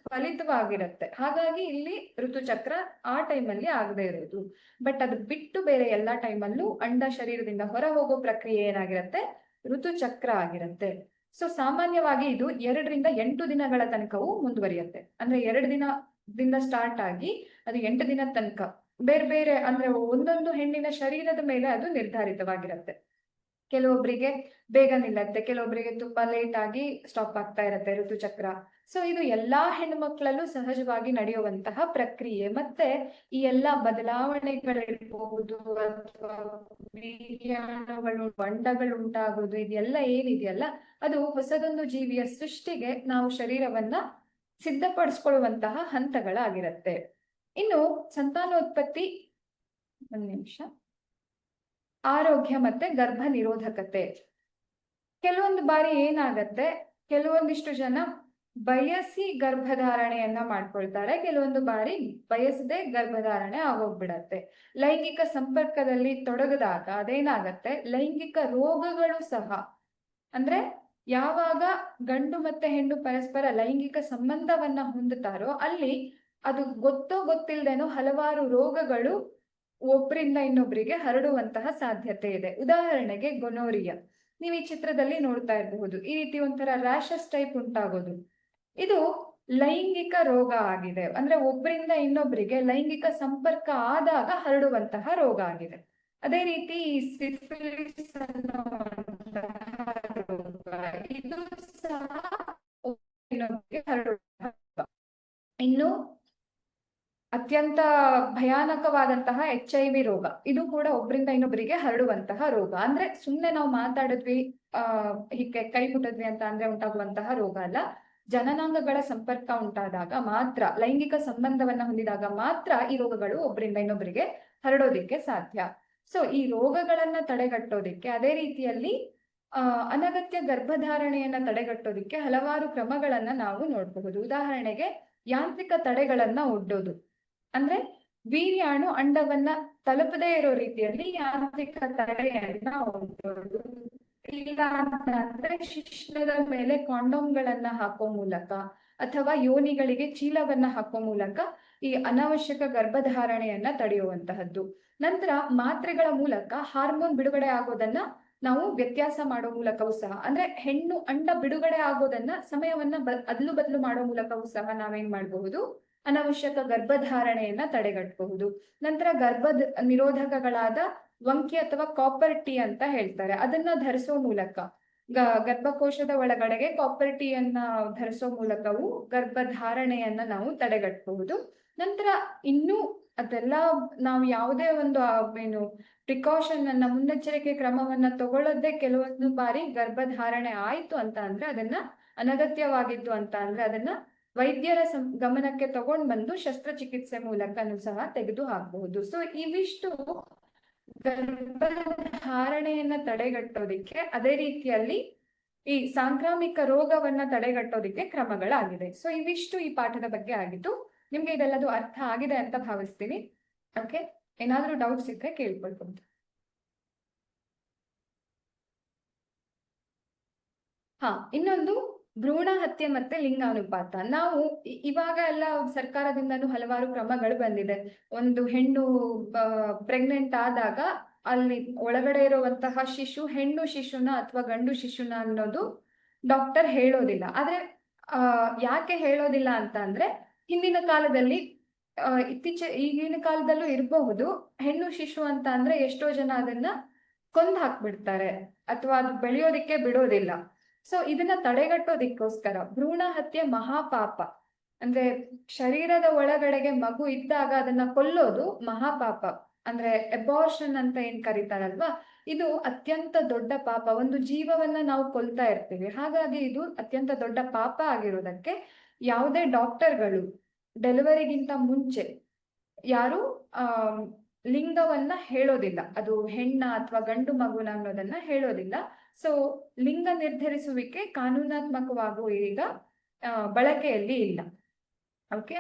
Speaker 1: ಫಲಿತವಾಗಿರುತ್ತೆ. ಹಾಗಾಗಿ ಇಲ್ಲಿ ಋತುಚಕ್ರ ಆ ಟೈಮಲ್ಲಿ ಆಗದೆ ಇರೋದು. ಬಟ್ ಅದು ಬಿಟ್ಟು ಬೇರೆ ಎಲ್ಲಾ ಟೈಮಲ್ಲೂ ಅಂಡ ಶರೀರದಿಂದ ಹೊರ ಹೋಗೋ ಪ್ರಕ್ರಿಯೆ ಏನಾಗಿರುತ್ತೆ, ಋತುಚಕ್ರ ಆಗಿರುತ್ತೆ. ಸೊ ಸಾಮಾನ್ಯವಾಗಿ ಇದು 2 ರಿಂದ 8 ದಿನಗಳ ತನಕವೂ ಮುಂದುವರಿಯುತ್ತೆ. ಅಂದ್ರೆ 2 ದಿನದಿಂದ ಸ್ಟಾರ್ಟ್ ಆಗಿ ಅದು 8 ದಿನದ ತನಕ ಬೇರೆ ಬೇರೆ, ಅಂದ್ರೆ ಒಂದೊಂದು ಹೆಣ್ಣಿನ ಶರೀರದ ಮೇಲೆ ಅದು ನಿರ್ಧಾರಿತವಾಗಿರುತ್ತೆ. ಕೆಲವೊಬ್ಬರಿಗೆ ಬೇಗ ನಿಲ್ಲತ್ತೆ, ಕೆಲವೊಬ್ಬರಿಗೆ ತುಂಬಾ ಲೇಟ್ ಆಗಿ ಸ್ಟಾಪ್ ಆಗ್ತಾ ಇರತ್ತೆ ಋತುಚಕ್ರ. ಸೊ ಇದು ಎಲ್ಲಾ ಹೆಣ್ಣು ಮಕ್ಕಳಲ್ಲೂ ಸಹಜವಾಗಿ ನಡೆಯುವಂತಹ ಪ್ರಕ್ರಿಯೆ. ಮತ್ತೆ ಈ ಎಲ್ಲಾ ಬದಲಾವಣೆಗಳಿರ್ಬಹುದು ಅಥವಾ ವೀರ್ಯಾಣುಗಳು ಅಂಡಗಳು ಉಂಟಾಗೋದು, ಇದೆಲ್ಲ ಏನಿದೆಯಲ್ಲ ಅದು ಹೊಸದೊಂದು ಜೀವಿಯ ಸೃಷ್ಟಿಗೆ ನಾವು ಶರೀರವನ್ನ ಸಿದ್ಧಪಡಿಸ್ಕೊಳ್ಳುವಂತಹ ಹಂತಗಳಾಗಿರುತ್ತೆ. ಇನ್ನು ಸಂತಾನೋತ್ಪತ್ತಿ, ಒಂದ್ ನಿಮಿಷ, ಆರೋಗ್ಯ ಮತ್ತೆ ಗರ್ಭ ನಿರೋಧಕತೆ. ಕೆಲವೊಂದು ಬಾರಿ ಏನಾಗತ್ತೆ, ಕೆಲವೊಂದಿಷ್ಟು ಜನ ಬಯಸಿ ಗರ್ಭಧಾರಣೆಯನ್ನ ಮಾಡ್ಕೊಳ್ತಾರೆ, ಕೆಲವೊಂದು ಬಾರಿ ಬಯಸದೆ ಗರ್ಭಧಾರಣೆ ಆಗೋಗ್ಬಿಡತ್ತೆ. ಲೈಂಗಿಕ ಸಂಪರ್ಕದಲ್ಲಿ ತೊಡಗದಾಗ ಅದೇನಾಗತ್ತೆ, ಲೈಂಗಿಕ ರೋಗಗಳು ಸಹ, ಅಂದ್ರೆ ಯಾವಾಗ ಗಂಡು ಮತ್ತೆ ಹೆಣ್ಣು ಪರಸ್ಪರ ಲೈಂಗಿಕ ಸಂಬಂಧವನ್ನ ಹೊಂದುತ್ತಾರೋ ಅಲ್ಲಿ ಅದು ಗೊತ್ತೋ ಗೊತ್ತಿಲ್ಲದೇನೋ ಹಲವಾರು ರೋಗಗಳು ಒಬ್ಬರಿಂದ ಇನ್ನೊಬ್ಬರಿಗೆ ಹರಡುವಂತಹ ಸಾಧ್ಯತೆ ಇದೆ. ಉದಾಹರಣೆಗೆ ಗೊನೋರಿಯಾ, ನೀವು ಈ ಚಿತ್ರದಲ್ಲಿ ನೋಡ್ತಾ ಇರಬಹುದು. ಈ ರೀತಿ ಒಂಥರ ರ್ಯಾಷಸ್ ಟೈಪ್ ಉಂಟಾಗೋದು, ಇದು ಲೈಂಗಿಕ ರೋಗ ಆಗಿದೆ. ಅಂದ್ರೆ ಒಬ್ಬರಿಂದ ಇನ್ನೊಬ್ಬರಿಗೆ ಲೈಂಗಿಕ ಸಂಪರ್ಕ ಆದಾಗ ಹರಡುವಂತಹ ರೋಗ ಆಗಿದೆ. ಅದೇ ರೀತಿ ಸಿಫಿಲಿಸ್ ಅನ್ನುವಂತಹ ರೋಗ, ಇದು ಸಹ ಇನ್ನೊಬ್ಬರಿಗೆ ಹರಡುವಂತಹ ರೋಗ. ಇನ್ನು ಅತ್ಯಂತ ಭಯಾನಕವಾದಂತಹ HIV ರೋಗ, ಇದು ಕೂಡ ಒಬ್ಬರಿಂದ ಇನ್ನೊಬ್ಬರಿಗೆ ಹರಡುವಂತಹ ರೋಗ. ಅಂದ್ರೆ ಸುಮ್ನೆ ನಾವು ಮಾತಾಡಿದ್ವಿ ಹೀಗೆ ಕೈ ಮುಟ್ಟಿದ್ವಿ ಅಂತ ಅಂದ್ರೆ ಉಂಟಾಗುವಂತಹ ರೋಗ ಅಲ್ಲ. ಜನನಾಂಗಗಳ ಸಂಪರ್ಕ ಉಂಟಾದಾಗ ಮಾತ್ರ, ಲೈಂಗಿಕ ಸಂಬಂಧವನ್ನ ಹೊಂದಿದಾಗ ಮಾತ್ರ ಈ ರೋಗಗಳು ಒಬ್ಬರಿಂದ ಇನ್ನೊಬ್ಬರಿಗೆ ಹರಡೋದಿಕ್ಕೆ ಸಾಧ್ಯ. ಸೊ ಈ ರೋಗಗಳನ್ನ ತಡೆಗಟ್ಟೋದಿಕ್ಕೆ, ಅದೇ ರೀತಿಯಲ್ಲಿ ಅನಗತ್ಯ ಗರ್ಭಧಾರಣೆಯನ್ನ ತಡೆಗಟ್ಟೋದಿಕ್ಕೆ ಹಲವಾರು ಕ್ರಮಗಳನ್ನ ನಾವು ನೋಡಬಹುದು. ಉದಾಹರಣೆಗೆ ಯಾಂತ್ರಿಕ ತಡೆಗಳನ್ನ ಒಡ್ಡೋದು, ಅಂದ್ರೆ ವೀರ್ಯಾಣು ಅಂಡವನ್ನ ತಲುಪದೇ ಇರೋ ರೀತಿಯಲ್ಲಿ ಯಾಂತ್ರಿಕ ತಡೆಯನ್ನ ಒಡ್ಡೋದು. ಇಲ್ಲ ಅಂತಂದ್ರೆ ಶಿಶ್ನದ ಮೇಲೆ ಕಾಂಡೋಮ್ಗಳನ್ನ ಹಾಕೋ ಮೂಲಕ ಅಥವಾ ಯೋನಿಗಳಿಗೆ ಚೀಲವನ್ನ ಹಾಕೋ ಮೂಲಕ ಈ ಅನಾವಶ್ಯಕ ಗರ್ಭಧಾರಣೆಯನ್ನ ತಡೆಯುವಂತಹದ್ದು. ನಂತರ ಮಾತ್ರೆಗಳ ಮೂಲಕ ಹಾರ್ಮೋನ್ ಬಿಡುಗಡೆ ಆಗೋದನ್ನ ನಾವು ವ್ಯತ್ಯಾಸ ಮಾಡೋ ಮೂಲಕವೂ ಸಹ, ಅಂದ್ರೆ ಹೆಣ್ಣು ಅಂಡ ಬಿಡುಗಡೆ ಆಗೋದನ್ನ ಸಮಯವನ್ನ ಅದ್ಲು ಬದಲು ಮಾಡೋ ಮೂಲಕವೂ ಸಹ ನಾವೇನ್ ಮಾಡಬಹುದು, ಅನವಶ್ಯಕ ಗರ್ಭಧಾರಣೆಯನ್ನ ತಡೆಗಟ್ಟಬಹುದು. ನಂತರ ನಿರೋಧಕಗಳಾದ ವಂಕಿ ಅಥವಾ ಕಾಪರ್ ಟೀ ಅಂತ ಹೇಳ್ತಾರೆ, ಅದನ್ನ ಧರಿಸೋ ಮೂಲಕ ಗರ್ಭಕೋಶದ ಒಳಗಡೆಗೆ ಕಾಪರ್ ಟೀ ಅನ್ನ ಧರಿಸೋ ಮೂಲಕವೂ ಗರ್ಭಧಾರಣೆಯನ್ನ ನಾವು ತಡೆಗಟ್ಟಬಹುದು. ನಂತರ ಇನ್ನೂ ಅದೆಲ್ಲ ನಾವು ಯಾವುದೇ ಒಂದು ಏನು ಪ್ರಿಕಾಷನ್ ಅನ್ನ, ಮುನ್ನೆಚ್ಚರಿಕೆ ಕ್ರಮವನ್ನ ತಗೊಳ್ಳೋದೇ ಕೆಲವೊಂದು ಬಾರಿ ಗರ್ಭಧಾರಣೆ ಆಯ್ತು ಅಂತ ಅಂದ್ರೆ ಅದನ್ನ ಅನಗತ್ಯವಾಗಿದ್ದು ಅಂತ ಅಂದ್ರೆ ಅದನ್ನ ವೈದ್ಯರ ಗಮನಕ್ಕೆ ತಗೊಂಡ್ ಬಂದು ಶಸ್ತ್ರಚಿಕಿತ್ಸೆ ಮೂಲಕನೂ ಸಹ ತೆಗೆದು ಹಾಕಬಹುದು. ಸೊ ಇವಿಷ್ಟು ಗರ್ಭಧಾರಣೆಯನ್ನ ತಡೆಗಟ್ಟೋದಿಕ್ಕೆ, ಅದೇ ರೀತಿಯಲ್ಲಿ ಈ ಸಾಂಕ್ರಾಮಿಕ ರೋಗವನ್ನ ತಡೆಗಟ್ಟೋದಿಕ್ಕೆ ಕ್ರಮಗಳಾಗಿದೆ. ಸೊ ಇವಿಷ್ಟು ಈ ಪಾಠದ ಬಗ್ಗೆ ಆಗಿತ್ತು. ನಿಮ್ಗೆ ಇದೆಲ್ಲದು ಅರ್ಥ ಆಗಿದೆ ಅಂತ ಭಾವಿಸ್ತೀನಿ. ಓಕೆ, ಏನಾದ್ರೂ ಡೌಟ್ಸ್ ಇದ್ರೆ ಕೇಳ್ಕೊಳ್ಬಹುದು. ಇನ್ನೊಂದು ಭ್ರೂಣ ಹತ್ಯೆ ಮತ್ತೆ ಲಿಂಗಾನುಪಾತ. ನಾವು ಇವಾಗ ಎಲ್ಲ ಸರ್ಕಾರದಿಂದನೂ ಹಲವಾರು ಕ್ರಮಗಳು ಬಂದಿದೆ. ಒಂದು ಹೆಣ್ಣು ಪ್ರೆಗ್ನೆಂಟ್ ಆದಾಗ ಅಲ್ಲಿ ಒಳಗಡೆ ಇರುವಂತಹ ಶಿಶು ಹೆಣ್ಣು ಶಿಶುನ ಅಥವಾ ಗಂಡು ಶಿಶುನ ಅನ್ನೋದು ಡಾಕ್ಟರ್ ಹೇಳೋದಿಲ್ಲ. ಆದ್ರೆ ಯಾಕೆ ಹೇಳೋದಿಲ್ಲ ಅಂತ ಅಂದ್ರೆ, ಹಿಂದಿನ ಕಾಲದಲ್ಲಿ ಈಗಿನ ಕಾಲದಲ್ಲೂ ಇರಬಹುದು, ಹೆಣ್ಣು ಶಿಶು ಅಂತ ಅಂದ್ರೆ ಎಷ್ಟೋ ಜನ ಅದನ್ನ ಕೊಂದು ಹಾಕ್ಬಿಡ್ತಾರೆ ಅಥವಾ ಅದು ಬೆಳೆಯೋದಿಕ್ಕೆ ಬಿಡೋದಿಲ್ಲ. ಸೊ ಇದನ್ನ ತಡೆಗಟ್ಟೋದಿಕ್ಕೋಸ್ಕರ ಭ್ರೂಣ ಹತ್ಯೆ ಮಹಾಪಾಪ, ಅಂದ್ರೆ ಶರೀರದ ಒಳಗಡೆಗೆ ಮಗು ಇದ್ದಾಗ ಅದನ್ನ ಕೊಲ್ಲೋದು ಮಹಾಪಾಪ, ಅಂದ್ರೆ ಅಬಾರ್ಷನ್ ಅಂತ ಏನ್ ಕರೀತಾರಲ್ವಾ, ಇದು ಅತ್ಯಂತ ದೊಡ್ಡ ಪಾಪ. ಒಂದು ಜೀವವನ್ನ ನಾವು ಕೊಲ್ತಾ ಇರ್ತೀವಿ. ಹಾಗಾಗಿ ಇದು ಅತ್ಯಂತ ದೊಡ್ಡ ಪಾಪ ಆಗಿರೋದಕ್ಕೆ ಯಾವುದೇ ಡಾಕ್ಟರ್ಗಳು ಡೆಲಿವರಿಗಿಂತ ಮುಂಚೆ ಯಾರು ಲಿಂಗವನ್ನ ಹೇಳೋದಿಲ್ಲ, ಅದು ಹೆಣ್ಣ ಅಥವಾ ಗಂಡು ಮಗುನ ಅನ್ನೋದನ್ನ ಹೇಳೋದಿಲ್ಲ. ಸೊ ಲಿಂಗ ನಿರ್ಧರಿಸುವಿಕೆ ಕಾನೂನಾತ್ಮಕವಾಗೂ ಈಗ ಬಳಕೆಯಲ್ಲಿ ಇಲ್ಲ. ಓಕೆ,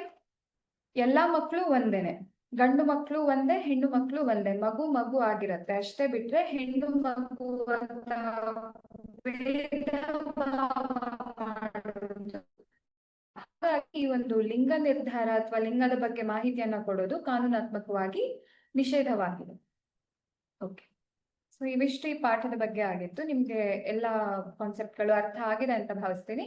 Speaker 1: ಎಲ್ಲಾ ಮಕ್ಕಳು ಒಂದೇನೆ, ಗಂಡು ಮಕ್ಕಳು ಒಂದೇ, ಹೆಣ್ಣು ಮಕ್ಕಳು ಒಂದೇ, ಮಗು ಆಗಿರತ್ತೆ ಅಷ್ಟೇ, ಬಿಟ್ರೆ ಹೆಣ್ಣು ಮಗು ಅಂತ ಹಾಗಾಗಿ ಈ ಒಂದು ಲಿಂಗ ನಿರ್ಧಾರ ಅಥವಾ ಲಿಂಗದ ಬಗ್ಗೆ ಮಾಹಿತಿಯನ್ನ ಕೊಡೋದು ಕಾನೂನಾತ್ಮಕವಾಗಿ ನಿಷೇಧವಾಗಿದೆ. ಓಕೆ, ಸೊ ಇವಿಷ್ಟು ಈ ಪಾಠದ ಬಗ್ಗೆ ಆಗಿತ್ತು. ನಿಮ್ಗೆ ಎಲ್ಲಾ ಕಾನ್ಸೆಪ್ಟ್ಗಳು ಅರ್ಥ ಆಗಿದೆ ಅಂತ ಭಾವಿಸ್ತೀನಿ.